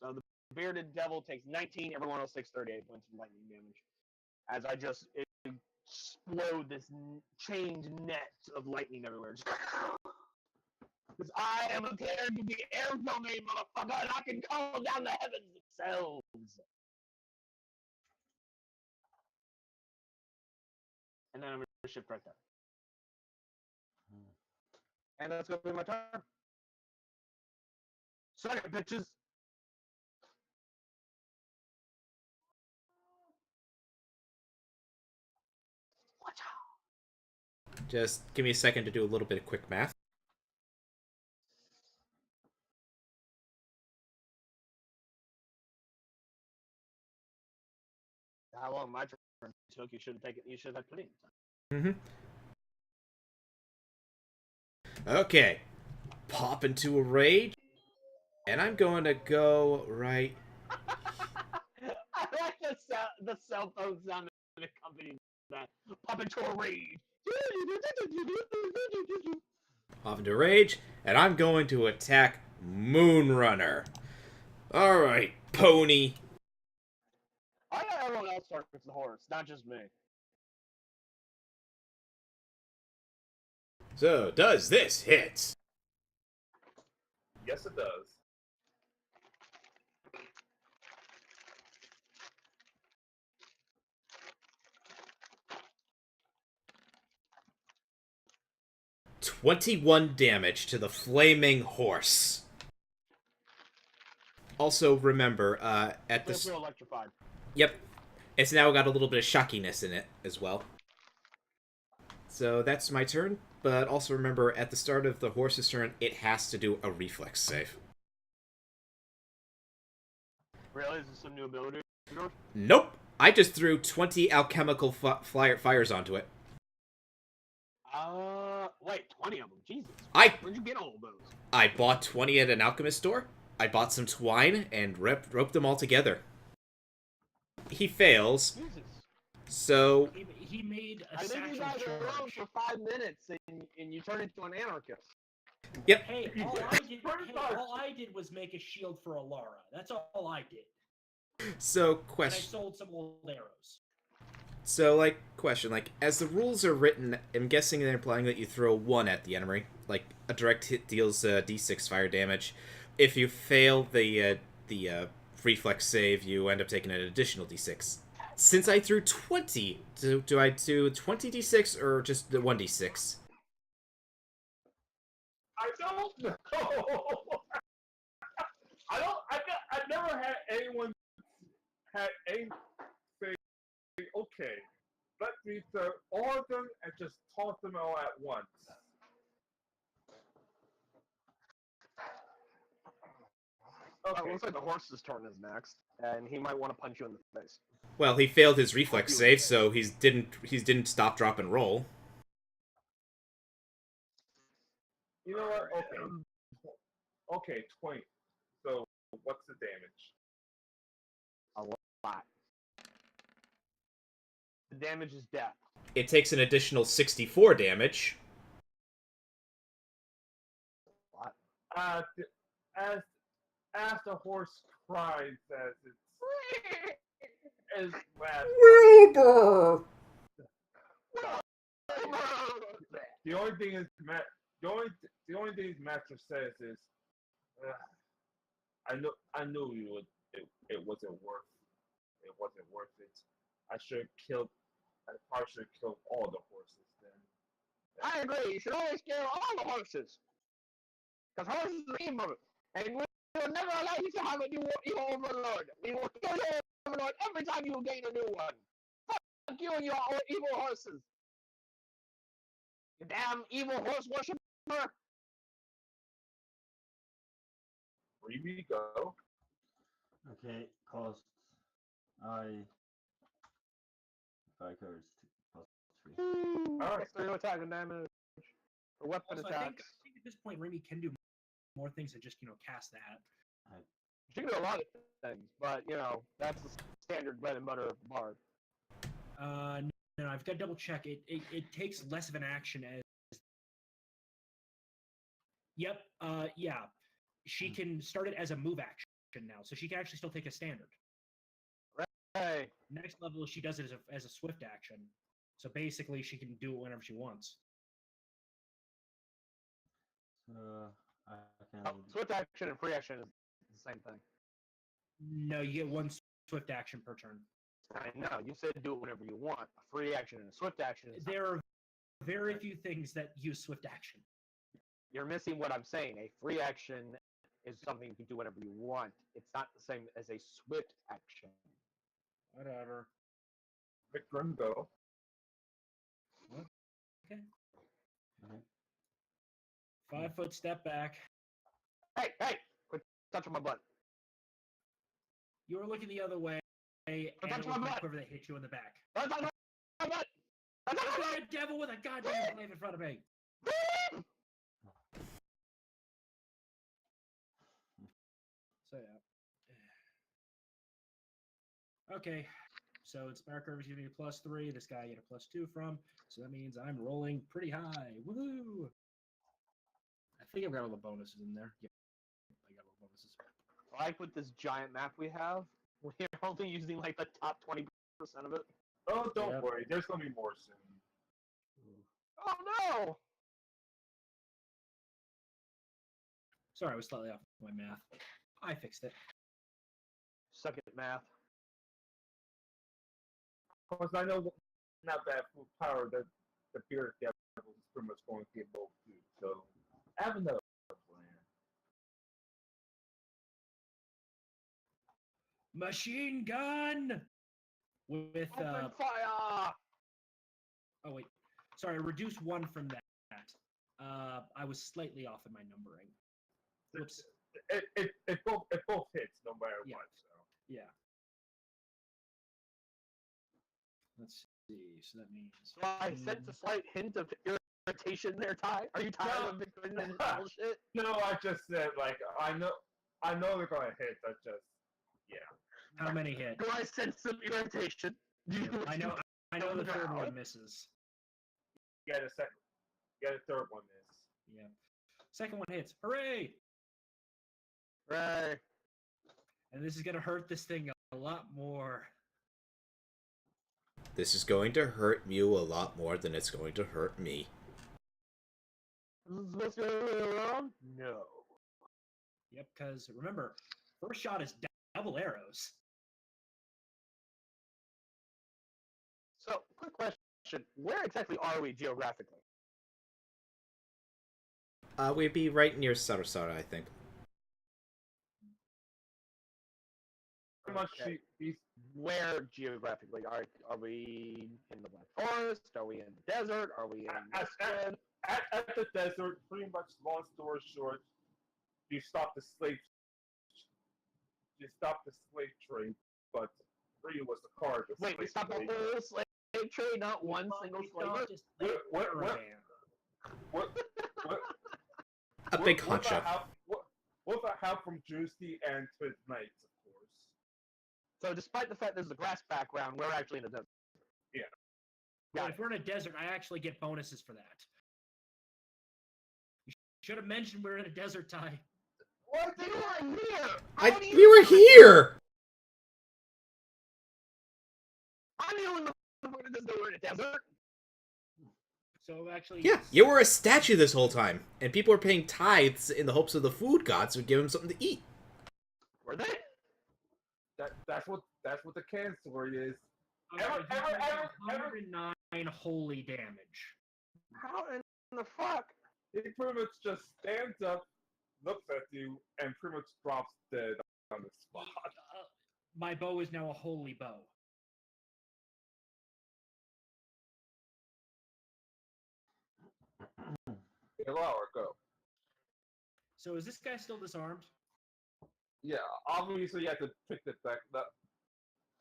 [SPEAKER 3] So the Bearded Devil takes 19, everyone else takes 38 points of lightning damage. As I just explode this chained net of lightning everywhere. Because I am prepared to be air domain, motherfucker, and I can call down the heavens themselves. And then I'm going to shift right there. And that's going to be my turn. Second, bitches.
[SPEAKER 2] Just give me a second to do a little bit of quick math.
[SPEAKER 3] How long my turn took? You should have taken. You should have plenty of time.
[SPEAKER 2] Okay. Pop into a rage. And I'm going to go right...
[SPEAKER 3] I like the cell phone sound that accompanied that. Pop into a rage.
[SPEAKER 2] Pop into rage. And I'm going to attack Moonrunner. Alright, pony.
[SPEAKER 3] I got everyone else start with the horse, not just me.
[SPEAKER 2] So, does this hit?
[SPEAKER 1] Yes, it does.
[SPEAKER 2] "21 damage to the flaming horse." Also, remember, at
[SPEAKER 3] Feel
[SPEAKER 2] this.
[SPEAKER 3] electrified.
[SPEAKER 2] Yep. It's now got a little bit of shockiness in it as well. So that's my turn, but also remember, at the start of the horse's turn, it has to do a reflex save.
[SPEAKER 3] Really? Is this some new ability?
[SPEAKER 2] Nope! I just threw 20 alchemical fires onto it.
[SPEAKER 3] Wait, 20 of them. Jesus.
[SPEAKER 2] I
[SPEAKER 3] Where'd you get all of those?
[SPEAKER 2] I bought 20 at an alchemist store. I bought some twine and roped them all together. He fails,
[SPEAKER 3] Jesus.
[SPEAKER 2] so
[SPEAKER 5] He made a
[SPEAKER 3] I think you
[SPEAKER 5] satchel
[SPEAKER 3] guys are alone
[SPEAKER 5] charge.
[SPEAKER 3] for 5 minutes and you turn into an anarchist.
[SPEAKER 2] yep.
[SPEAKER 5] Hey, all I did was make a shield for Alara. That's all I did.
[SPEAKER 2] So
[SPEAKER 5] And I
[SPEAKER 2] question.
[SPEAKER 5] sold some old arrows.
[SPEAKER 2] So question, as the rules are written, I'm guessing they're implying that you throw 1 at the enemy. Like a direct hit deals d6 fire damage. If you fail the reflex save, you end up taking an additional d6. Since I threw 20, do I do 20 d6 or just the 1d6?
[SPEAKER 1] I don't know. I've never had anyone say, okay, let me throw all of them and just toss them all at once.
[SPEAKER 3] Okay. It looks like the horse's turn is next, and he might want to punch you in the face.
[SPEAKER 2] Well, he failed his reflex save, so he didn't stop, drop, and roll.
[SPEAKER 1] You know what? Okay. Okay, 20. So, what's the damage?
[SPEAKER 3] A lot. The damage is death.
[SPEAKER 2] It takes an additional 64 damage.
[SPEAKER 3] What?
[SPEAKER 1] As the horse cries as its last.
[SPEAKER 2] Wilbur!
[SPEAKER 1] The only thing is, the only thing Master says is, I knew you would. It wasn't worth. It wasn't worth it. I probably should have killed all the horses then.
[SPEAKER 3] I agree. You should always kill all the horses. Because horses are evil. And we will never allow you to have a new evil overlord. We will kill your overlord every time you gain a new one. Fuck you and your evil horses. You damn evil horse worshiper.
[SPEAKER 1] Where we go?
[SPEAKER 4] Okay, cost if I curse +3.
[SPEAKER 1] Alright.
[SPEAKER 3] Extra attack and damage. For weapon
[SPEAKER 5] Also, I
[SPEAKER 3] attacks.
[SPEAKER 5] think at this point, Remy can do more things than just cast that.
[SPEAKER 3] She can do a lot of things, but that's the standard bread and butter of the bard.
[SPEAKER 5] No, I've got to double check. It takes less of an action as. Yep. Yeah. She can start it as a move action now, so she can actually still take a standard.
[SPEAKER 3] Hey.
[SPEAKER 5] Next level, she does it as a swift action. So basically, she can do it whenever she wants.
[SPEAKER 4] So I can.
[SPEAKER 3] Swift action and free action is the same thing.
[SPEAKER 5] No, you get one swift action per turn.
[SPEAKER 3] I know. You said do it whenever you want. A free action and a swift action is.
[SPEAKER 5] There are very few things that use swift action.
[SPEAKER 3] You're missing what I'm saying. A free action is something you can do whenever you want. It's not the same as a swift action.
[SPEAKER 5] Whatever.
[SPEAKER 1] McGrim go.
[SPEAKER 5] Okay.
[SPEAKER 4] Okay.
[SPEAKER 5] 5-foot step back.
[SPEAKER 3] Hey! Quit touching my butt.
[SPEAKER 5] You were looking the other way, and it
[SPEAKER 3] touch
[SPEAKER 5] was
[SPEAKER 3] my
[SPEAKER 5] my
[SPEAKER 3] butt.
[SPEAKER 5] quiver that hit you in the back.
[SPEAKER 3] Don't touch my butt! Don't touch my
[SPEAKER 5] There's a devil with a goddamn knife in front of me.
[SPEAKER 3] butt!
[SPEAKER 5] So yeah. Okay. So Inspire Curve is giving me a +3. This guy I get a +2 from. So that means I'm rolling pretty high. Woohoo! I think I've got all the bonuses in there. Yep. I got all the bonuses.
[SPEAKER 3] Like with this giant map we have, we're only using like the top 20% of it.
[SPEAKER 1] Oh, don't
[SPEAKER 5] Yep.
[SPEAKER 1] worry. There's gonna be more soon.
[SPEAKER 3] Oh no!
[SPEAKER 5] Sorry, I was slightly off my math. I fixed it.
[SPEAKER 3] Suck at math.
[SPEAKER 1] Because I know now that full power that the Bearded Devil is pretty much going to get both too. So I have another plan.
[SPEAKER 5] Machine gun with
[SPEAKER 3] Open fire!
[SPEAKER 5] oh wait, sorry, reduce 1 from that. I was slightly off in my numbering. Whoops.
[SPEAKER 1] It both hits no matter
[SPEAKER 5] Yeah.
[SPEAKER 1] what. So
[SPEAKER 5] Yeah. Let's see. So that means.
[SPEAKER 3] So I sense a slight hint of irritation there, Ty. Are you tired of Victor and his bullshit?
[SPEAKER 1] no, I just said like I know they're gonna hit. I just
[SPEAKER 5] How many hit?
[SPEAKER 3] Do I sense some irritation?
[SPEAKER 5] I know the third one misses.
[SPEAKER 1] you got a second, you got a third one is.
[SPEAKER 5] Yeah. Second one hits. Hooray!
[SPEAKER 3] Right.
[SPEAKER 5] And this is gonna hurt this thing a lot more.
[SPEAKER 2] This is going to hurt you a lot more than it's going to hurt me.
[SPEAKER 3] Is this going to go wrong? No.
[SPEAKER 5] Yep, because remember, first shot is double arrows.
[SPEAKER 3] So, quick question. Where exactly are we geographically?
[SPEAKER 2] We'd be right near Sarasara, I think.
[SPEAKER 1] Pretty much
[SPEAKER 3] Okay.
[SPEAKER 1] these
[SPEAKER 3] Where geographically? Are we in the Black Forest? Are we in the desert? Are we in Westwood?
[SPEAKER 1] at the desert. Pretty much, long story short, you stop the slave trade, but for you was the car. The
[SPEAKER 3] Wait, we
[SPEAKER 1] slave
[SPEAKER 3] stopped the
[SPEAKER 1] trade.
[SPEAKER 3] whole slave trade, not one single slaver?
[SPEAKER 5] Just
[SPEAKER 1] What- What
[SPEAKER 2] A big hunch
[SPEAKER 1] about
[SPEAKER 2] up.
[SPEAKER 1] what about help from Juicy and Twitch Knights, of course?
[SPEAKER 3] So, despite the fact there's a grass background, we're actually in the desert.
[SPEAKER 1] Yeah.
[SPEAKER 5] Yeah,
[SPEAKER 3] Got
[SPEAKER 5] if we're in a desert, I actually get bonuses for that. You should have mentioned we're in a desert, Ty.
[SPEAKER 3] What? You are here! How do you
[SPEAKER 2] We were here!
[SPEAKER 3] I'm the only one that doesn't know we're in a desert.
[SPEAKER 5] So actually,
[SPEAKER 2] Yeah, you were a statue this whole time, and people were paying tithes in the hopes of the food gods would give them something to eat.
[SPEAKER 3] Were they?
[SPEAKER 1] That's what the can story is.
[SPEAKER 5] Okay,
[SPEAKER 1] Ever-
[SPEAKER 5] he
[SPEAKER 1] ever-
[SPEAKER 5] did
[SPEAKER 1] ever-
[SPEAKER 5] 109 holy damage.
[SPEAKER 3] How in the fuck?
[SPEAKER 1] He pretty much just stands up, looks at you, and pretty much drops dead on the spot.
[SPEAKER 5] My bow is now a holy bow.
[SPEAKER 1] Allow her go.
[SPEAKER 5] So is this guy still disarmed?
[SPEAKER 1] Yeah, obviously you have to pick it back up.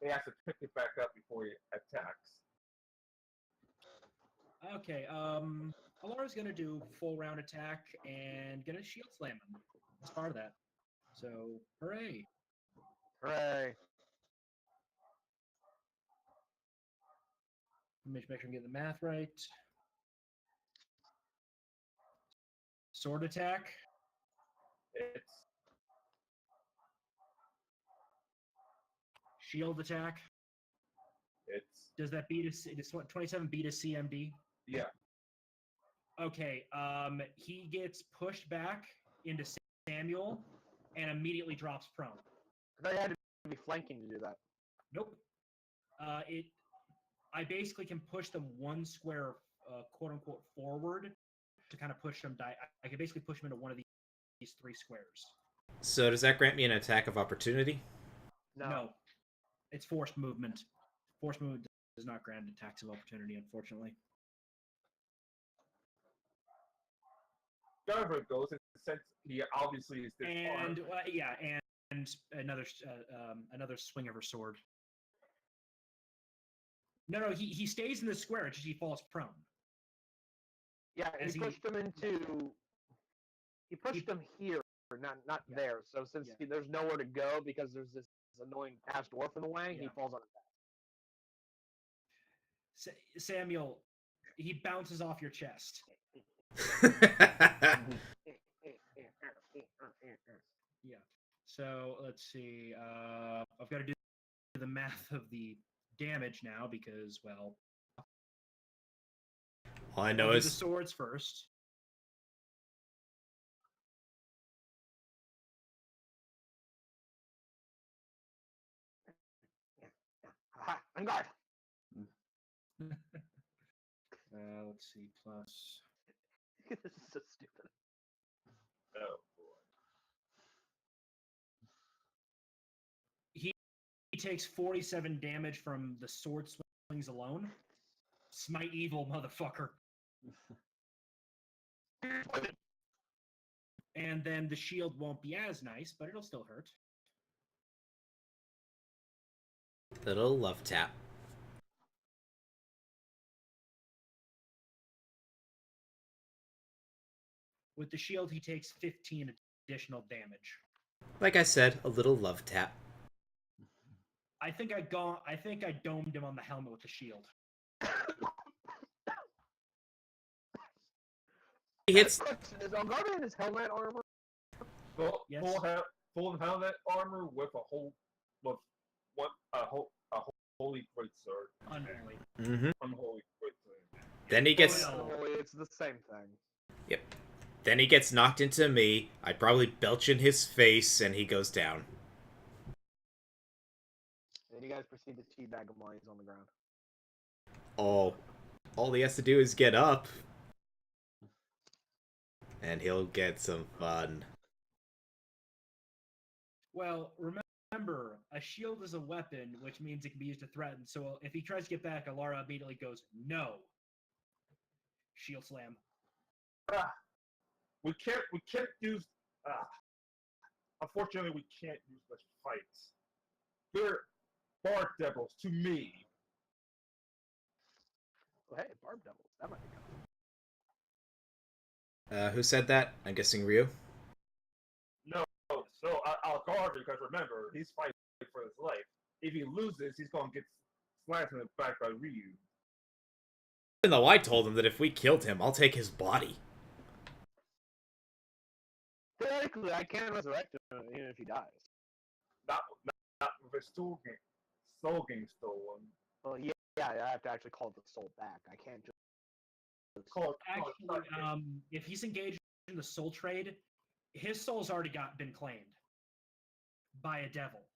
[SPEAKER 1] He has to pick it back up before he attacks.
[SPEAKER 5] Okay, Alara's gonna do full round attack and gonna shield slam him as part of that. So, hooray!
[SPEAKER 3] Hooray.
[SPEAKER 5] Let me just make sure I'm getting the math right. Sword attack.
[SPEAKER 1] It's
[SPEAKER 5] Shield attack. Does that beat a? Does 27 beat a CMD?
[SPEAKER 1] yeah.
[SPEAKER 5] Okay. He gets pushed back into Samuel and immediately drops prone.
[SPEAKER 3] They had to be flanking to do that.
[SPEAKER 5] Nope. I basically can push them one square, quote unquote, forward to kind of push them. I can basically push them into one of these 3 squares.
[SPEAKER 2] So does that grant me an attack of opportunity?
[SPEAKER 3] No.
[SPEAKER 5] It's forced movement. Forced movement does not grant attacks of opportunity, unfortunately.
[SPEAKER 1] However it goes, in the sense he obviously is disarmed.
[SPEAKER 5] And and another swing of her sword. No, he stays in the square. It's just he falls prone.
[SPEAKER 3] Yeah,
[SPEAKER 5] As
[SPEAKER 3] he
[SPEAKER 5] he-
[SPEAKER 3] pushed him into. He pushed him here, not
[SPEAKER 5] Yeah.
[SPEAKER 3] there. So since
[SPEAKER 5] Yeah.
[SPEAKER 3] there's nowhere to go because there's this annoying past dwarf in the way, he
[SPEAKER 5] Yeah.
[SPEAKER 3] falls on his
[SPEAKER 5] Samuel, he bounces off your chest.
[SPEAKER 3] back.
[SPEAKER 5] Yeah. So let's see. I've got to do the math of the damage now because, well,
[SPEAKER 2] All I
[SPEAKER 5] I'll
[SPEAKER 2] know
[SPEAKER 5] do the
[SPEAKER 2] is
[SPEAKER 5] swords first.
[SPEAKER 3] Aha, on guard.
[SPEAKER 5] Let's see, plus.
[SPEAKER 3] This is so stupid.
[SPEAKER 1] Oh,
[SPEAKER 5] He takes 47 damage from the sword swings alone. Smite evil, motherfucker. And then the shield won't be as nice, but it'll still hurt.
[SPEAKER 2] Little love tap.
[SPEAKER 5] With the shield, he takes 15 additional damage.
[SPEAKER 2] Like I said, a little love tap.
[SPEAKER 5] I think I domed him on the helmet with the shield.
[SPEAKER 2] He hits.
[SPEAKER 3] Is Algarve in his helmet armor?
[SPEAKER 5] Yes.
[SPEAKER 1] full helmet armor with a whole with one a holy great sword.
[SPEAKER 5] Unholy.
[SPEAKER 1] Unholy great sword.
[SPEAKER 2] Then he gets.
[SPEAKER 3] Unholy, it's the same thing.
[SPEAKER 2] Yep. Then he gets knocked into me. I probably belch in his face, and he goes down.
[SPEAKER 3] And you guys proceed to teabag him while he's on the ground.
[SPEAKER 2] All he has to do is get up. And he'll get some fun.
[SPEAKER 5] Well, remember, a shield is a weapon, which means it can be used to threaten. So if he tries to get back, Alara immediately goes, no. Shield slam.
[SPEAKER 1] We can't use. Unfortunately, we can't use such fights. They're bark devils to me.
[SPEAKER 3] Oh, hey, Barb Devils. That might be coming.
[SPEAKER 2] Who said that? I'm guessing Ryu.
[SPEAKER 1] No, so I'll guard because remember, he's fighting for his life. If he loses, he's gonna get slashed in the back by Ryu.
[SPEAKER 2] Even though I told him that if we killed him, I'll take his body.
[SPEAKER 3] Theoretically, I can resurrect him even if he dies.
[SPEAKER 1] Not with his soul getting stolen.
[SPEAKER 3] Well, yeah, I have to actually call the soul back. I can't just
[SPEAKER 5] Actually, if he's engaged in the soul trade, his soul's already been claimed by a devil.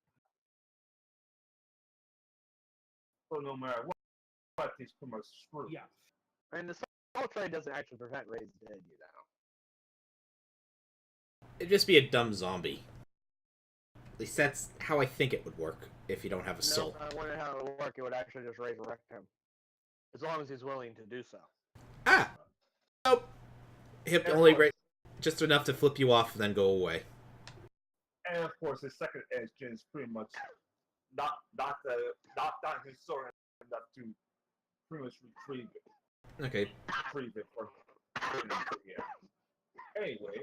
[SPEAKER 1] So no matter what, he's pretty much screwed.
[SPEAKER 5] Yeah.
[SPEAKER 3] And the soul trade doesn't actually prevent Ray's dead, you know.
[SPEAKER 2] It'd just be a dumb zombie. At least that's how I think it would work if you don't have a soul.
[SPEAKER 3] I wonder how it would work. It would actually just resurrect him. As long as he's willing to do so.
[SPEAKER 2] Ah! Nope. Hip only just enough to flip you off and then go away.
[SPEAKER 1] And of course, his second edge is pretty much not down his sword enough to pretty much retrieve it.
[SPEAKER 2] Okay.
[SPEAKER 1] Retrieve it or yeah. Anyway.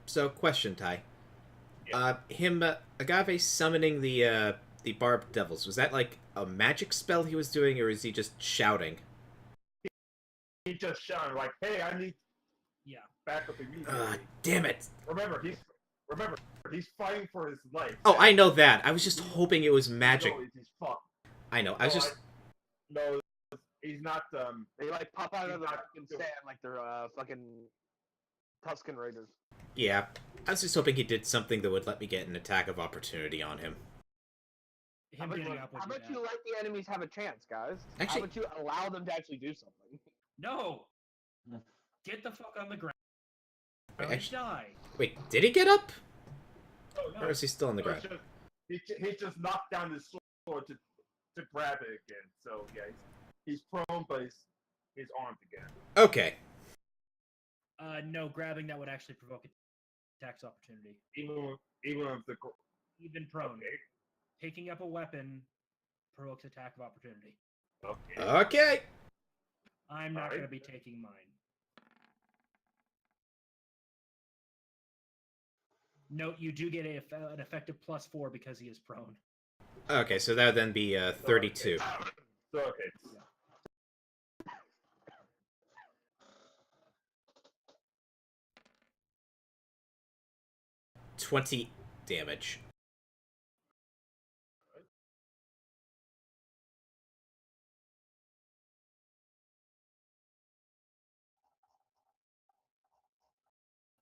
[SPEAKER 2] So, question, Ty.
[SPEAKER 1] Yeah.
[SPEAKER 2] Agave summoning the Barb Devils, was that like a magic spell he was doing, or is he just shouting?
[SPEAKER 1] He just shouted like, "Hey, I need backup immediately."
[SPEAKER 2] Damn it!
[SPEAKER 1] Remember, he's fighting for his life.
[SPEAKER 2] Oh, I know that. I was just hoping it was magic.
[SPEAKER 1] No, he's fucked.
[SPEAKER 2] I know. I was just.
[SPEAKER 1] No, he's not.
[SPEAKER 3] They like pop out of the
[SPEAKER 1] not
[SPEAKER 3] fucking sand like they're fucking Tuscan Raiders.
[SPEAKER 2] Yeah. I was just hoping he did something that would let me get an attack of opportunity on him.
[SPEAKER 3] How about you let the enemies have a chance, guys?
[SPEAKER 2] Actually,
[SPEAKER 3] how about you allow them to actually do something?
[SPEAKER 5] No! Get the fuck on the ground.
[SPEAKER 2] Wait,
[SPEAKER 5] Die.
[SPEAKER 2] Wait, did he get up?
[SPEAKER 1] Oh, no.
[SPEAKER 2] Or is he still on the ground?
[SPEAKER 1] He just knocked down his sword to grab it again. So yeah, he's prone, but he's armed again.
[SPEAKER 2] Okay.
[SPEAKER 5] No, grabbing that would actually provoke attacks opportunity. Even prone.
[SPEAKER 1] Okay.
[SPEAKER 5] Picking up a weapon provokes attack of opportunity.
[SPEAKER 1] Okay.
[SPEAKER 2] Okay.
[SPEAKER 5] I'm not going to be taking mine. Note, you do get an effective +4 because he is prone.
[SPEAKER 2] Okay, so that would then be 32.
[SPEAKER 1] So okay.
[SPEAKER 5] Yeah.
[SPEAKER 2] 20 damage.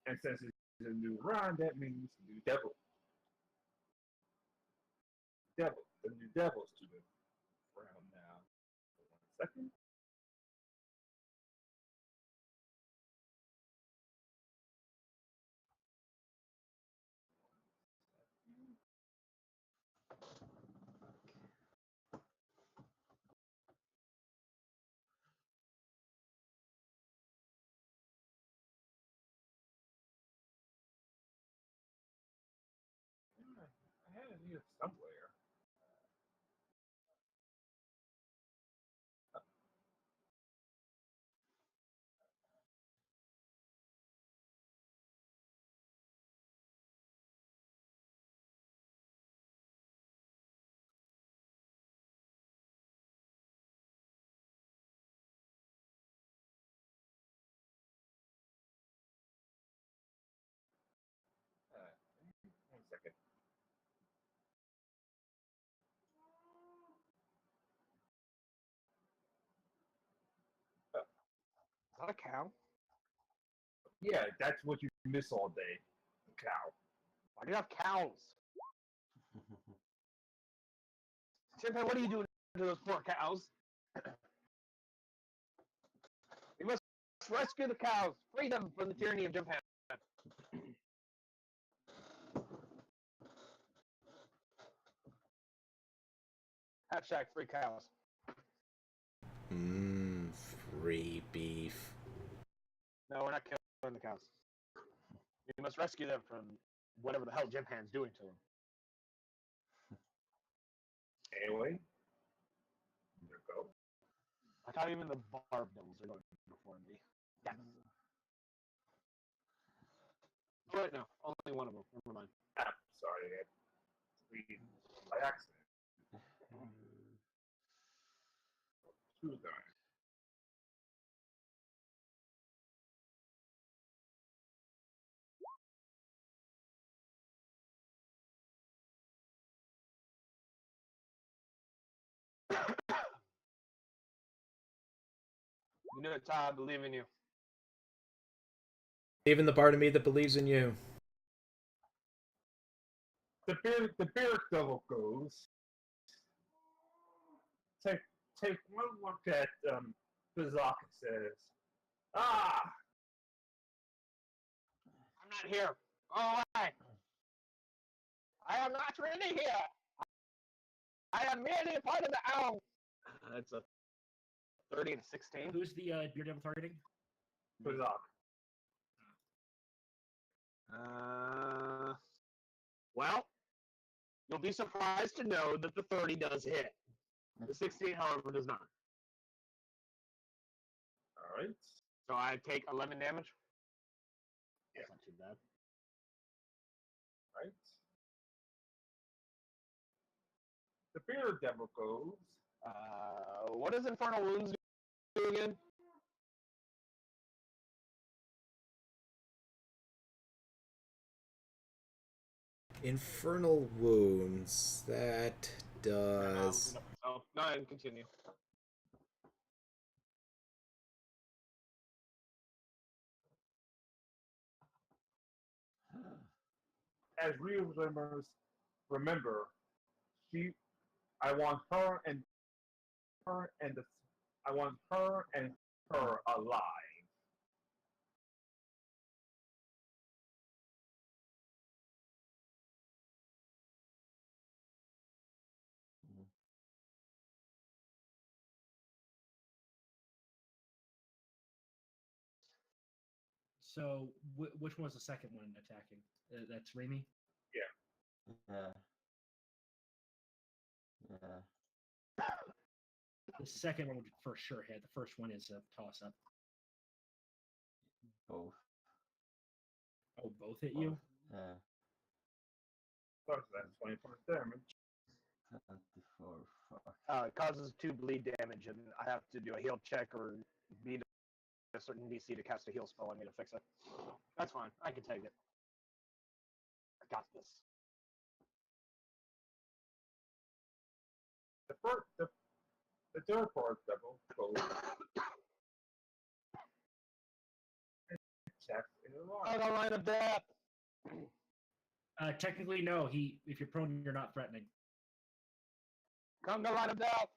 [SPEAKER 1] And since it's a new round, that means new devil. the new devils to the ground now. 1 second. I had it here somewhere. Uh, 1 second.
[SPEAKER 3] Is that a cow?
[SPEAKER 1] Yeah, that's what you miss all day. A cow.
[SPEAKER 3] Why do you have cows? Jinpei, what are you doing to those poor cows? We must rescue the cows, free them from the tyranny of Japan. Hashtag free cows.
[SPEAKER 2] Mmm, free beef.
[SPEAKER 3] No, we're not killing the cows. We must rescue them from whatever the hell Japan's doing to them.
[SPEAKER 1] Anyway, there you go.
[SPEAKER 3] I thought even the barb devils are going before me. Yeah. Oh, wait, no. Only one of them. Never mind.
[SPEAKER 1] Ah, sorry, I had three by accident. Two guys.
[SPEAKER 3] You know it, Todd. I believe in you.
[SPEAKER 2] Even the part of me that believes in you.
[SPEAKER 1] The beard devil goes. Take one look at Bizak and says, "Ah,
[SPEAKER 3] I'm not here. Go away. I am not really here. I am merely a part of the owl." That's a 30 and 16.
[SPEAKER 5] Who's the Beer Devil targeting?
[SPEAKER 1] Bizak."
[SPEAKER 3] Well, you'll be surprised to know that the 30 does hit. The 16, however, does not.
[SPEAKER 1] All right.
[SPEAKER 3] So I take 11 damage.
[SPEAKER 1] Yeah.
[SPEAKER 3] That's not too bad.
[SPEAKER 1] Right. The beard devil goes.
[SPEAKER 3] What does Infernal Wounds do again?
[SPEAKER 2] Infernal wounds. That does.
[SPEAKER 3] Oh, go ahead and continue.
[SPEAKER 1] As Rio remember, I want her and I want her and her alive.
[SPEAKER 5] So, which one was the second one attacking? That's Remy?
[SPEAKER 1] Yeah.
[SPEAKER 4] Yeah.
[SPEAKER 5] The second one would for sure hit. The first one is a toss-up.
[SPEAKER 4] Both.
[SPEAKER 5] Oh, both hit you?
[SPEAKER 4] Yeah.
[SPEAKER 1] Plus that's 20 points damage.
[SPEAKER 4] 24. Fuck.
[SPEAKER 3] It causes 2 bleed damage, and I have to do a heal check or beat a certain DC to cast a heal spell on me to fix it. That's fine. I can take it. I got this.
[SPEAKER 1] The third part devil goes and checks in the line.
[SPEAKER 3] On the line of death.
[SPEAKER 5] Technically, no. If you're prone, you're not threatening.
[SPEAKER 3] Come to line of death.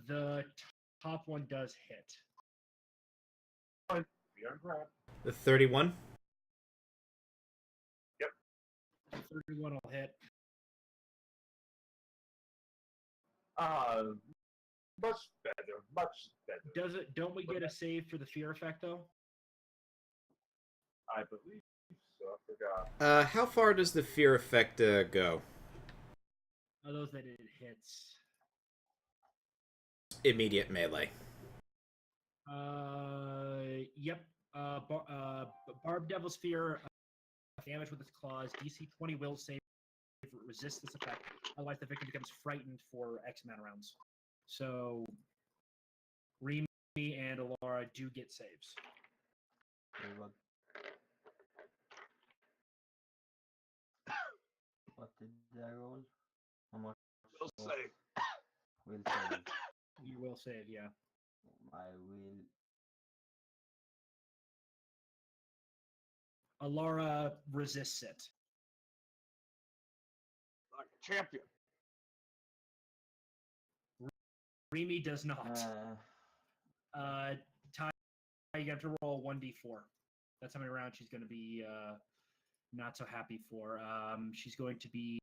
[SPEAKER 5] The top one does hit.
[SPEAKER 1] Be on grab.
[SPEAKER 2] The 31.
[SPEAKER 5] 31 will hit.
[SPEAKER 1] Much better, much better.
[SPEAKER 5] Don't we get a save for the fear effect though?
[SPEAKER 1] I believe so. I forgot.
[SPEAKER 2] How far does the fear effect go?
[SPEAKER 5] Are those that it hits?
[SPEAKER 2] Immediate melee.
[SPEAKER 5] Yep. Barb Devil's Fear damage with its claws. DC 20 will save if it resists this effect. Otherwise, the victim becomes frightened for X amount of rounds. So, Remy and Alara do get saves.
[SPEAKER 4] What did I roll? How much?
[SPEAKER 3] Will save.
[SPEAKER 4] Will save.
[SPEAKER 5] You will save, yeah.
[SPEAKER 4] I will.
[SPEAKER 5] Alara resists it.
[SPEAKER 3] Like a champion.
[SPEAKER 5] Remy does not. Ty, you have to roll 1d4. That's how many rounds she's going to be not so happy for. She's going to be.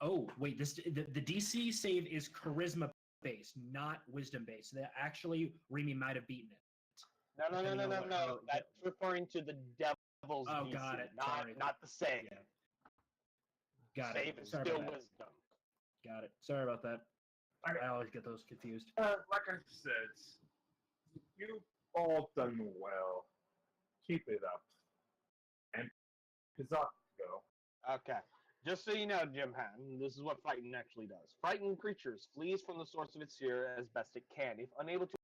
[SPEAKER 5] Oh wait, the DC save is charisma based, not wisdom based. So that actually Remy might have beaten it.
[SPEAKER 3] No. That's referring to the devil's DC.
[SPEAKER 5] Got it.
[SPEAKER 3] Not the save.
[SPEAKER 5] Yeah. Got
[SPEAKER 3] Save
[SPEAKER 5] it.
[SPEAKER 3] is
[SPEAKER 5] Sorry
[SPEAKER 3] still
[SPEAKER 5] about that.
[SPEAKER 3] wisdom.
[SPEAKER 5] Got it. Sorry about that. I always get those confused.
[SPEAKER 1] Like I said, you've all done well. Keep it up. And Kazako.
[SPEAKER 3] Okay. Just so you know, Jim Hatton, this is what Frighten actually does. Frightened creatures flees from the source of its fear as best it can. If unable to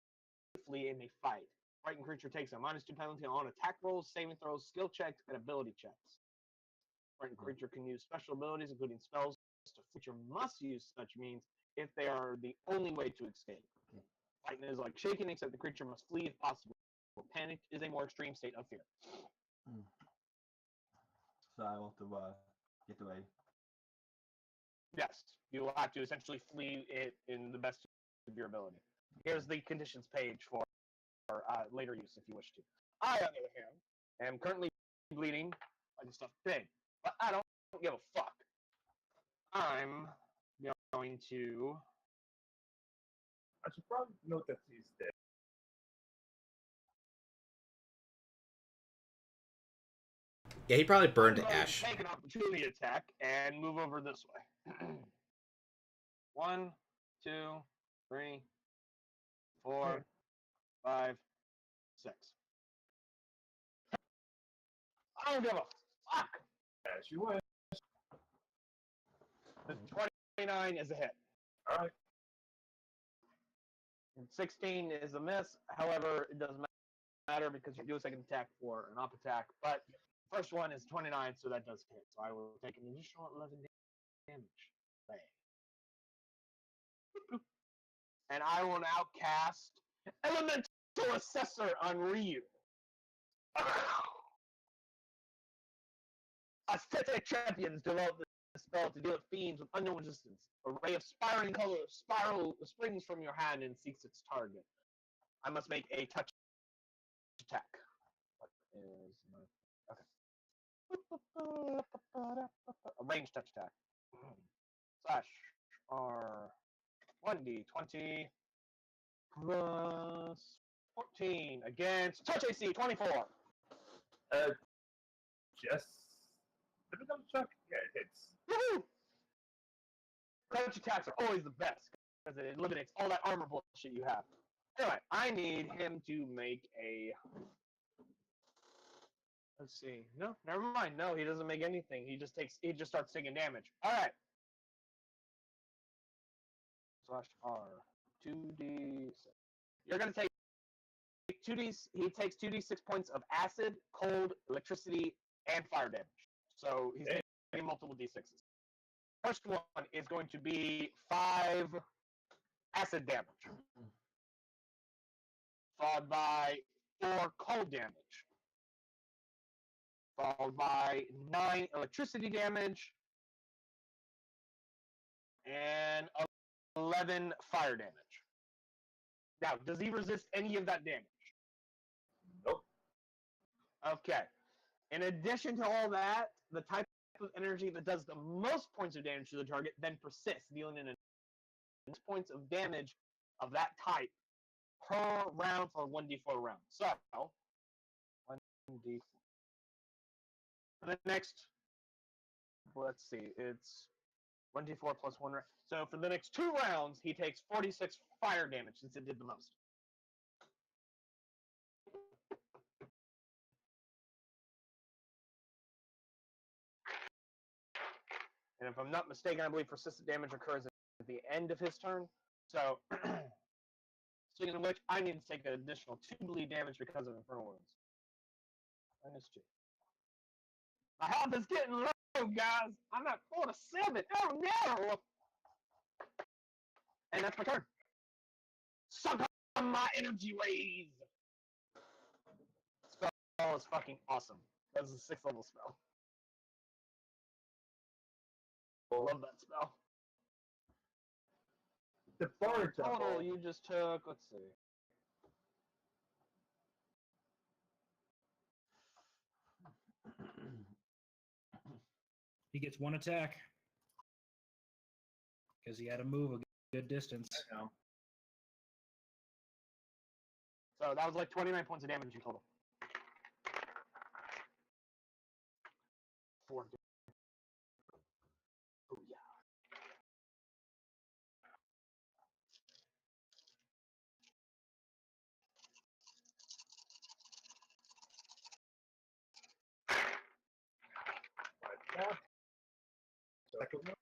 [SPEAKER 3] flee in a fight, frightened creature takes a -2 penalty on attack rolls, saving throws, skill checks, and ability checks. Frightened creature can use special abilities, including spells. The creature must use such means if they are the only way to escape. Frightened is like shaken, except the creature must flee if possible. Panic is a more extreme state of fear.
[SPEAKER 4] So I want to get away.
[SPEAKER 3] Yes, you will have to essentially flee it in the best of your ability. Here's the conditions page for later use if you wish to. I, on the other hand, am currently bleeding like a stuffed pig, but I don't give a fuck. I'm going to.
[SPEAKER 1] I should probably note that he's dead.
[SPEAKER 2] Yeah, he probably burned to
[SPEAKER 3] I'm going
[SPEAKER 2] ash.
[SPEAKER 3] to take an opportunity attack and move over this way. 1, 2, 3, 4, 5, 6. I don't give a fuck.
[SPEAKER 1] As you wish.
[SPEAKER 3] The 29 is a hit.
[SPEAKER 1] All right.
[SPEAKER 3] And 16 is a miss. However, it doesn't matter because you do a second attack for an up attack. But first one is 29, so that does hit. So I will take an additional 11 damage. Bang. And I will now cast Elemental Assessor on Ryu. Aesthetic champions develop the spell to deal with fiends with unknown resistance. A ray of spiraling color springs from your hand and seeks its target. I must make a touch attack. What is my... Okay. A ranged touch attack. Slash R 1d20 plus 14 against touch AC 24.
[SPEAKER 1] Just let me double check. Yeah, it hits.
[SPEAKER 3] Woohoo! Touch attacks are always the best because it eliminates all that armor bullshit you have. Anyway, I need him to make a. Let's see. No, never mind. No, he doesn't make anything. He just starts taking damage. All right. Slash R 2d6. You're gonna take 2d. He takes 2d6 points of acid, cold, electricity, and fire damage. So he's getting multiple d6s. First one is going to be 5 acid damage, followed by 4 cold damage, followed by 9 electricity damage, and 11 fire damage. Now, does he resist any of that damage?
[SPEAKER 1] Nope.
[SPEAKER 3] Okay. In addition to all that, the type of energy that does the most points of damage to the target then persists, dealing in points of damage of that type per round for 1d4 rounds. So, 1d4. For the next, let's see, it's 1d4 plus 1 round. So for the next 2 rounds, he takes 46 fire damage since it did the most. And if I'm not mistaken, I believe persistent damage occurs at the end of his turn. So, speaking of which, I need to take an additional 2 bleed damage because of Infernal Wounds. -2. My health is getting low, guys. I'm at 4 to 7. Oh no! And that's my turn. Suck on my energy rays. Spell is fucking awesome. That's a 6th level spell. Love that spell.
[SPEAKER 1] The bar
[SPEAKER 3] Total you just took, let's see.
[SPEAKER 5] He gets 1 attack because he had to move a good distance.
[SPEAKER 1] I know.
[SPEAKER 3] So that was like 29 points of damage in total. 4. Oh, yeah.
[SPEAKER 1] Second one.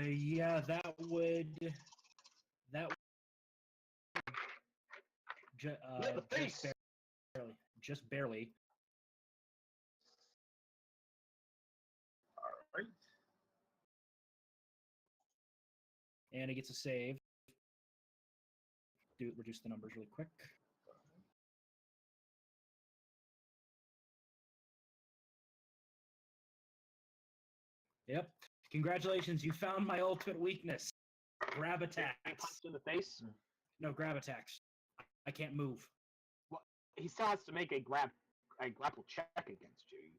[SPEAKER 5] Yeah, that would
[SPEAKER 3] The face.
[SPEAKER 5] just barely.
[SPEAKER 1] Alright.
[SPEAKER 5] And he gets a save. Reduce the numbers really quick. Yep. Congratulations, you found my ultimate weakness. Grab attacks.
[SPEAKER 3] Punch in the face.
[SPEAKER 5] No, grab attacks. I can't move.
[SPEAKER 3] Well, he still has to make a grapple check against you.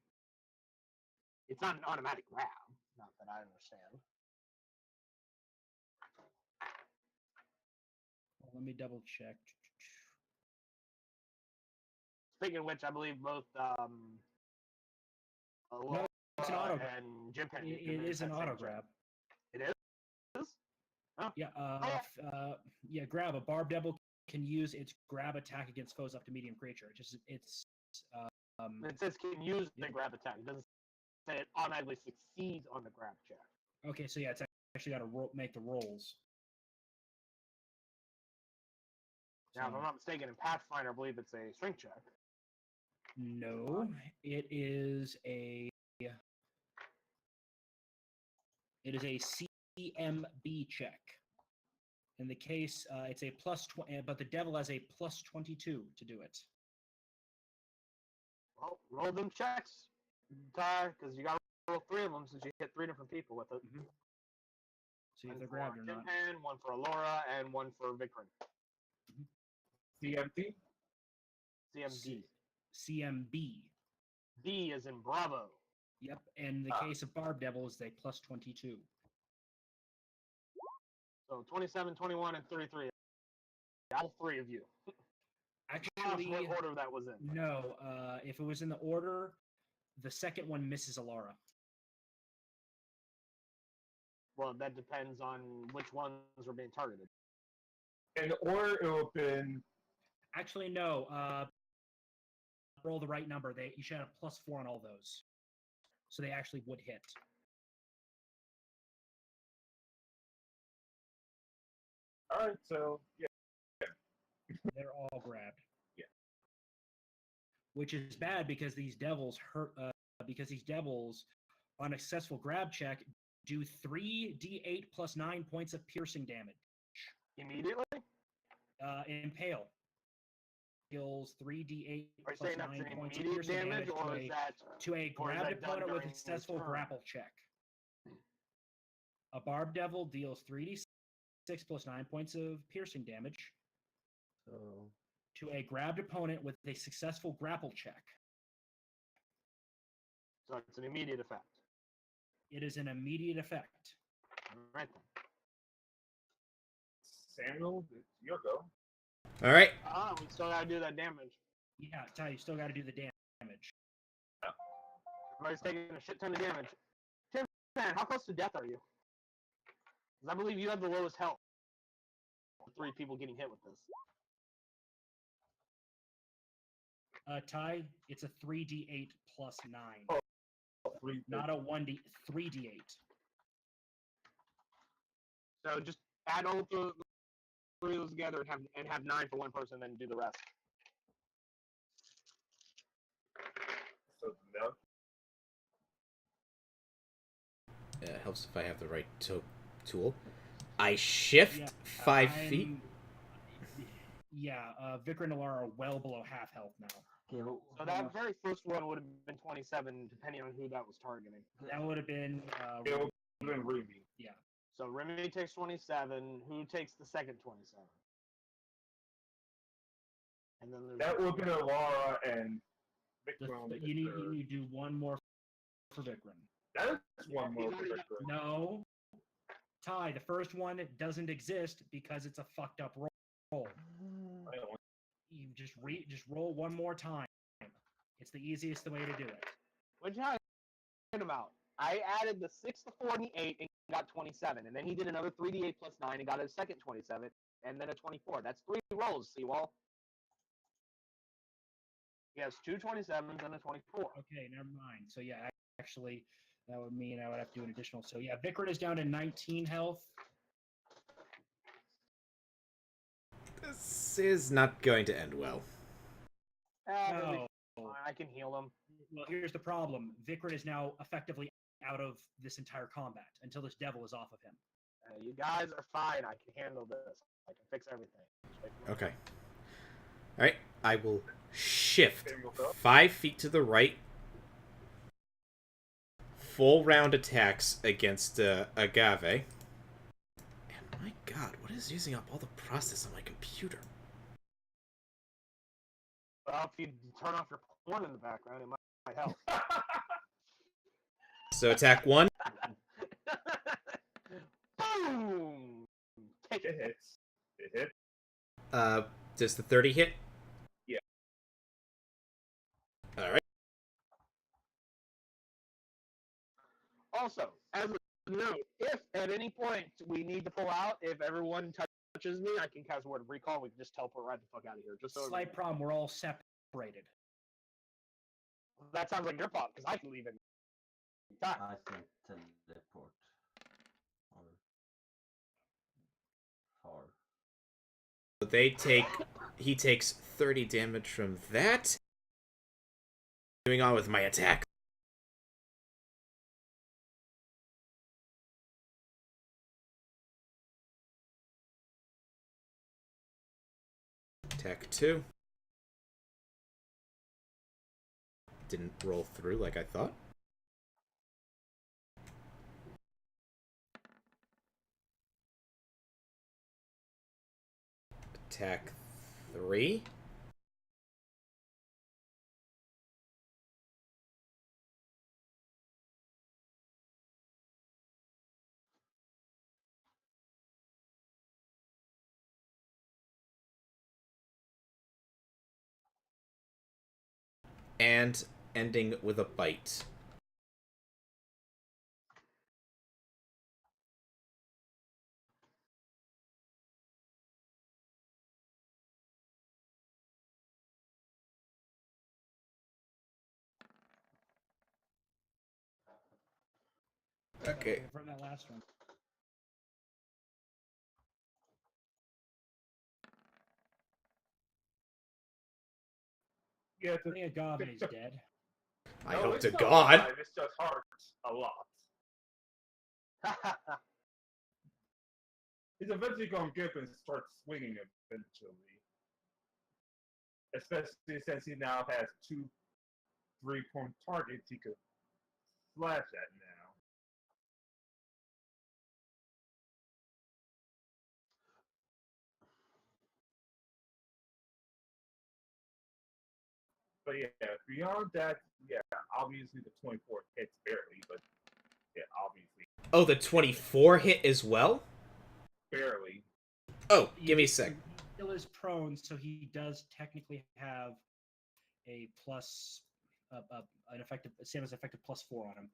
[SPEAKER 3] It's not an automatic grab. Not that I understand.
[SPEAKER 5] Well, let me double check.
[SPEAKER 3] Speaking of which, I believe both
[SPEAKER 5] No, it's an auto grab.
[SPEAKER 3] and Jim Penn.
[SPEAKER 5] It is an auto grab.
[SPEAKER 3] It is? Oh.
[SPEAKER 5] Yeah, yeah, grab. A Barb Devil can use its grab attack against foes up to medium creature. It
[SPEAKER 3] says can use the grab attack. It doesn't say it automatically succeeds on the grab check.
[SPEAKER 5] Okay, so yeah, it's actually got to make the rolls.
[SPEAKER 3] Now, if I'm not mistaken, in Pathfinder, I believe it's a strength check.
[SPEAKER 5] No, it is a CMB check. In the case, it's a plus 20, but the devil has a plus 22 to do it.
[SPEAKER 3] Well, roll them checks, Ty, because you got to roll 3 of them since you hit 3 different people with it.
[SPEAKER 5] Mm-hmm. See if they're grabbed or not.
[SPEAKER 3] Pan, 1 for Alora, and 1 for Vikrin.
[SPEAKER 1] CMT?
[SPEAKER 3] CMD.
[SPEAKER 5] CMB.
[SPEAKER 3] B is in Bravo.
[SPEAKER 5] Yep, and in the case of Barb Devil is a plus 22.
[SPEAKER 3] So 27, 21, and 33. All 3 of you.
[SPEAKER 5] Actually,
[SPEAKER 3] what order that was in.
[SPEAKER 5] No, if it was in the order, the second one misses Alara.
[SPEAKER 3] Well, that depends on which ones are being targeted.
[SPEAKER 1] In order, it would have been...
[SPEAKER 5] Actually, no. Roll the right number. You should have +4 on all those. So they actually would hit.
[SPEAKER 1] Alright, so, yeah.
[SPEAKER 5] They're all grabbed.
[SPEAKER 1] Yeah.
[SPEAKER 5] Which is bad because these devils hurt. Because these devils, on a successful grab check, do 3d8 plus 9 points of piercing damage.
[SPEAKER 3] Immediately?
[SPEAKER 5] Impale. Deals 3d8
[SPEAKER 3] Are you
[SPEAKER 5] plus
[SPEAKER 3] saying that's
[SPEAKER 5] 9
[SPEAKER 3] an
[SPEAKER 5] points of
[SPEAKER 3] immediate
[SPEAKER 5] piercing
[SPEAKER 3] damage,
[SPEAKER 5] damage
[SPEAKER 3] or is that
[SPEAKER 5] to a
[SPEAKER 3] or is
[SPEAKER 5] grabbed
[SPEAKER 3] that done
[SPEAKER 5] opponent with a
[SPEAKER 3] during
[SPEAKER 5] successful
[SPEAKER 3] turn?
[SPEAKER 5] grapple check? A Barb Devil deals 3d6 plus 9 points of piercing damage
[SPEAKER 4] So
[SPEAKER 5] to a grabbed opponent with a successful grapple check.
[SPEAKER 3] So it's an immediate effect.
[SPEAKER 5] It is an immediate effect.
[SPEAKER 3] All right then.
[SPEAKER 1] Samuel, it's your go.
[SPEAKER 2] All right.
[SPEAKER 3] We still gotta do that damage.
[SPEAKER 5] Yeah, Ty, you still got to do the damage.
[SPEAKER 3] Everybody's taking a shit ton of damage. Tim, man, how close to death are you? Because I believe you have the lowest health. 3 people getting hit with this.
[SPEAKER 5] Ty, it's a 3d8 plus 9.
[SPEAKER 1] Oh, 3.
[SPEAKER 5] Not a 1d, 3d8.
[SPEAKER 3] So just add all the 3 of those together and have 9 for one person, then do the rest.
[SPEAKER 1] So no.
[SPEAKER 2] It helps if I have the right tool. I shift
[SPEAKER 5] Yeah,
[SPEAKER 2] 5 feet.
[SPEAKER 5] Yeah, Vicar and Noir are well below half health now.
[SPEAKER 4] okay,
[SPEAKER 3] So that very first one would have been 27, depending on who that was targeting.
[SPEAKER 5] That would have been.
[SPEAKER 1] It would have been Ruby.
[SPEAKER 5] Yeah.
[SPEAKER 3] So Remy takes 27. Who takes the second 27? And then there's
[SPEAKER 1] That would have been Alara and Vikram.
[SPEAKER 5] You do one more for Vikram.
[SPEAKER 1] That is one more for Vikram.
[SPEAKER 5] No. Ty, the first one doesn't exist because it's a fucked up roll.
[SPEAKER 1] I don't want-
[SPEAKER 5] You just roll one more time. It's the easiest way to do it.
[SPEAKER 3] What you talking about? I added the 6, the 4, and the 8 and got 27. And then he did another 3d8 plus 9 and got a second 27, and then a 24. That's 3 rolls, Seawall. He has 2 27s and a 24.
[SPEAKER 5] Okay, never mind. So yeah, actually, that would mean I would have to do an additional. So yeah, Vikram is down to 19 health.
[SPEAKER 2] This is not going to end well.
[SPEAKER 3] He'll be
[SPEAKER 5] No.
[SPEAKER 3] fine. I can heal him.
[SPEAKER 5] Well, here's the problem. Vikram is now effectively out of this entire combat until this devil is off of him.
[SPEAKER 3] You guys are fine. I can handle this. I can fix everything.
[SPEAKER 2] Okay. All right. I will shift
[SPEAKER 1] Samuel go.
[SPEAKER 2] 5 feet to the right. Full round attacks against Agave. And my God, what is using up all the process on my computer?
[SPEAKER 3] Well, if you turn off your porn in the background, it might help.
[SPEAKER 2] So attack 1.
[SPEAKER 3] Boom! Take
[SPEAKER 1] It
[SPEAKER 3] it.
[SPEAKER 1] hits. It hits.
[SPEAKER 2] Does the 30 hit?
[SPEAKER 1] Yeah.
[SPEAKER 2] All right.
[SPEAKER 3] Also, as a note, if at any point we need to pull out, if everyone touches me, I can cast Word of Recall. We can just teleport right the fuck out of here. Just so
[SPEAKER 5] Slight problem. We're all separated.
[SPEAKER 3] that sounds like your fault because I can leave it. Time.
[SPEAKER 4] I think teleport. Or far.
[SPEAKER 2] He takes 30 damage from that. Moving on with my attack. Attack 2. Didn't roll through like I thought. Attack 3. And ending with a bite. Okay.
[SPEAKER 5] From that last one.
[SPEAKER 1] Yeah,
[SPEAKER 5] I think Agave is dead.
[SPEAKER 2] I
[SPEAKER 1] No,
[SPEAKER 2] hope
[SPEAKER 1] it's
[SPEAKER 2] to
[SPEAKER 1] not
[SPEAKER 2] God.
[SPEAKER 1] alive, It's just hurts a lot. He's eventually gonna get up and start swinging eventually. Especially since he now has 2 3-point targets he could slash at now. But yeah, beyond that, yeah, obviously the 24 hits barely, but yeah, obviously
[SPEAKER 2] Oh, the 24 hit as well?
[SPEAKER 1] barely.
[SPEAKER 2] Oh, give me a sec.
[SPEAKER 5] He still is prone, so he does technically have a plus, an effective, Samus effective +4 on him.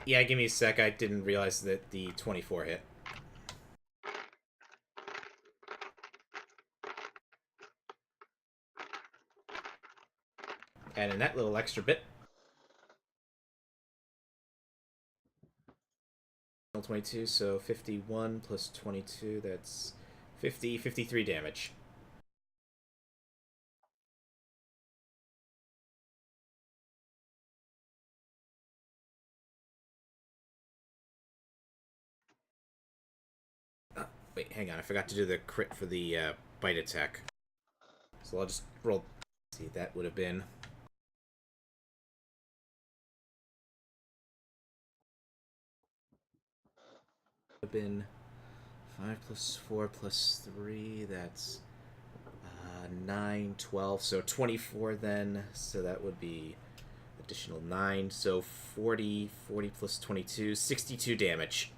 [SPEAKER 2] Yeah, give me a sec. I didn't realize that the 24 hit. And in that little extra bit. 22, so 51 plus 22, that's 53 damage. Wait, hang on. I forgot to do the crit for the bite attack. So I'll just roll. See, that would have been. Would have been 5 plus 4 plus 3. That's 9, 12. So 24 then. So that would be additional 9. So 40 plus 22. 62 damage.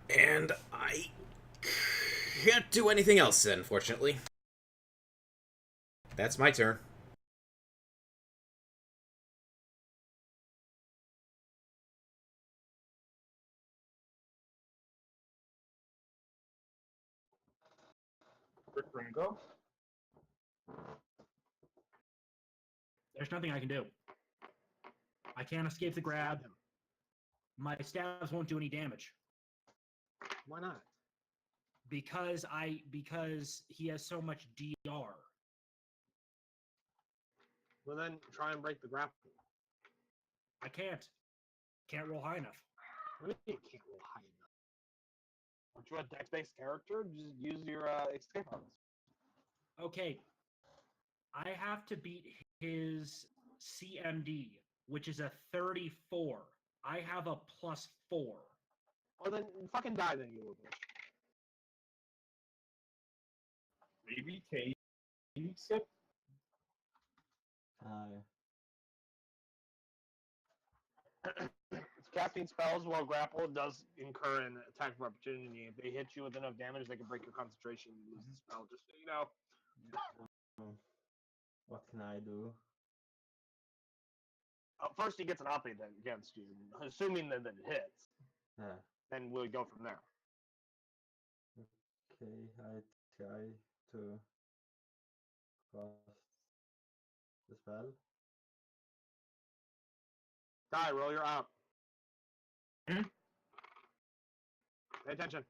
[SPEAKER 2] And I can't do anything else, unfortunately. That's my turn.
[SPEAKER 1] Rick Ringo.
[SPEAKER 5] There's nothing I can do. I can't escape the grab. My stabs won't do any damage.
[SPEAKER 3] Why not?
[SPEAKER 5] Because he has so much DR.
[SPEAKER 3] Well, then try and break the grapple.
[SPEAKER 5] I can't. Can't roll high enough.
[SPEAKER 3] What do you mean you can't roll high enough? Aren't you a dex-based character? Just use your escape artist.
[SPEAKER 5] Okay. I have to beat his CMD, which is a 34. I have a +4.
[SPEAKER 3] Well, then fucking die then, you little bitch.
[SPEAKER 1] Maybe can you skip?
[SPEAKER 3] Casting spells while grappled does incur an attack of opportunity. If they hit you with enough damage, they can break your concentration and lose the spell. Just so you know.
[SPEAKER 4] What can I do?
[SPEAKER 3] First, he gets an op against you, assuming that it hits.
[SPEAKER 4] Yeah.
[SPEAKER 3] Then we'll go from there.
[SPEAKER 4] Okay, I try to cast the spell.
[SPEAKER 3] Die, roll your op.
[SPEAKER 1] Hmm?
[SPEAKER 3] Pay attention.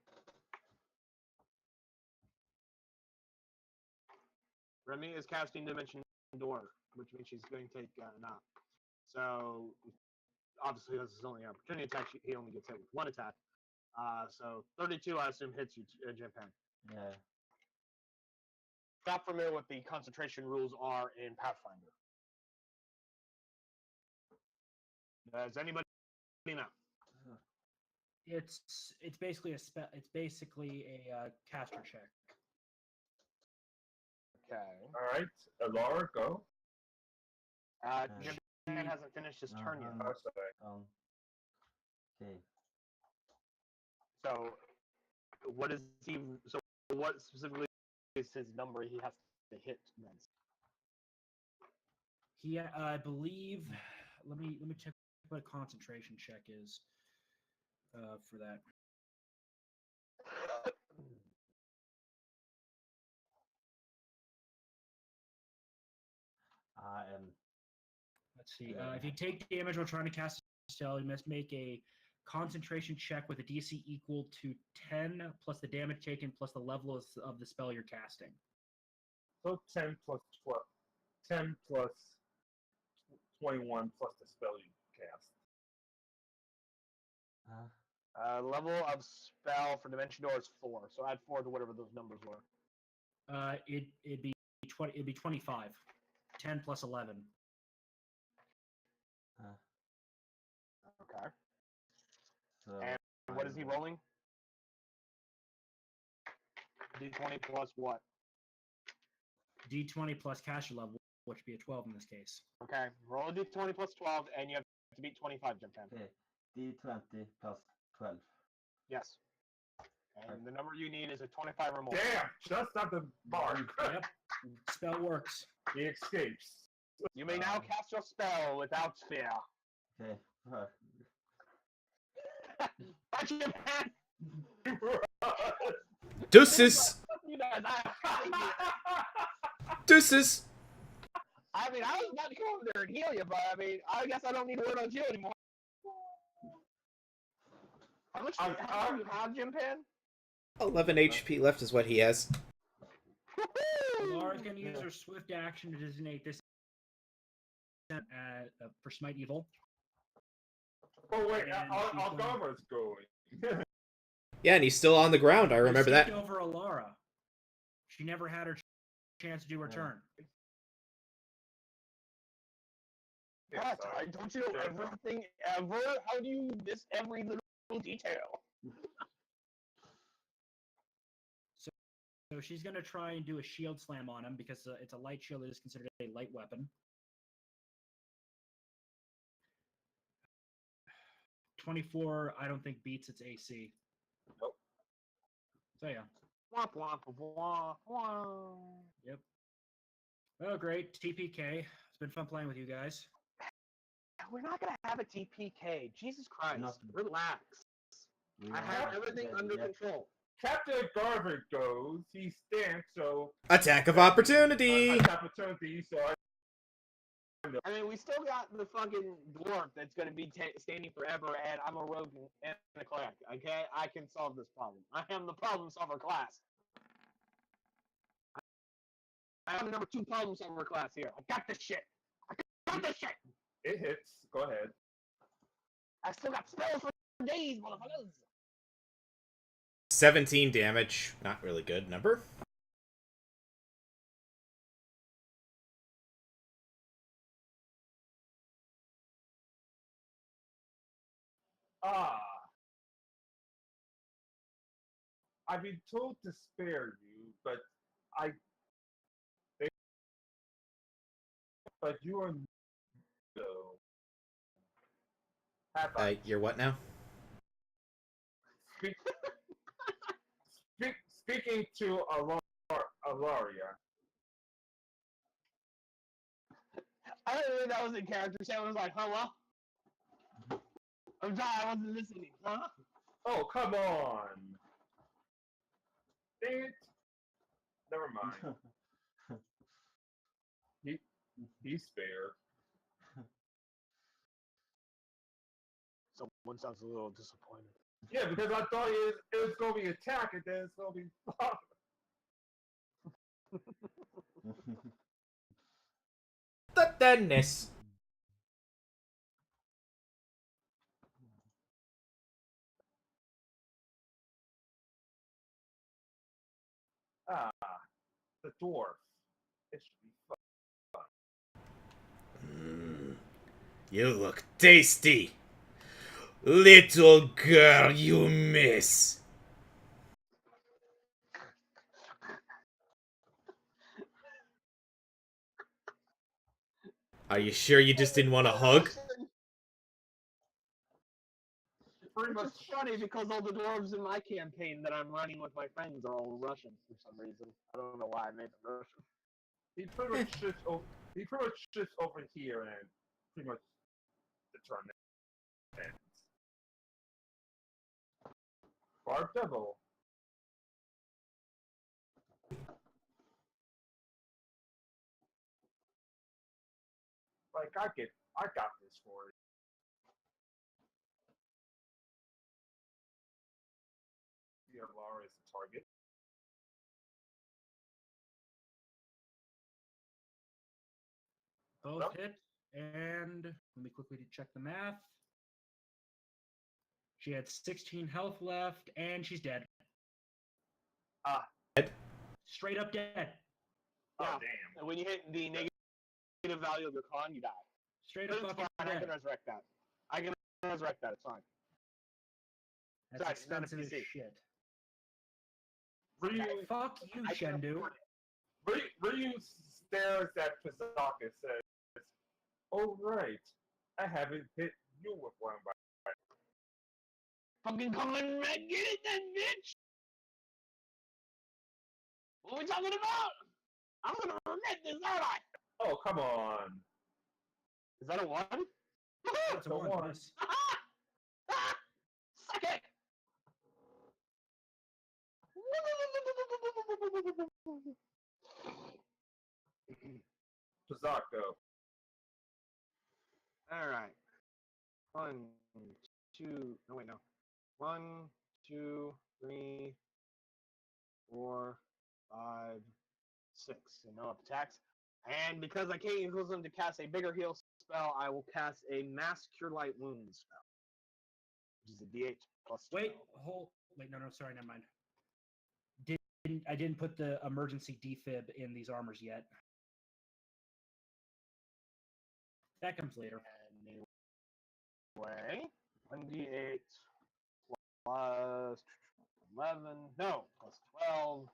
[SPEAKER 3] Remy is casting Dimension Door, which means she's going to take an op. So, obviously, this is only an opportunity attack. He only gets hit with 1 attack. So, 32, I assume, hits you, Japan.
[SPEAKER 4] Yeah.
[SPEAKER 3] Not familiar what the concentration rules are in Pathfinder. Does anybody know?
[SPEAKER 5] It's basically a It's basically a caster check.
[SPEAKER 3] Okay.
[SPEAKER 1] All right, Alara, go.
[SPEAKER 3] Japan hasn't finished his turn yet.
[SPEAKER 1] Oh, sorry.
[SPEAKER 4] Okay.
[SPEAKER 3] So, what is he? So, what specifically is his number he has to hit then?
[SPEAKER 5] He, I believe. Let me check what a concentration check is for that.
[SPEAKER 4] I am.
[SPEAKER 5] Let's see. If you take damage while trying to cast a spell, you must make a concentration check with a DC equal to 10 plus the damage taken plus the level of the spell you're casting.
[SPEAKER 1] So 10 plus 12. 10 plus 21 plus the spell you cast.
[SPEAKER 3] Level of spell for Dimension Door is 4, so add 4 to whatever those numbers were.
[SPEAKER 5] It'd be 20. It'd be 25. 10 plus 11.
[SPEAKER 3] Okay.
[SPEAKER 4] So
[SPEAKER 3] And what is he rolling? D20 plus what?
[SPEAKER 5] D20 plus caster level, which would be a 12 in this case.
[SPEAKER 3] Okay, roll a D20 plus 12, and you have to beat 25, Jim Pan.
[SPEAKER 4] okay, D20 plus 12.
[SPEAKER 3] Yes. And the number you need is a 25 or more.
[SPEAKER 1] Damn! Just not the mark.
[SPEAKER 5] Yep. Spell works.
[SPEAKER 1] He escapes.
[SPEAKER 3] You may now cast your spell without fear.
[SPEAKER 4] Okay, fuck.
[SPEAKER 3] Bye, Jim Pan!
[SPEAKER 2] Deuces!
[SPEAKER 3] You guys,
[SPEAKER 2] Deuces!
[SPEAKER 3] I mean, I was about to come over there and heal you, but I mean, I guess I don't need to word on you anymore. How much do you have, Jim Pan?
[SPEAKER 2] 11 HP left is what he has.
[SPEAKER 5] Laura's going to use her swift action to designate this for Smite Evil.
[SPEAKER 1] Oh wait,
[SPEAKER 5] And she's
[SPEAKER 1] Algama's going.
[SPEAKER 2] Yeah, and he's still on the ground. I remember
[SPEAKER 5] skipped
[SPEAKER 2] that.
[SPEAKER 5] over Alara. She never had her chance to do her turn.
[SPEAKER 1] Yeah,
[SPEAKER 3] God, don't you know everything ever? How do you miss every little detail?
[SPEAKER 5] So she's going to try and do a shield slam on him because it's a light shield that is considered a light weapon. 24, I don't think beats its AC.
[SPEAKER 1] Nope.
[SPEAKER 5] So yeah.
[SPEAKER 3] Womp womp womp womp.
[SPEAKER 5] Yep. Oh, great. TPK. It's been fun playing with you guys.
[SPEAKER 3] We're not gonna have a TPK. Jesus Christ.
[SPEAKER 4] Not-
[SPEAKER 3] Relax. I have everything under control.
[SPEAKER 1] Captain Garvin goes. He stands, so
[SPEAKER 2] Attack of opportunity!
[SPEAKER 1] opportunity. So
[SPEAKER 3] I mean, we still got the fucking dwarf that's gonna be standing forever, and I'm a rogue and a cleric. Okay, I can solve this problem. I am the problem solver class. I am the number 2 problem solver class here. I got this shit. I got this shit.
[SPEAKER 1] it hits. Go ahead.
[SPEAKER 3] I still got spells for days, motherfuckers.
[SPEAKER 2] 17 damage. Not really good number.
[SPEAKER 1] I've been told to spare you, but but you are no. Have I
[SPEAKER 2] You're what now?
[SPEAKER 1] speaking to Alaria?
[SPEAKER 3] I didn't think that was in character. Sam was like, hello? I'm sorry, I wasn't listening. Huh?
[SPEAKER 1] Oh, come on. Dang it. Never mind. He's spared.
[SPEAKER 3] Someone sounds a little disappointed.
[SPEAKER 1] Yeah, because I thought it was going to be attack, and then it's going to be...
[SPEAKER 2] The deadness.
[SPEAKER 1] The dwarf. It should be fun.
[SPEAKER 2] You look tasty. Little girl, you miss. Are you sure you just didn't want a hug?
[SPEAKER 3] Which is funny because all the dwarves in my campaign that I'm running with my friends are all Russian for some reason. I don't know why I made them Russian.
[SPEAKER 1] He pretty much shifts over here and pretty much the turn ends. Barb Devil. Like I got this for you. Yeah, Laura is the target.
[SPEAKER 5] Both
[SPEAKER 1] Well-
[SPEAKER 5] hit, and let me quickly check the math. She had 16 health left, and she's dead.
[SPEAKER 2] Dead?
[SPEAKER 5] Straight up dead.
[SPEAKER 1] Oh,
[SPEAKER 3] Yeah.
[SPEAKER 1] damn.
[SPEAKER 3] And when you hit the negative value of your con, you die.
[SPEAKER 5] Straight
[SPEAKER 3] But
[SPEAKER 5] up
[SPEAKER 3] it's
[SPEAKER 5] fucking
[SPEAKER 3] fine. I
[SPEAKER 5] dead.
[SPEAKER 3] can resurrect that. I can resurrect that. It's fine.
[SPEAKER 5] That's
[SPEAKER 3] Sorry, it's not a
[SPEAKER 5] expensive as
[SPEAKER 3] PC.
[SPEAKER 5] shit.
[SPEAKER 1] Ryu,
[SPEAKER 5] Fuck you,
[SPEAKER 3] I can
[SPEAKER 5] Shendu.
[SPEAKER 3] afford it.
[SPEAKER 1] Ryu stares at Pizaka and says, "Oh right, I haven't hit you with one by."
[SPEAKER 3] Fucking come and get it then, bitch! What are we talking about? I'm gonna remit this, aren't I?
[SPEAKER 1] Oh come on.
[SPEAKER 3] Is that a 1?
[SPEAKER 5] That's a
[SPEAKER 1] The
[SPEAKER 5] one.
[SPEAKER 1] one.
[SPEAKER 5] Yes.
[SPEAKER 3] Suck it!
[SPEAKER 1] Pizaka.
[SPEAKER 3] Alright. 1, 2, no wait, no. 1, 2, 3, 4, 5, 6. And no up attacks. And because I can't use them to cast a bigger heal spell, I will cast a Mass Cure Light Wounds spell. Which is a D8 plus 12.
[SPEAKER 5] Wait, no, sorry, never mind. I didn't put the emergency defib in these armors yet. That comes later.
[SPEAKER 3] Anyway, 1d8 plus 11, no, plus 12.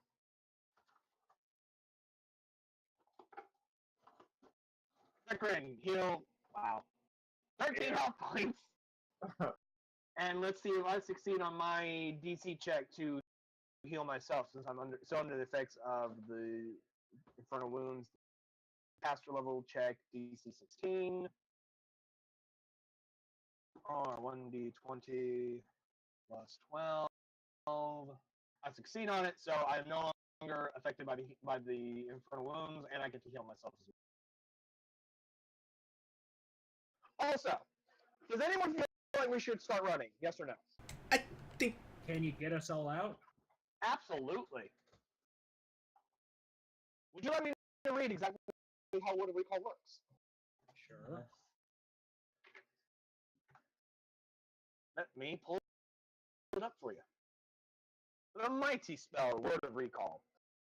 [SPEAKER 3] Zekrin, heal, wow. 13
[SPEAKER 1] Yeah.
[SPEAKER 3] health points. And let's see if I succeed on my DC check to heal myself since I'm under the effects of the Infernal Wounds. Caster level check, DC 16. Or 1d20 plus 12. I succeed on it, so I'm no longer affected by the Infernal Wounds, and I get to heal myself as well. Also, does anyone feel like we should start running? Yes or no?
[SPEAKER 2] I think
[SPEAKER 5] Can you get us all out?
[SPEAKER 3] Absolutely. Would you like me to read exactly how Word of Recall works?
[SPEAKER 5] Sure.
[SPEAKER 4] Yes.
[SPEAKER 3] Let me pull it up for you. The mighty spell, Word of Recall.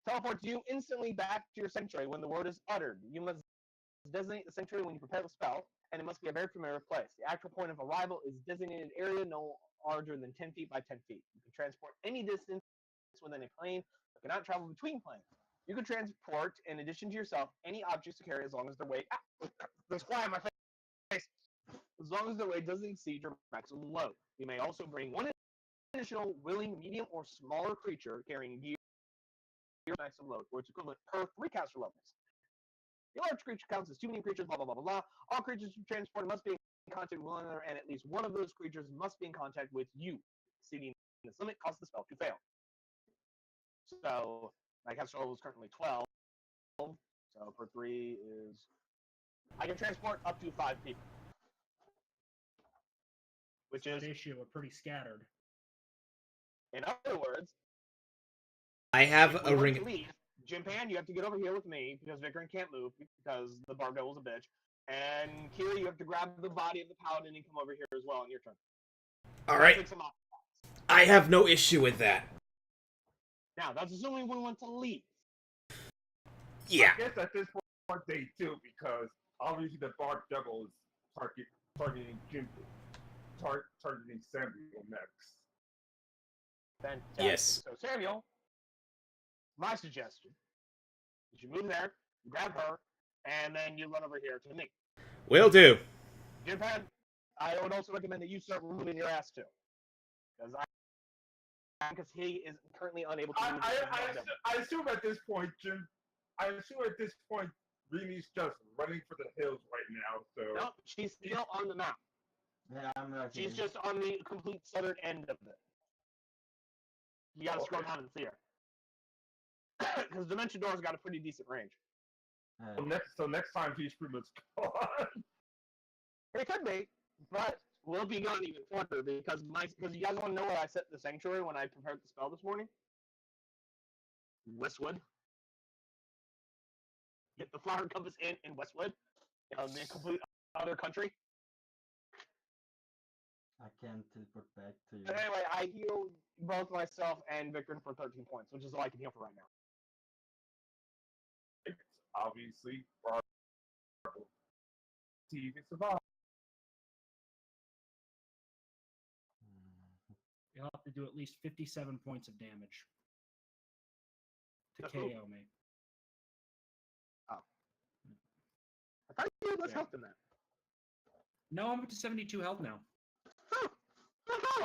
[SPEAKER 3] Teleports you instantly back to your sanctuary when the word is uttered. You must designate the sanctuary when you prepare the spell, and it must be a very familiar place. The actual point of arrival is designated area no larger than 10 feet by 10 feet. You can transport any distance within a plane, but cannot travel between planes. You can transport, in addition to yourself, any objects to carry as long as their weight... there's fly in my face! As long as their weight doesn't exceed your maximum load. You may also bring one additional willing, medium, or smaller creature carrying gear maximum load, or its equivalent per 3 caster levels. The large creature counts as 2 medium creatures, blah, blah, blah, blah, blah. All creatures you transport must be in contact with one another, and at least one of those creatures must be in contact with you. Exceeding this limit causes the spell to fail. So, my caster level is currently 12. So, per 3 is... I can transport up to 5 people. Which is,
[SPEAKER 5] That issue, we're pretty scattered.
[SPEAKER 3] in other words,
[SPEAKER 2] I have
[SPEAKER 3] if we
[SPEAKER 2] a
[SPEAKER 3] want
[SPEAKER 2] ring.
[SPEAKER 3] to leave, Jimpan, you have to get over here with me because Vikram can't move because the Barb Devil's a bitch. And Kira, you have to grab the body of the paladin and come over here as well on your turn.
[SPEAKER 2] All
[SPEAKER 3] I'll
[SPEAKER 2] right,
[SPEAKER 3] take some off.
[SPEAKER 2] I have no issue with that.
[SPEAKER 3] Now, that's assuming we want to leave.
[SPEAKER 2] Yeah.
[SPEAKER 1] I guess at this point they do because obviously the Barb Devil is targeting Jim, targeting Samuel next.
[SPEAKER 3] Fantastic.
[SPEAKER 2] Yes.
[SPEAKER 3] So, Samuel, my suggestion is you move there, you grab her, and then you run over here to me.
[SPEAKER 2] Will do.
[SPEAKER 3] Jimpan, I would also recommend that you start moving your ass too. Because he is currently unable to move.
[SPEAKER 1] I assume at this point, Jim. I assume at this point, Rini's just running for the hills right now. So
[SPEAKER 3] No, she's still on the map.
[SPEAKER 4] Yeah, I'm right
[SPEAKER 3] She's
[SPEAKER 4] here.
[SPEAKER 3] just on the complete southern end of it. You gotta scroll down and see her. Because Dimension Door's got a pretty decent range.
[SPEAKER 1] so next time he's pretty much gone.
[SPEAKER 3] It could be, but we'll be gone even further because you guys want to know where I set the sanctuary when I prepared the spell this morning? Westwood. Get the flower compass in Westwood. in a complete other country.
[SPEAKER 4] I can teleport back to you.
[SPEAKER 3] But anyway, I heal both myself and Victor for 13 points, which is all I can heal for right now.
[SPEAKER 1] It's obviously for see if you can survive.
[SPEAKER 5] You'll have to do at least 57 points of damage to
[SPEAKER 3] That's
[SPEAKER 5] KO
[SPEAKER 3] cool.
[SPEAKER 5] me.
[SPEAKER 3] I thought you had less
[SPEAKER 5] Yeah.
[SPEAKER 3] health than that.
[SPEAKER 5] No, I'm up to 72 health now.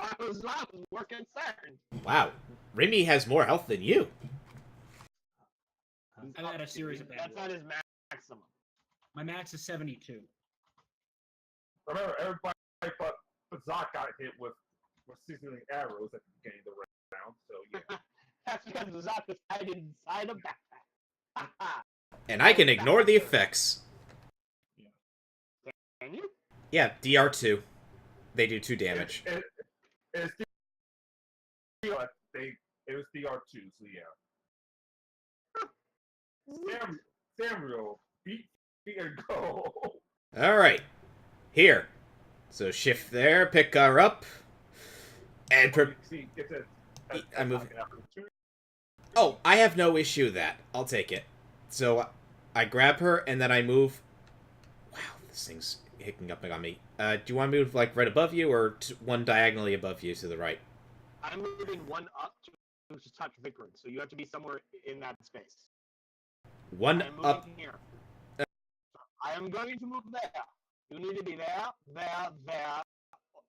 [SPEAKER 3] I was more concerned.
[SPEAKER 2] Wow, Remy has more health than you.
[SPEAKER 5] I've had a series of bad
[SPEAKER 3] That's not
[SPEAKER 5] rolls.
[SPEAKER 3] his maximum.
[SPEAKER 5] My max is 72.
[SPEAKER 1] Remember, everybody but Bazak got hit with sizzling arrows at the beginning of the round, so yeah.
[SPEAKER 3] That's because Zach was hiding inside a backpack.
[SPEAKER 2] And I can ignore the effects.
[SPEAKER 3] Can you?
[SPEAKER 2] Yeah, DR2. They do 2 damage.
[SPEAKER 1] It's it was DR2, so yeah. Samuel, beat and go.
[SPEAKER 2] Alright. Here. So shift there, pick her up. And
[SPEAKER 1] See, it's a
[SPEAKER 2] I move.
[SPEAKER 1] an opportunity.
[SPEAKER 2] Oh, I have no issue with that. I'll take it. So I grab her and then I move. Wow, this thing's hicking up on me. Do you want to move like right above you or one diagonally above you to the right?
[SPEAKER 3] I'm moving one up to touch Vickering, so you have to be somewhere in that space.
[SPEAKER 2] One
[SPEAKER 3] I'm moving
[SPEAKER 2] up.
[SPEAKER 3] here. I am going to move there. You need to be there, there, there,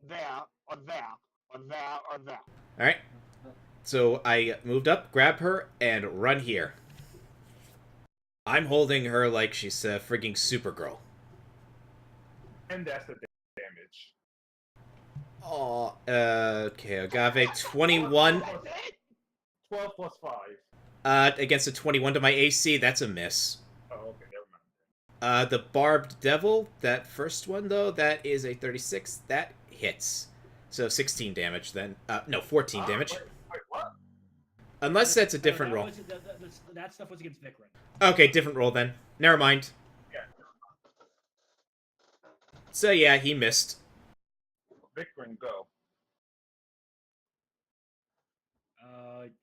[SPEAKER 3] there, or there, or there, or there.
[SPEAKER 2] Alright. So I moved up, grab her, and run here. I'm holding her like she's a frigging Supergirl.
[SPEAKER 1] And that's the damage.
[SPEAKER 2] Oh, okay, Agave 21.
[SPEAKER 3] That's it?
[SPEAKER 1] 12 plus 5.
[SPEAKER 2] Against a 21 to my AC, that's a miss.
[SPEAKER 1] Oh, okay, never mind.
[SPEAKER 2] The Barbed Devil, that first one, though, that is a 36. That hits. So 16 damage then. No, 14 damage.
[SPEAKER 1] Wait, what?
[SPEAKER 2] Unless that's a different roll.
[SPEAKER 5] That stuff was against Vickering.
[SPEAKER 2] Okay, different roll then. Never mind.
[SPEAKER 1] Yeah.
[SPEAKER 2] So yeah, he missed.
[SPEAKER 1] Victor and go.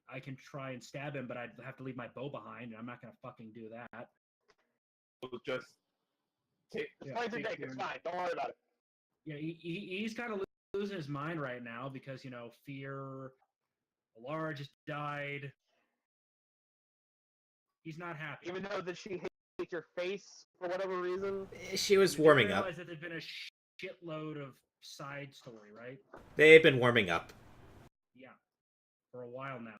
[SPEAKER 5] I can try and stab him, but I'd have to leave my bow behind, and I'm not gonna fucking do that.
[SPEAKER 1] So just take.
[SPEAKER 3] Just play the deck, it's fine. Don't worry about it.
[SPEAKER 5] Yeah, he's kind of losing his mind right now because, you know, fear. Alara just died. He's not happy.
[SPEAKER 3] Even though that she hates your face for whatever reason.
[SPEAKER 2] She was
[SPEAKER 5] You
[SPEAKER 2] warming up.
[SPEAKER 5] realize that there's been a shitload of side story, right?
[SPEAKER 2] They've been warming up.
[SPEAKER 5] Yeah, for a while now.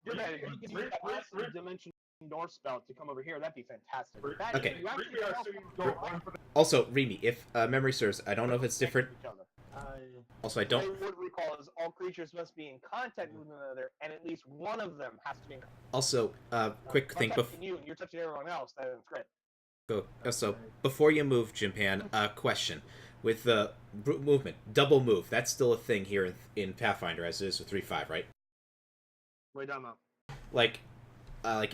[SPEAKER 3] You're better. You can use that last dimension North spell to come over here. That'd be fantastic. That,
[SPEAKER 2] Okay.
[SPEAKER 3] You actually
[SPEAKER 1] Maybe I
[SPEAKER 3] help
[SPEAKER 1] shouldn't
[SPEAKER 3] them.
[SPEAKER 1] go on for the.
[SPEAKER 2] Also, Remy, if memory serves, I don't know if it's different.
[SPEAKER 3] Each other.
[SPEAKER 2] Also, I
[SPEAKER 3] What
[SPEAKER 2] don't.
[SPEAKER 3] I would recall is all creatures must be in contact with one another, and at least one of them has to be in contact.
[SPEAKER 2] Also, quick thing
[SPEAKER 3] I'm
[SPEAKER 2] before.
[SPEAKER 3] touching you, and you're touching everyone else. That's great.
[SPEAKER 2] Go. So before you move, Jimpan, question: with the movement, double move, that's still a thing here in Pathfinder, as it is with 3.5, right?
[SPEAKER 3] Way down though.
[SPEAKER 2] Like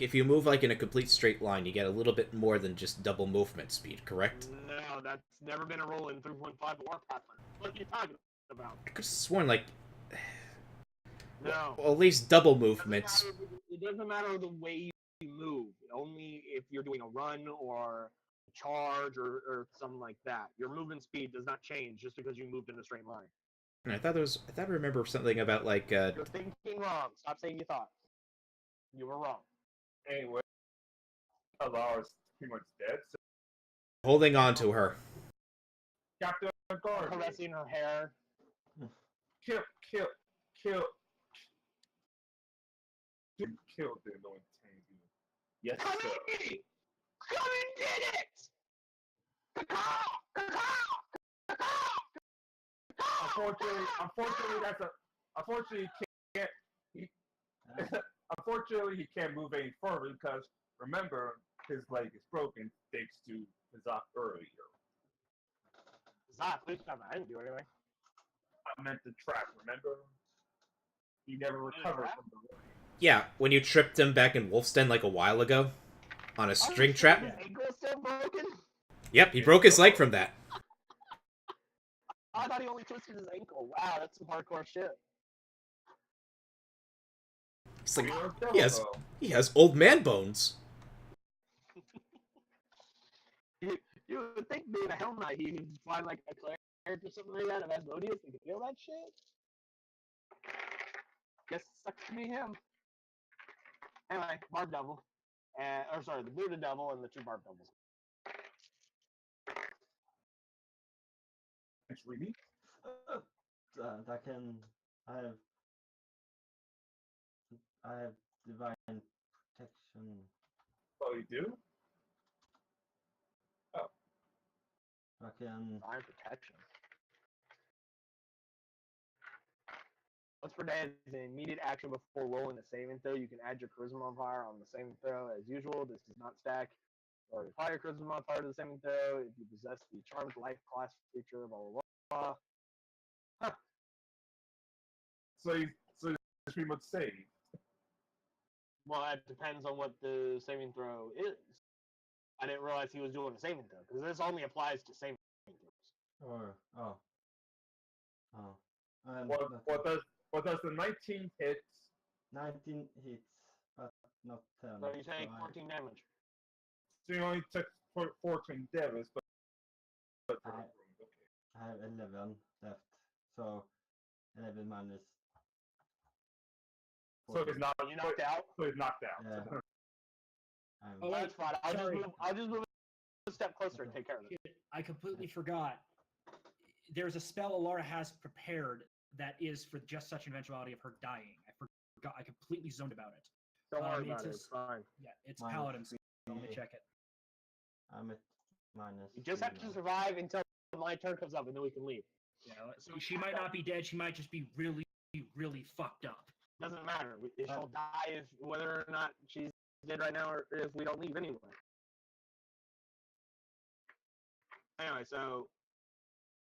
[SPEAKER 2] if you move like in a complete straight line, you get a little bit more than just double movement speed, correct?
[SPEAKER 3] No, that's never been a rule in 3.5 or Pathfinder. What are you talking about?
[SPEAKER 2] I could have sworn like
[SPEAKER 3] No.
[SPEAKER 2] well, at least double movement.
[SPEAKER 3] It doesn't matter the way you move. Only if you're doing a run or a charge or something like that. Your movement speed does not change just because you moved in a straight line.
[SPEAKER 2] And I thought I remember something about like
[SPEAKER 3] You're thinking wrong. Stop saying you thought. You were wrong.
[SPEAKER 1] Anyway, Alara's pretty much dead. So
[SPEAKER 2] holding on to her.
[SPEAKER 1] Captain Guard.
[SPEAKER 3] Caressing her hair.
[SPEAKER 1] Kill. Kill the annoying Tangy. Yes,
[SPEAKER 3] Come
[SPEAKER 1] sir.
[SPEAKER 3] at me! Come and get it! Caw-caw! Caw-caw! Caw-caw!
[SPEAKER 1] Unfortunately, unfortunately, he can't move any further because remember his leg is broken thanks to Zach earlier.
[SPEAKER 3] Zach, please come. I didn't do anything.
[SPEAKER 1] I meant the trap. Remember, he never recovered from the leg.
[SPEAKER 2] Yeah, when you tripped him back in Wolf's Den like a while ago on a string trap.
[SPEAKER 3] His ankle is still broken?
[SPEAKER 2] Yep, he broke his leg from that.
[SPEAKER 3] I thought he only twisted his ankle. Wow, that's some hardcore shit.
[SPEAKER 2] He's like,
[SPEAKER 1] You know,
[SPEAKER 2] he has
[SPEAKER 1] though.
[SPEAKER 2] he has old man bones.
[SPEAKER 3] You would think being a Hell Knight, he'd find like a cleric or something like that of Asmodeus and could feel that shit. Guess it sucks to be him. Anyway, Barb Devil. Or sorry, the Buddha Devil and the two Barb Devils.
[SPEAKER 1] It's really.
[SPEAKER 4] I can. I have divine protection.
[SPEAKER 1] Oh, you do?
[SPEAKER 4] I can.
[SPEAKER 3] Fire protection. Once per day is an immediate action before rolling a saving throw. You can add your charisma modifier on the saving throw as usual. This does not stack or apply your charisma modifier to the saving throw if you possess the charmed life class feature. Blah blah blah. Huh.
[SPEAKER 1] So it's pretty much saved.
[SPEAKER 3] Well, that depends on what the saving throw is. I didn't realize he was doing a saving throw because this only applies to saving throws.
[SPEAKER 4] Or oh.
[SPEAKER 1] What does the 19 hit?
[SPEAKER 4] 19 hits, but not 10.
[SPEAKER 3] So you take 14 damage.
[SPEAKER 1] So you only took 14 damage, but
[SPEAKER 4] I have 11 left, so 11 minus.
[SPEAKER 1] so he's not.
[SPEAKER 3] You knocked out.
[SPEAKER 1] So he's knocked out.
[SPEAKER 4] Yeah.
[SPEAKER 5] Oh,
[SPEAKER 3] That's fine.
[SPEAKER 5] sorry.
[SPEAKER 3] I'll just move a step closer and take care of it.
[SPEAKER 5] I completely forgot. There's a spell Alara has prepared that is for just such an eventuality of her dying. I forgot. I completely zoned about it.
[SPEAKER 3] Don't worry
[SPEAKER 5] it's
[SPEAKER 3] about it.
[SPEAKER 5] a-
[SPEAKER 3] It's fine.
[SPEAKER 5] Yeah, it's
[SPEAKER 4] Minus
[SPEAKER 5] Paladin. So let me
[SPEAKER 4] three.
[SPEAKER 5] check it.
[SPEAKER 4] I'm at minus.
[SPEAKER 3] You just have to
[SPEAKER 4] 3 now.
[SPEAKER 3] survive until my turn comes up, and then we can leave.
[SPEAKER 5] Yeah, she might not be dead. She might just be really, really fucked up.
[SPEAKER 3] Doesn't matter. She'll die if whether or not she's dead right now, or if we don't leave anyway. Anyway, so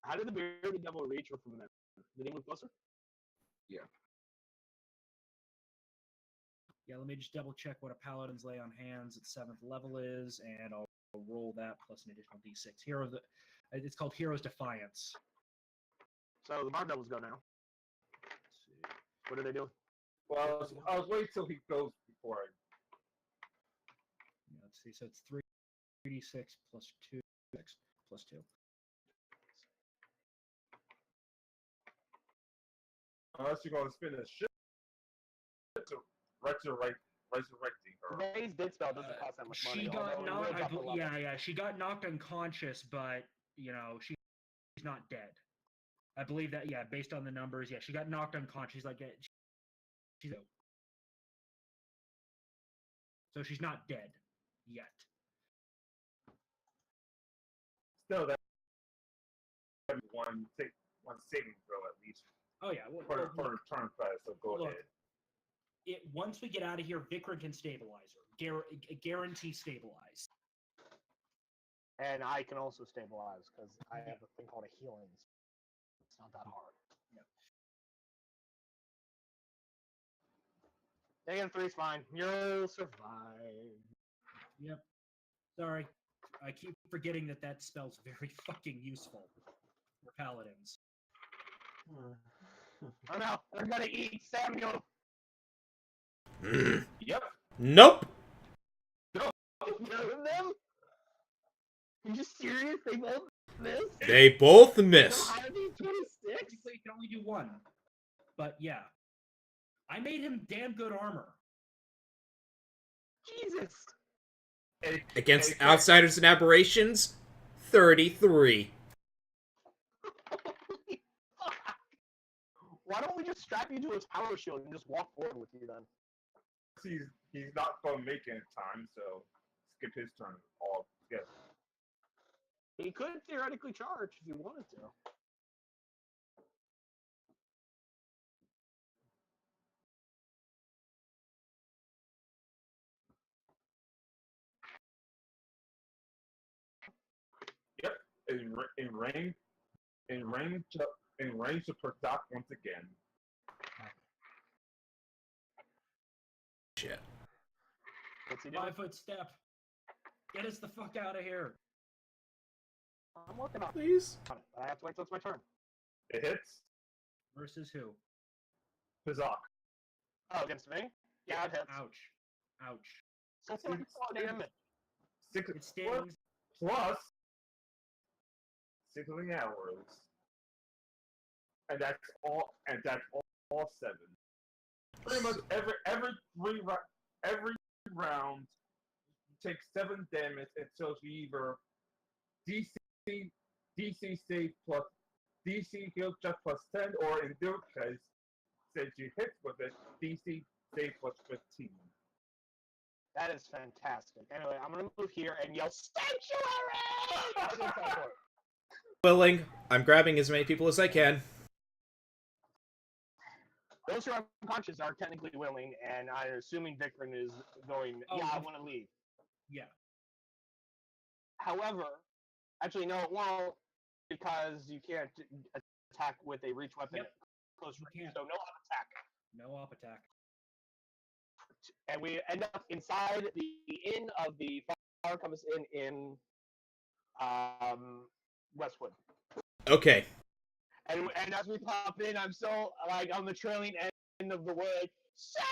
[SPEAKER 3] how did the bearded devil reach her from there? Did he move closer?
[SPEAKER 5] Yeah, let me just double check what a Paladin's lay on hands at 7th level is, and I'll roll that plus an additional d6. It's called Hero's Defiance.
[SPEAKER 3] So the barb devils go now.
[SPEAKER 5] Let's see.
[SPEAKER 3] What are they doing?
[SPEAKER 1] Well, I was waiting till he goes before I.
[SPEAKER 5] Yeah, let's see. So it's 3d6 plus 2, 6 plus 2.
[SPEAKER 1] Unless you're going to spin a shit to resurrecting her.
[SPEAKER 3] Today's dead spell doesn't cost that much money.
[SPEAKER 5] She got
[SPEAKER 3] although it
[SPEAKER 5] knocked.
[SPEAKER 3] will drop her level.
[SPEAKER 5] Yeah. She got knocked unconscious, but she's not dead. I believe that. Yeah, based on the numbers. Yeah, she got knocked unconscious. She's so she's not dead yet.
[SPEAKER 1] Still, that one saving throw at least
[SPEAKER 5] Oh yeah. Well,
[SPEAKER 1] for
[SPEAKER 5] look,
[SPEAKER 1] turn fast. So go
[SPEAKER 5] look,
[SPEAKER 1] ahead.
[SPEAKER 5] once we get out of here, Vikram can stabilize her. Guarantee stabilize.
[SPEAKER 3] And I can also stabilize because I have a thing called a healing. It's not that hard. Taking 3's fine. You'll survive.
[SPEAKER 5] Yep. Sorry, I keep forgetting that spell's very fucking useful for paladins.
[SPEAKER 3] Oh no, they're gonna eat Samuel.
[SPEAKER 1] Yep.
[SPEAKER 2] Nope.
[SPEAKER 3] None of them? Are you serious? They both missed?
[SPEAKER 2] They both miss.
[SPEAKER 3] Out of these 26?
[SPEAKER 5] So you can only do one. But yeah. I made him damn good armor.
[SPEAKER 3] Jesus.
[SPEAKER 2] Against outsiders and aberrations, 33.
[SPEAKER 3] Holy fuck. Why don't we just strap you to his power shield and just walk forward with you then?
[SPEAKER 1] He's not going to make it in time, so skip his turn altogether.
[SPEAKER 3] He could theoretically charge if he wanted to.
[SPEAKER 1] Yep. In range to protect once again.
[SPEAKER 2] Shit.
[SPEAKER 3] What's he doing?
[SPEAKER 5] 5-foot step. Get us the fuck out of here.
[SPEAKER 3] I'm working on
[SPEAKER 2] Please.
[SPEAKER 3] it. But I have to wait till it's my turn.
[SPEAKER 1] It hits.
[SPEAKER 5] Versus who?
[SPEAKER 1] Pizak.
[SPEAKER 3] Oh, against me? Yeah, it hits.
[SPEAKER 5] Ouch. Ouch.
[SPEAKER 3] So it's like 4 damage.
[SPEAKER 1] Six
[SPEAKER 5] It stings.
[SPEAKER 1] plus 16 hours. And that's all. And that's all 7. Pretty much every round takes 7 damage until you either DC save plus DC heal just plus 10, or in their case, since you hit with it, DC save plus 15.
[SPEAKER 3] That is fantastic. Anyway, I'm gonna move here and yell Sanctuary!
[SPEAKER 2] Willing. I'm grabbing as many people as I can.
[SPEAKER 3] Those who are unconscious are technically willing, and I'm assuming Vikram is going,
[SPEAKER 5] Oh,
[SPEAKER 3] yeah, I
[SPEAKER 5] yeah.
[SPEAKER 3] want to leave.
[SPEAKER 5] Yeah.
[SPEAKER 3] However, actually, no, it won't, because you can't attack with a reach weapon
[SPEAKER 5] Yep.
[SPEAKER 3] at close
[SPEAKER 5] You
[SPEAKER 3] range,
[SPEAKER 5] can't.
[SPEAKER 3] so no up attack.
[SPEAKER 5] No op attack.
[SPEAKER 3] And we end up inside the inn of the Fire Compass Inn in Westwood.
[SPEAKER 2] Okay.
[SPEAKER 3] And as we pop in, I'm so like on the trailing end of the word Sanctuary.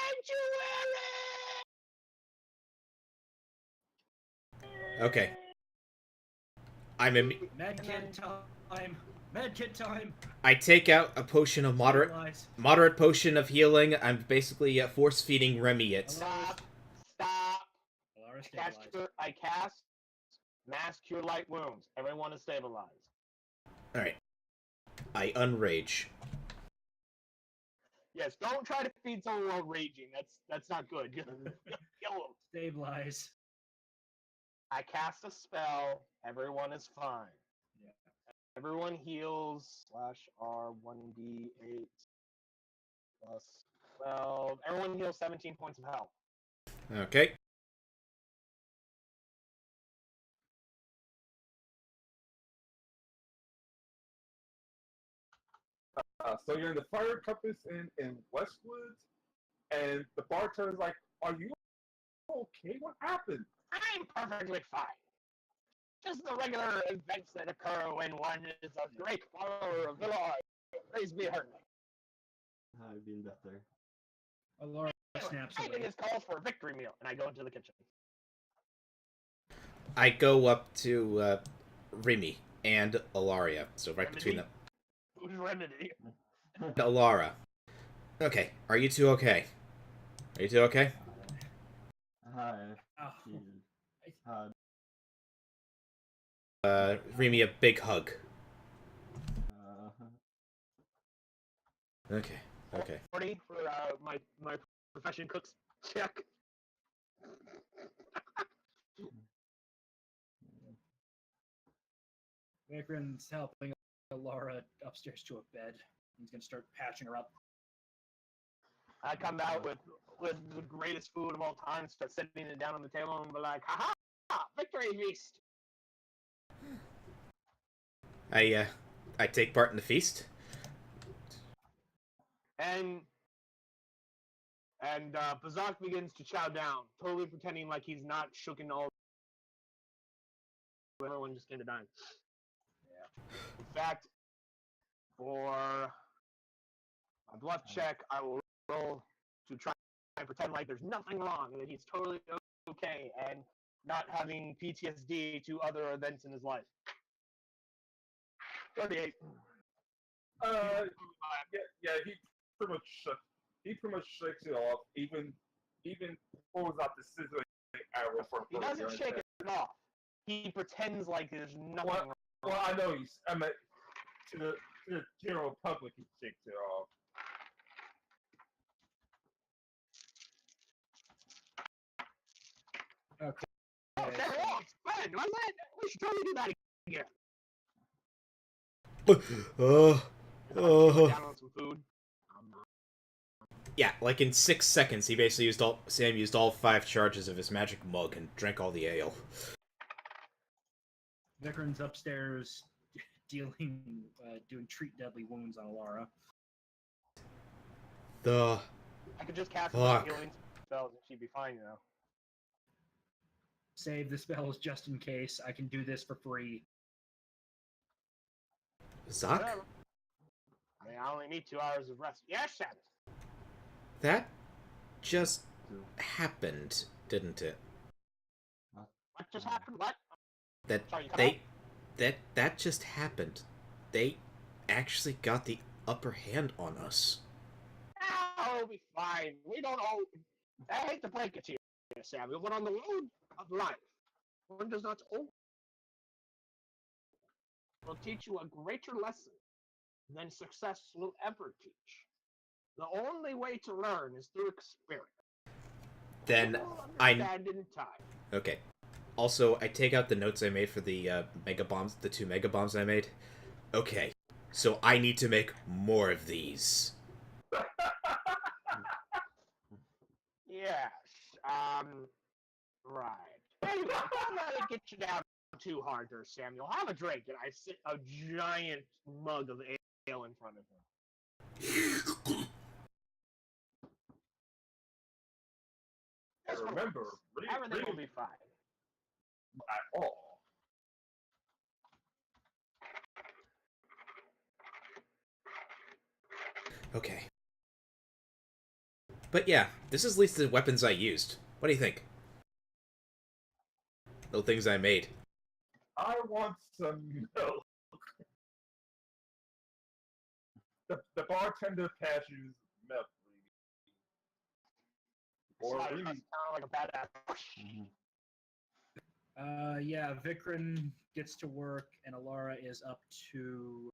[SPEAKER 2] Okay. I'm in.
[SPEAKER 5] Medkit time. Medkit time.
[SPEAKER 2] I take out a potion of moderate potion of healing. I'm basically force feeding Remy it.
[SPEAKER 3] Stop.
[SPEAKER 5] Alara
[SPEAKER 3] I cast Mass Cure Light Wounds. Everyone is stabilized.
[SPEAKER 2] All right. I unrage.
[SPEAKER 3] Yes, don't try to feed someone while raging. That's not good. Kill them.
[SPEAKER 5] Stabilize.
[SPEAKER 3] I cast a spell. Everyone is fine.
[SPEAKER 5] Yeah.
[SPEAKER 3] Everyone heals /R1d8 plus 12. Everyone heals 17 points of health.
[SPEAKER 2] Okay.
[SPEAKER 1] So you're in the Fire Compass in Westwood, and the bartender's like, "Are you okay? What happened?"
[SPEAKER 3] I'm perfectly fine. Just the regular events that occur when one is a great follower of the Lord. Praise be her name.
[SPEAKER 4] I've been better.
[SPEAKER 5] Alara snaps
[SPEAKER 3] It
[SPEAKER 5] away.
[SPEAKER 3] is called for a victory meal, and I go into the kitchen.
[SPEAKER 2] I go up to Remy and Alaria. So right between them.
[SPEAKER 3] Who's Remedy?
[SPEAKER 2] Alara. Okay. Are you two okay? Are you two okay?
[SPEAKER 4] Hi.
[SPEAKER 5] Oh.
[SPEAKER 4] Hi.
[SPEAKER 2] Remy a big hug. Okay. Okay.
[SPEAKER 3] 40 for my profession cooks check.
[SPEAKER 5] Vikram's helping Alara upstairs to a bed. He's gonna start patching her up.
[SPEAKER 3] I come out with the greatest food of all time, start setting it down on the table, and be like, "Ha ha! Victory feast!"
[SPEAKER 2] I take part in the feast.
[SPEAKER 3] And Bazak begins to chow down, totally pretending like he's not shooking all. Everyone just came to dine. Yeah. In fact, for a bluff check, I will roll to try and pretend like there's nothing wrong and that he's totally okay and not having PTSD to other events in his life. 38.
[SPEAKER 1] Yeah. He pretty much shakes it off. Even pulls out the sizzling arrow for.
[SPEAKER 3] He doesn't shake it off. He pretends like there's nothing wrong.
[SPEAKER 1] Well, I know I mean, to the general public, he shakes it off.
[SPEAKER 5] Okay.
[SPEAKER 3] Oh, that works! Good! We should totally do that again. Down on some food.
[SPEAKER 2] Yeah, like in 6 seconds, he basically Sam used all 5 charges of his magic mug and drank all the ale.
[SPEAKER 5] Vikram's upstairs doing treat deadly wounds on Alara.
[SPEAKER 3] I could just cast
[SPEAKER 2] Fuck.
[SPEAKER 3] healing spells and she'd be fine, you know.
[SPEAKER 5] Save the spells just in case. I can do this for free.
[SPEAKER 2] Zoc?
[SPEAKER 3] Whatever. I mean, I only need 2 hours of rest. Yes, Sam.
[SPEAKER 2] That just happened, didn't it?
[SPEAKER 3] What just happened? What?
[SPEAKER 2] That
[SPEAKER 3] Sorry, you cut
[SPEAKER 2] they that just happened. They actually got the upper hand on us.
[SPEAKER 3] Oh, we'll be fine. We don't owe. I hate to break it to you, Samuel, but on the road of life, one does not owe. Will teach you a greater lesson than success will ever teach. The only way to learn is through experience.
[SPEAKER 2] Then
[SPEAKER 3] You will
[SPEAKER 2] I
[SPEAKER 3] understand in time.
[SPEAKER 2] okay. Also, I take out the notes I made for the mega bombs, the 2 mega bombs I made. Okay, so I need to make more of these.
[SPEAKER 3] Yes. Right. Anyway, don't let it get you down too hard there, Samuel. Have a drink, and I sit a giant mug of ale in front of him.
[SPEAKER 1] And remember,
[SPEAKER 3] Everything will be fine.
[SPEAKER 1] at all.
[SPEAKER 2] Okay. But yeah, this is at least the weapons I used. What do you think? The things I made.
[SPEAKER 1] I want some milk. The bartender cashiers milk. Or
[SPEAKER 3] Sorry,
[SPEAKER 1] really,
[SPEAKER 3] that's kind of like a badass.
[SPEAKER 5] Yeah, Vikran gets to work, and Alara is up to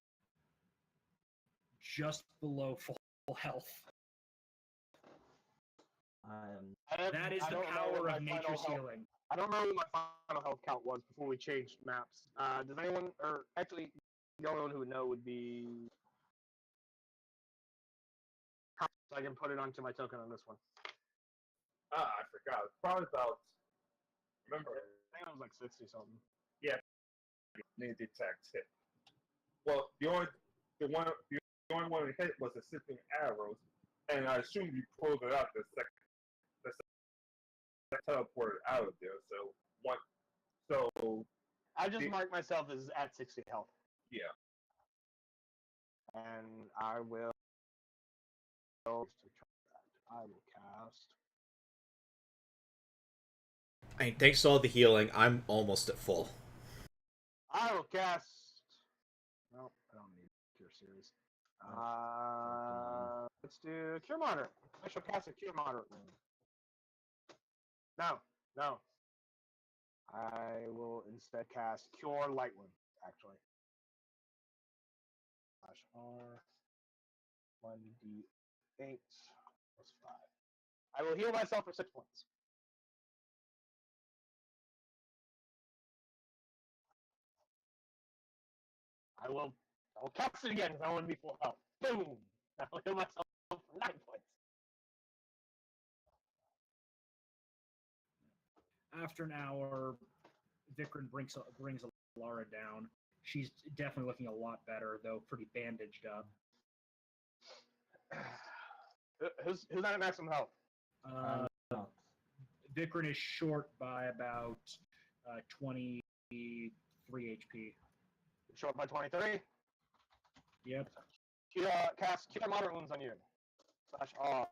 [SPEAKER 5] just below full health. That is the power of nature's healing.
[SPEAKER 3] I don't know what my final health count was before we changed maps. Does anyone, or actually, the only one who would know would be. So I can put it onto my token on this one.
[SPEAKER 1] I forgot. It's probably about. Remember,
[SPEAKER 3] I think it was like 60 something.
[SPEAKER 1] need the attack hit. Well, the only one that hit was the sifting arrows, and I assume you pulled it out the second teleported out of there. So one. So
[SPEAKER 3] I just marked myself as at 60 health.
[SPEAKER 1] yeah.
[SPEAKER 3] And I will. I will cast.
[SPEAKER 2] I mean, thanks to all the healing, I'm almost at full.
[SPEAKER 3] I will cast. No, I don't need Cure Series. Let's do Cure Moderate. I shall cast a Cure Moderate then. No. I will instead cast Cure Light Wound, actually. R 1d8 plus 5. I will heal myself for 6 points. I will cast it again because I want to be full health. Boom! I will heal myself for 9 points.
[SPEAKER 5] After an hour, Vikran brings Alara down. She's definitely looking a lot better, though pretty bandaged up.
[SPEAKER 3] Who's at maximum health?
[SPEAKER 5] Vikran is short by about 23 HP.
[SPEAKER 3] Short by 23.
[SPEAKER 5] Yep.
[SPEAKER 3] Cast Cure Moderate Wounds on you. /R.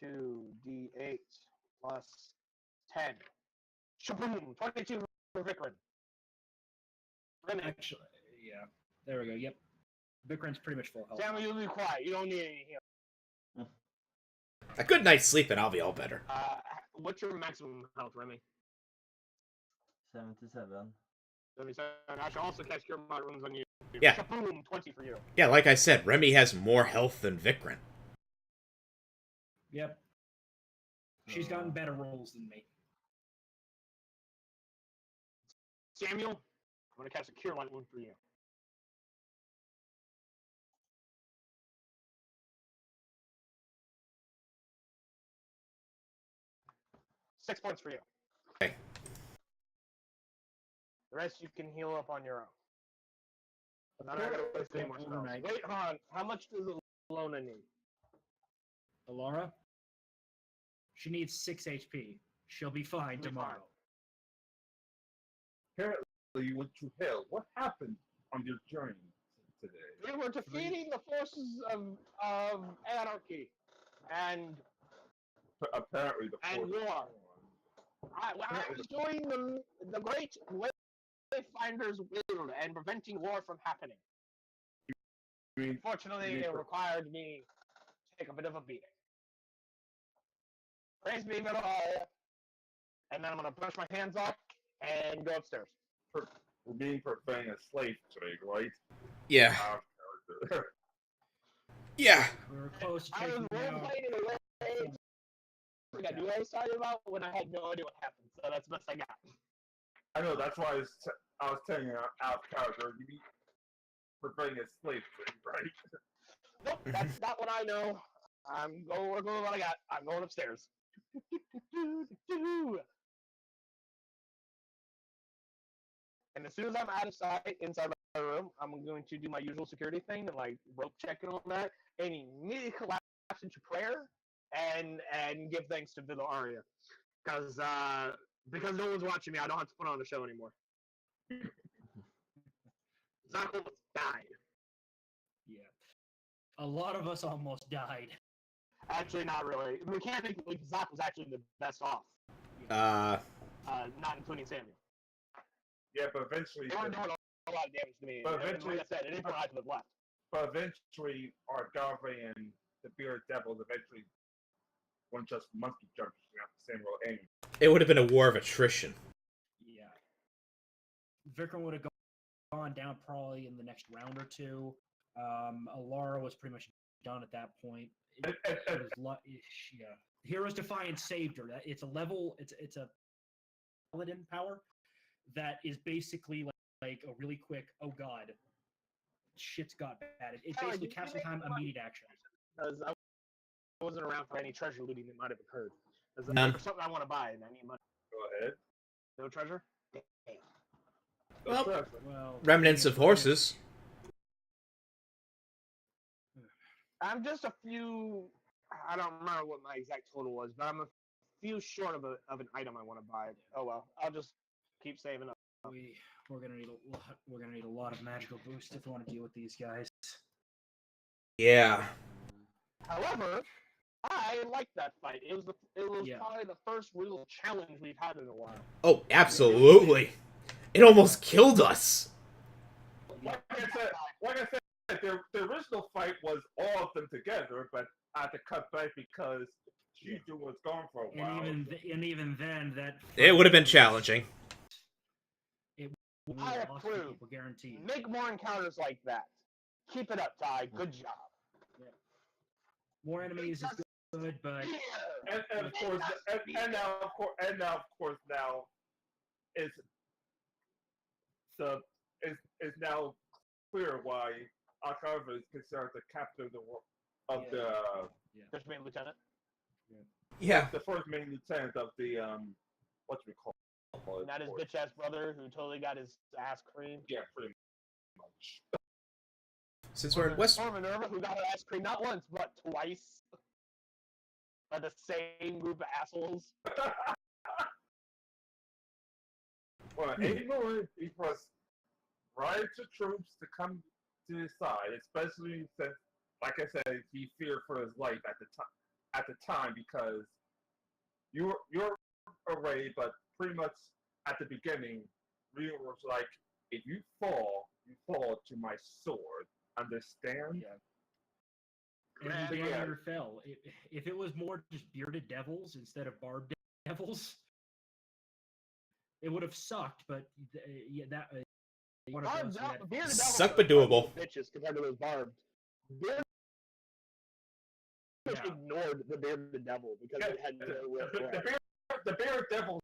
[SPEAKER 3] 2d8 plus 10. Shaboom! 22 for Vikran.
[SPEAKER 5] Actually, yeah. There we go. Yep. Vikran's pretty much full health.
[SPEAKER 3] Samuel, you be quiet. You don't need any heal.
[SPEAKER 2] A good night's sleep and I'll be all better.
[SPEAKER 3] What's your maximum health, Remy?
[SPEAKER 4] 77.
[SPEAKER 3] 77. I shall also cast Cure Moderate Wounds on you.
[SPEAKER 2] Yeah.
[SPEAKER 3] Shaboom! 20 for you.
[SPEAKER 2] Yeah, like I said, Remy has more health than Vikran.
[SPEAKER 5] Yep. She's gotten better rolls than me.
[SPEAKER 3] Samuel, I'm going to cast a Cure Light Wound for you. Six points for you.
[SPEAKER 2] Okay.
[SPEAKER 3] The rest you can heal up on your own. Not gonna waste any more spells. Wait, hold on. How much does Alona need?
[SPEAKER 5] Alara? She needs 6 HP. She'll be fine tomorrow.
[SPEAKER 1] Apparently you went to hell. What happened? on your journey today?
[SPEAKER 3] We were defeating the forces of anarchy and
[SPEAKER 1] Apparently, the
[SPEAKER 3] and
[SPEAKER 1] force.
[SPEAKER 3] war. I was doing the great Wayfinder's will and preventing war from happening.
[SPEAKER 1] I mean,
[SPEAKER 3] Fortunately, it required me to take a bit of a beating. Praise be to all. And then I'm gonna brush my hands off and go upstairs.
[SPEAKER 1] we're being preventing a slave trade, right?
[SPEAKER 2] Yeah.
[SPEAKER 1] Our character.
[SPEAKER 2] Yeah.
[SPEAKER 5] We were close to
[SPEAKER 3] I was
[SPEAKER 5] taking
[SPEAKER 3] role
[SPEAKER 5] out.
[SPEAKER 3] playing in a way I knew what I was talking about when I had no idea what happened. So that's the best I got.
[SPEAKER 1] I know, that's why I was telling you out of character, you be preventing a slave trade, right?
[SPEAKER 3] Nope, that's not what I know. I'm going with what I got. I'm going upstairs. And as soon as I'm out of sight inside my room, I'm going to do my usual security thing and like rope check and all that, and immediately collapse into prayer and give thanks to Villa Aria, because no one's watching me, I don't have to put on a show anymore. Zach almost died.
[SPEAKER 5] Yeah. A lot of us almost died.
[SPEAKER 3] Actually, not really. Mechanically, Zach was actually the best off. Not including Samuel.
[SPEAKER 1] Yeah, but eventually.
[SPEAKER 3] They weren't doing a lot of damage to me.
[SPEAKER 1] But
[SPEAKER 3] And
[SPEAKER 1] eventually,
[SPEAKER 3] like I said, it didn't put eyes to the left.
[SPEAKER 1] But eventually, Argave and the Bearded Devils eventually weren't just monkey jumpers at the same road anyway.
[SPEAKER 2] It would have been a war of attrition.
[SPEAKER 5] Yeah. Vikram would have gone down probably in the next round or two. Alara was pretty much done at that point. Yeah. Heroes Defiance saved her. It's a level. It's a paladin power that is basically like a really quick. Oh god, shit's got bad. It basically casting time, immediate action.
[SPEAKER 3] Because I wasn't around for any treasure looting that might have occurred.
[SPEAKER 2] None.
[SPEAKER 3] There's something I want to buy and I need money.
[SPEAKER 1] Go ahead.
[SPEAKER 3] No treasure? Damn.
[SPEAKER 5] Well,
[SPEAKER 2] Remnants of horses.
[SPEAKER 3] I'm just a few. I don't remember what my exact total was, but I'm a few short of an item I want to buy. Oh well, I'll just keep saving up.
[SPEAKER 5] We're gonna need a lot of magical boost if we want to deal with these guys.
[SPEAKER 2] Yeah.
[SPEAKER 3] However, I liked that fight. It was
[SPEAKER 5] Yeah.
[SPEAKER 3] probably the first real challenge we've had in a while.
[SPEAKER 2] Oh, absolutely. It almost killed us.
[SPEAKER 1] Like I said, the original fight was all of them together, but I had to cut back because Shizu was gone for a while.
[SPEAKER 5] And even then, that
[SPEAKER 2] It would have been challenging.
[SPEAKER 5] It would
[SPEAKER 3] I
[SPEAKER 5] have lost
[SPEAKER 3] approve.
[SPEAKER 5] people, guaranteed.
[SPEAKER 3] Make more encounters like that. Keep it up, Ty. Good job.
[SPEAKER 5] More enemies is good, but
[SPEAKER 1] And of course, and now of course now is now clear why Akava is considered the captain of
[SPEAKER 3] First main lieutenant.
[SPEAKER 2] Yeah.
[SPEAKER 1] the first main lieutenant of the what we call it.
[SPEAKER 3] Not his bitch ass brother who totally got his ass creamed.
[SPEAKER 1] Yeah, pretty much.
[SPEAKER 2] Since we're in West,
[SPEAKER 3] Or Minerva who got her ass creamed not once but twice by the same group of assholes.
[SPEAKER 1] Well, Abel, he was right to troops to come to his side, especially since, like I said, he feared for his life at the time because you're array, but pretty much at the beginning, Ryu was like, if you fall to my sword. Understand?
[SPEAKER 5] and he damn near fell. If it was more just bearded devils instead of barbed devils, it would have sucked. But yeah, that one of those
[SPEAKER 3] Bearded
[SPEAKER 2] Suck
[SPEAKER 3] devils
[SPEAKER 2] but doable.
[SPEAKER 3] Bitches compared to those barbed. Bearded ignored the bearded devil because it had no real threat.
[SPEAKER 1] The bearded devil,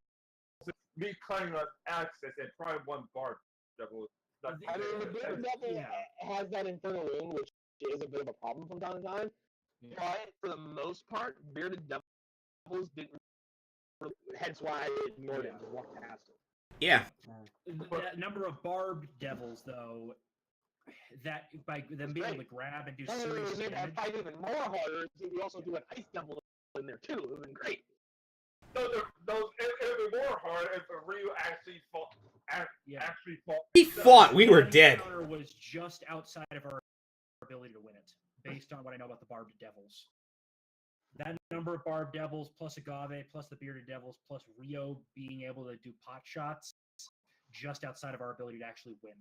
[SPEAKER 1] me claiming access and probably one barbed devil.
[SPEAKER 3] I mean, the bearded devil has that infernal wound, which is a bit of a problem from time to time.
[SPEAKER 5] Yeah.
[SPEAKER 3] But for the most part, bearded devils didn't. Hence why I ignored it and walked past it.
[SPEAKER 2] yeah.
[SPEAKER 5] That number of barbed devils, though, that by them being able to grab and do serious
[SPEAKER 3] If I
[SPEAKER 5] damage.
[SPEAKER 3] fight even more harder, we also do an ice devil in there too. It would have been great.
[SPEAKER 1] It would be more hard if Ryu actually
[SPEAKER 5] Yeah.
[SPEAKER 1] actually fought.
[SPEAKER 2] He fought. We were
[SPEAKER 5] That
[SPEAKER 2] dead.
[SPEAKER 5] encounter was just outside of our ability to win it, based on what I know about the Barbed Devils. That number of Barbed Devils, plus Agave, plus the Bearded Devils, plus Rio being able to do pot shots, just outside of our ability to actually win.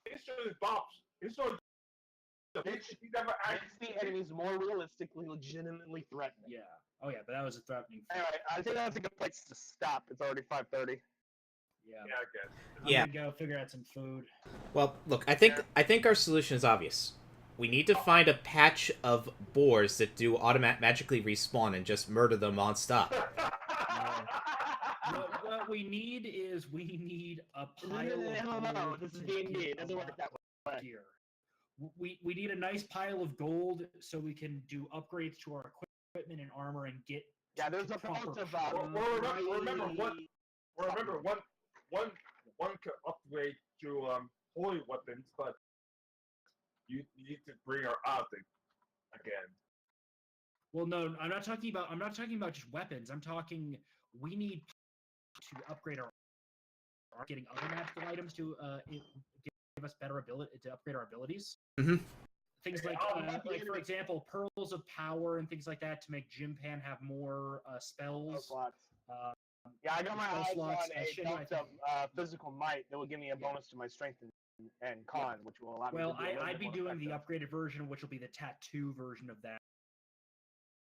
[SPEAKER 1] It's just bops. It's just he never
[SPEAKER 3] Makes the enemies more realistically, legitimately threatening.
[SPEAKER 5] Yeah. Oh yeah, but that was a threatening.
[SPEAKER 3] Anyway, I think that's a good place to stop. It's already 5:30.
[SPEAKER 5] Yeah.
[SPEAKER 1] Yeah, I guess.
[SPEAKER 2] Yeah.
[SPEAKER 5] I'm gonna go figure out some food.
[SPEAKER 2] Well, look, I think our solution is obvious. We need to find a patch of boars that do magically respawn and just murder them non-stop.
[SPEAKER 5] What we need is a pile of
[SPEAKER 3] No,
[SPEAKER 5] gold
[SPEAKER 3] this is
[SPEAKER 5] to
[SPEAKER 3] D&D.
[SPEAKER 5] get
[SPEAKER 3] It doesn't
[SPEAKER 5] a
[SPEAKER 3] work
[SPEAKER 5] lot
[SPEAKER 3] that way.
[SPEAKER 5] of gear. We need a nice pile of gold so we can do upgrades to our equipment and armor and get
[SPEAKER 3] Yeah, there's
[SPEAKER 5] to
[SPEAKER 3] a
[SPEAKER 5] proper
[SPEAKER 3] bunch of
[SPEAKER 1] Well, remember one could upgrade to holy weapons, but you need to bring her out again.
[SPEAKER 5] Well, no, I'm not talking about just weapons. I'm talking we need to upgrade our getting other magical items to give us better ability to upgrade our abilities.
[SPEAKER 2] Mm-hmm.
[SPEAKER 5] Things like for example, pearls of power and things like that to make Jim Pan have more spells.
[SPEAKER 3] Yeah, I got my
[SPEAKER 5] spell
[SPEAKER 3] eyes
[SPEAKER 5] slots,
[SPEAKER 3] on a
[SPEAKER 5] Shinra,
[SPEAKER 3] belt of physical might that will give me a bonus to my strength and con, which will allow me to do a little
[SPEAKER 5] I'd
[SPEAKER 3] bit
[SPEAKER 5] be
[SPEAKER 3] more
[SPEAKER 5] doing the
[SPEAKER 3] effective.
[SPEAKER 5] upgraded version, which will be the tattoo version of that.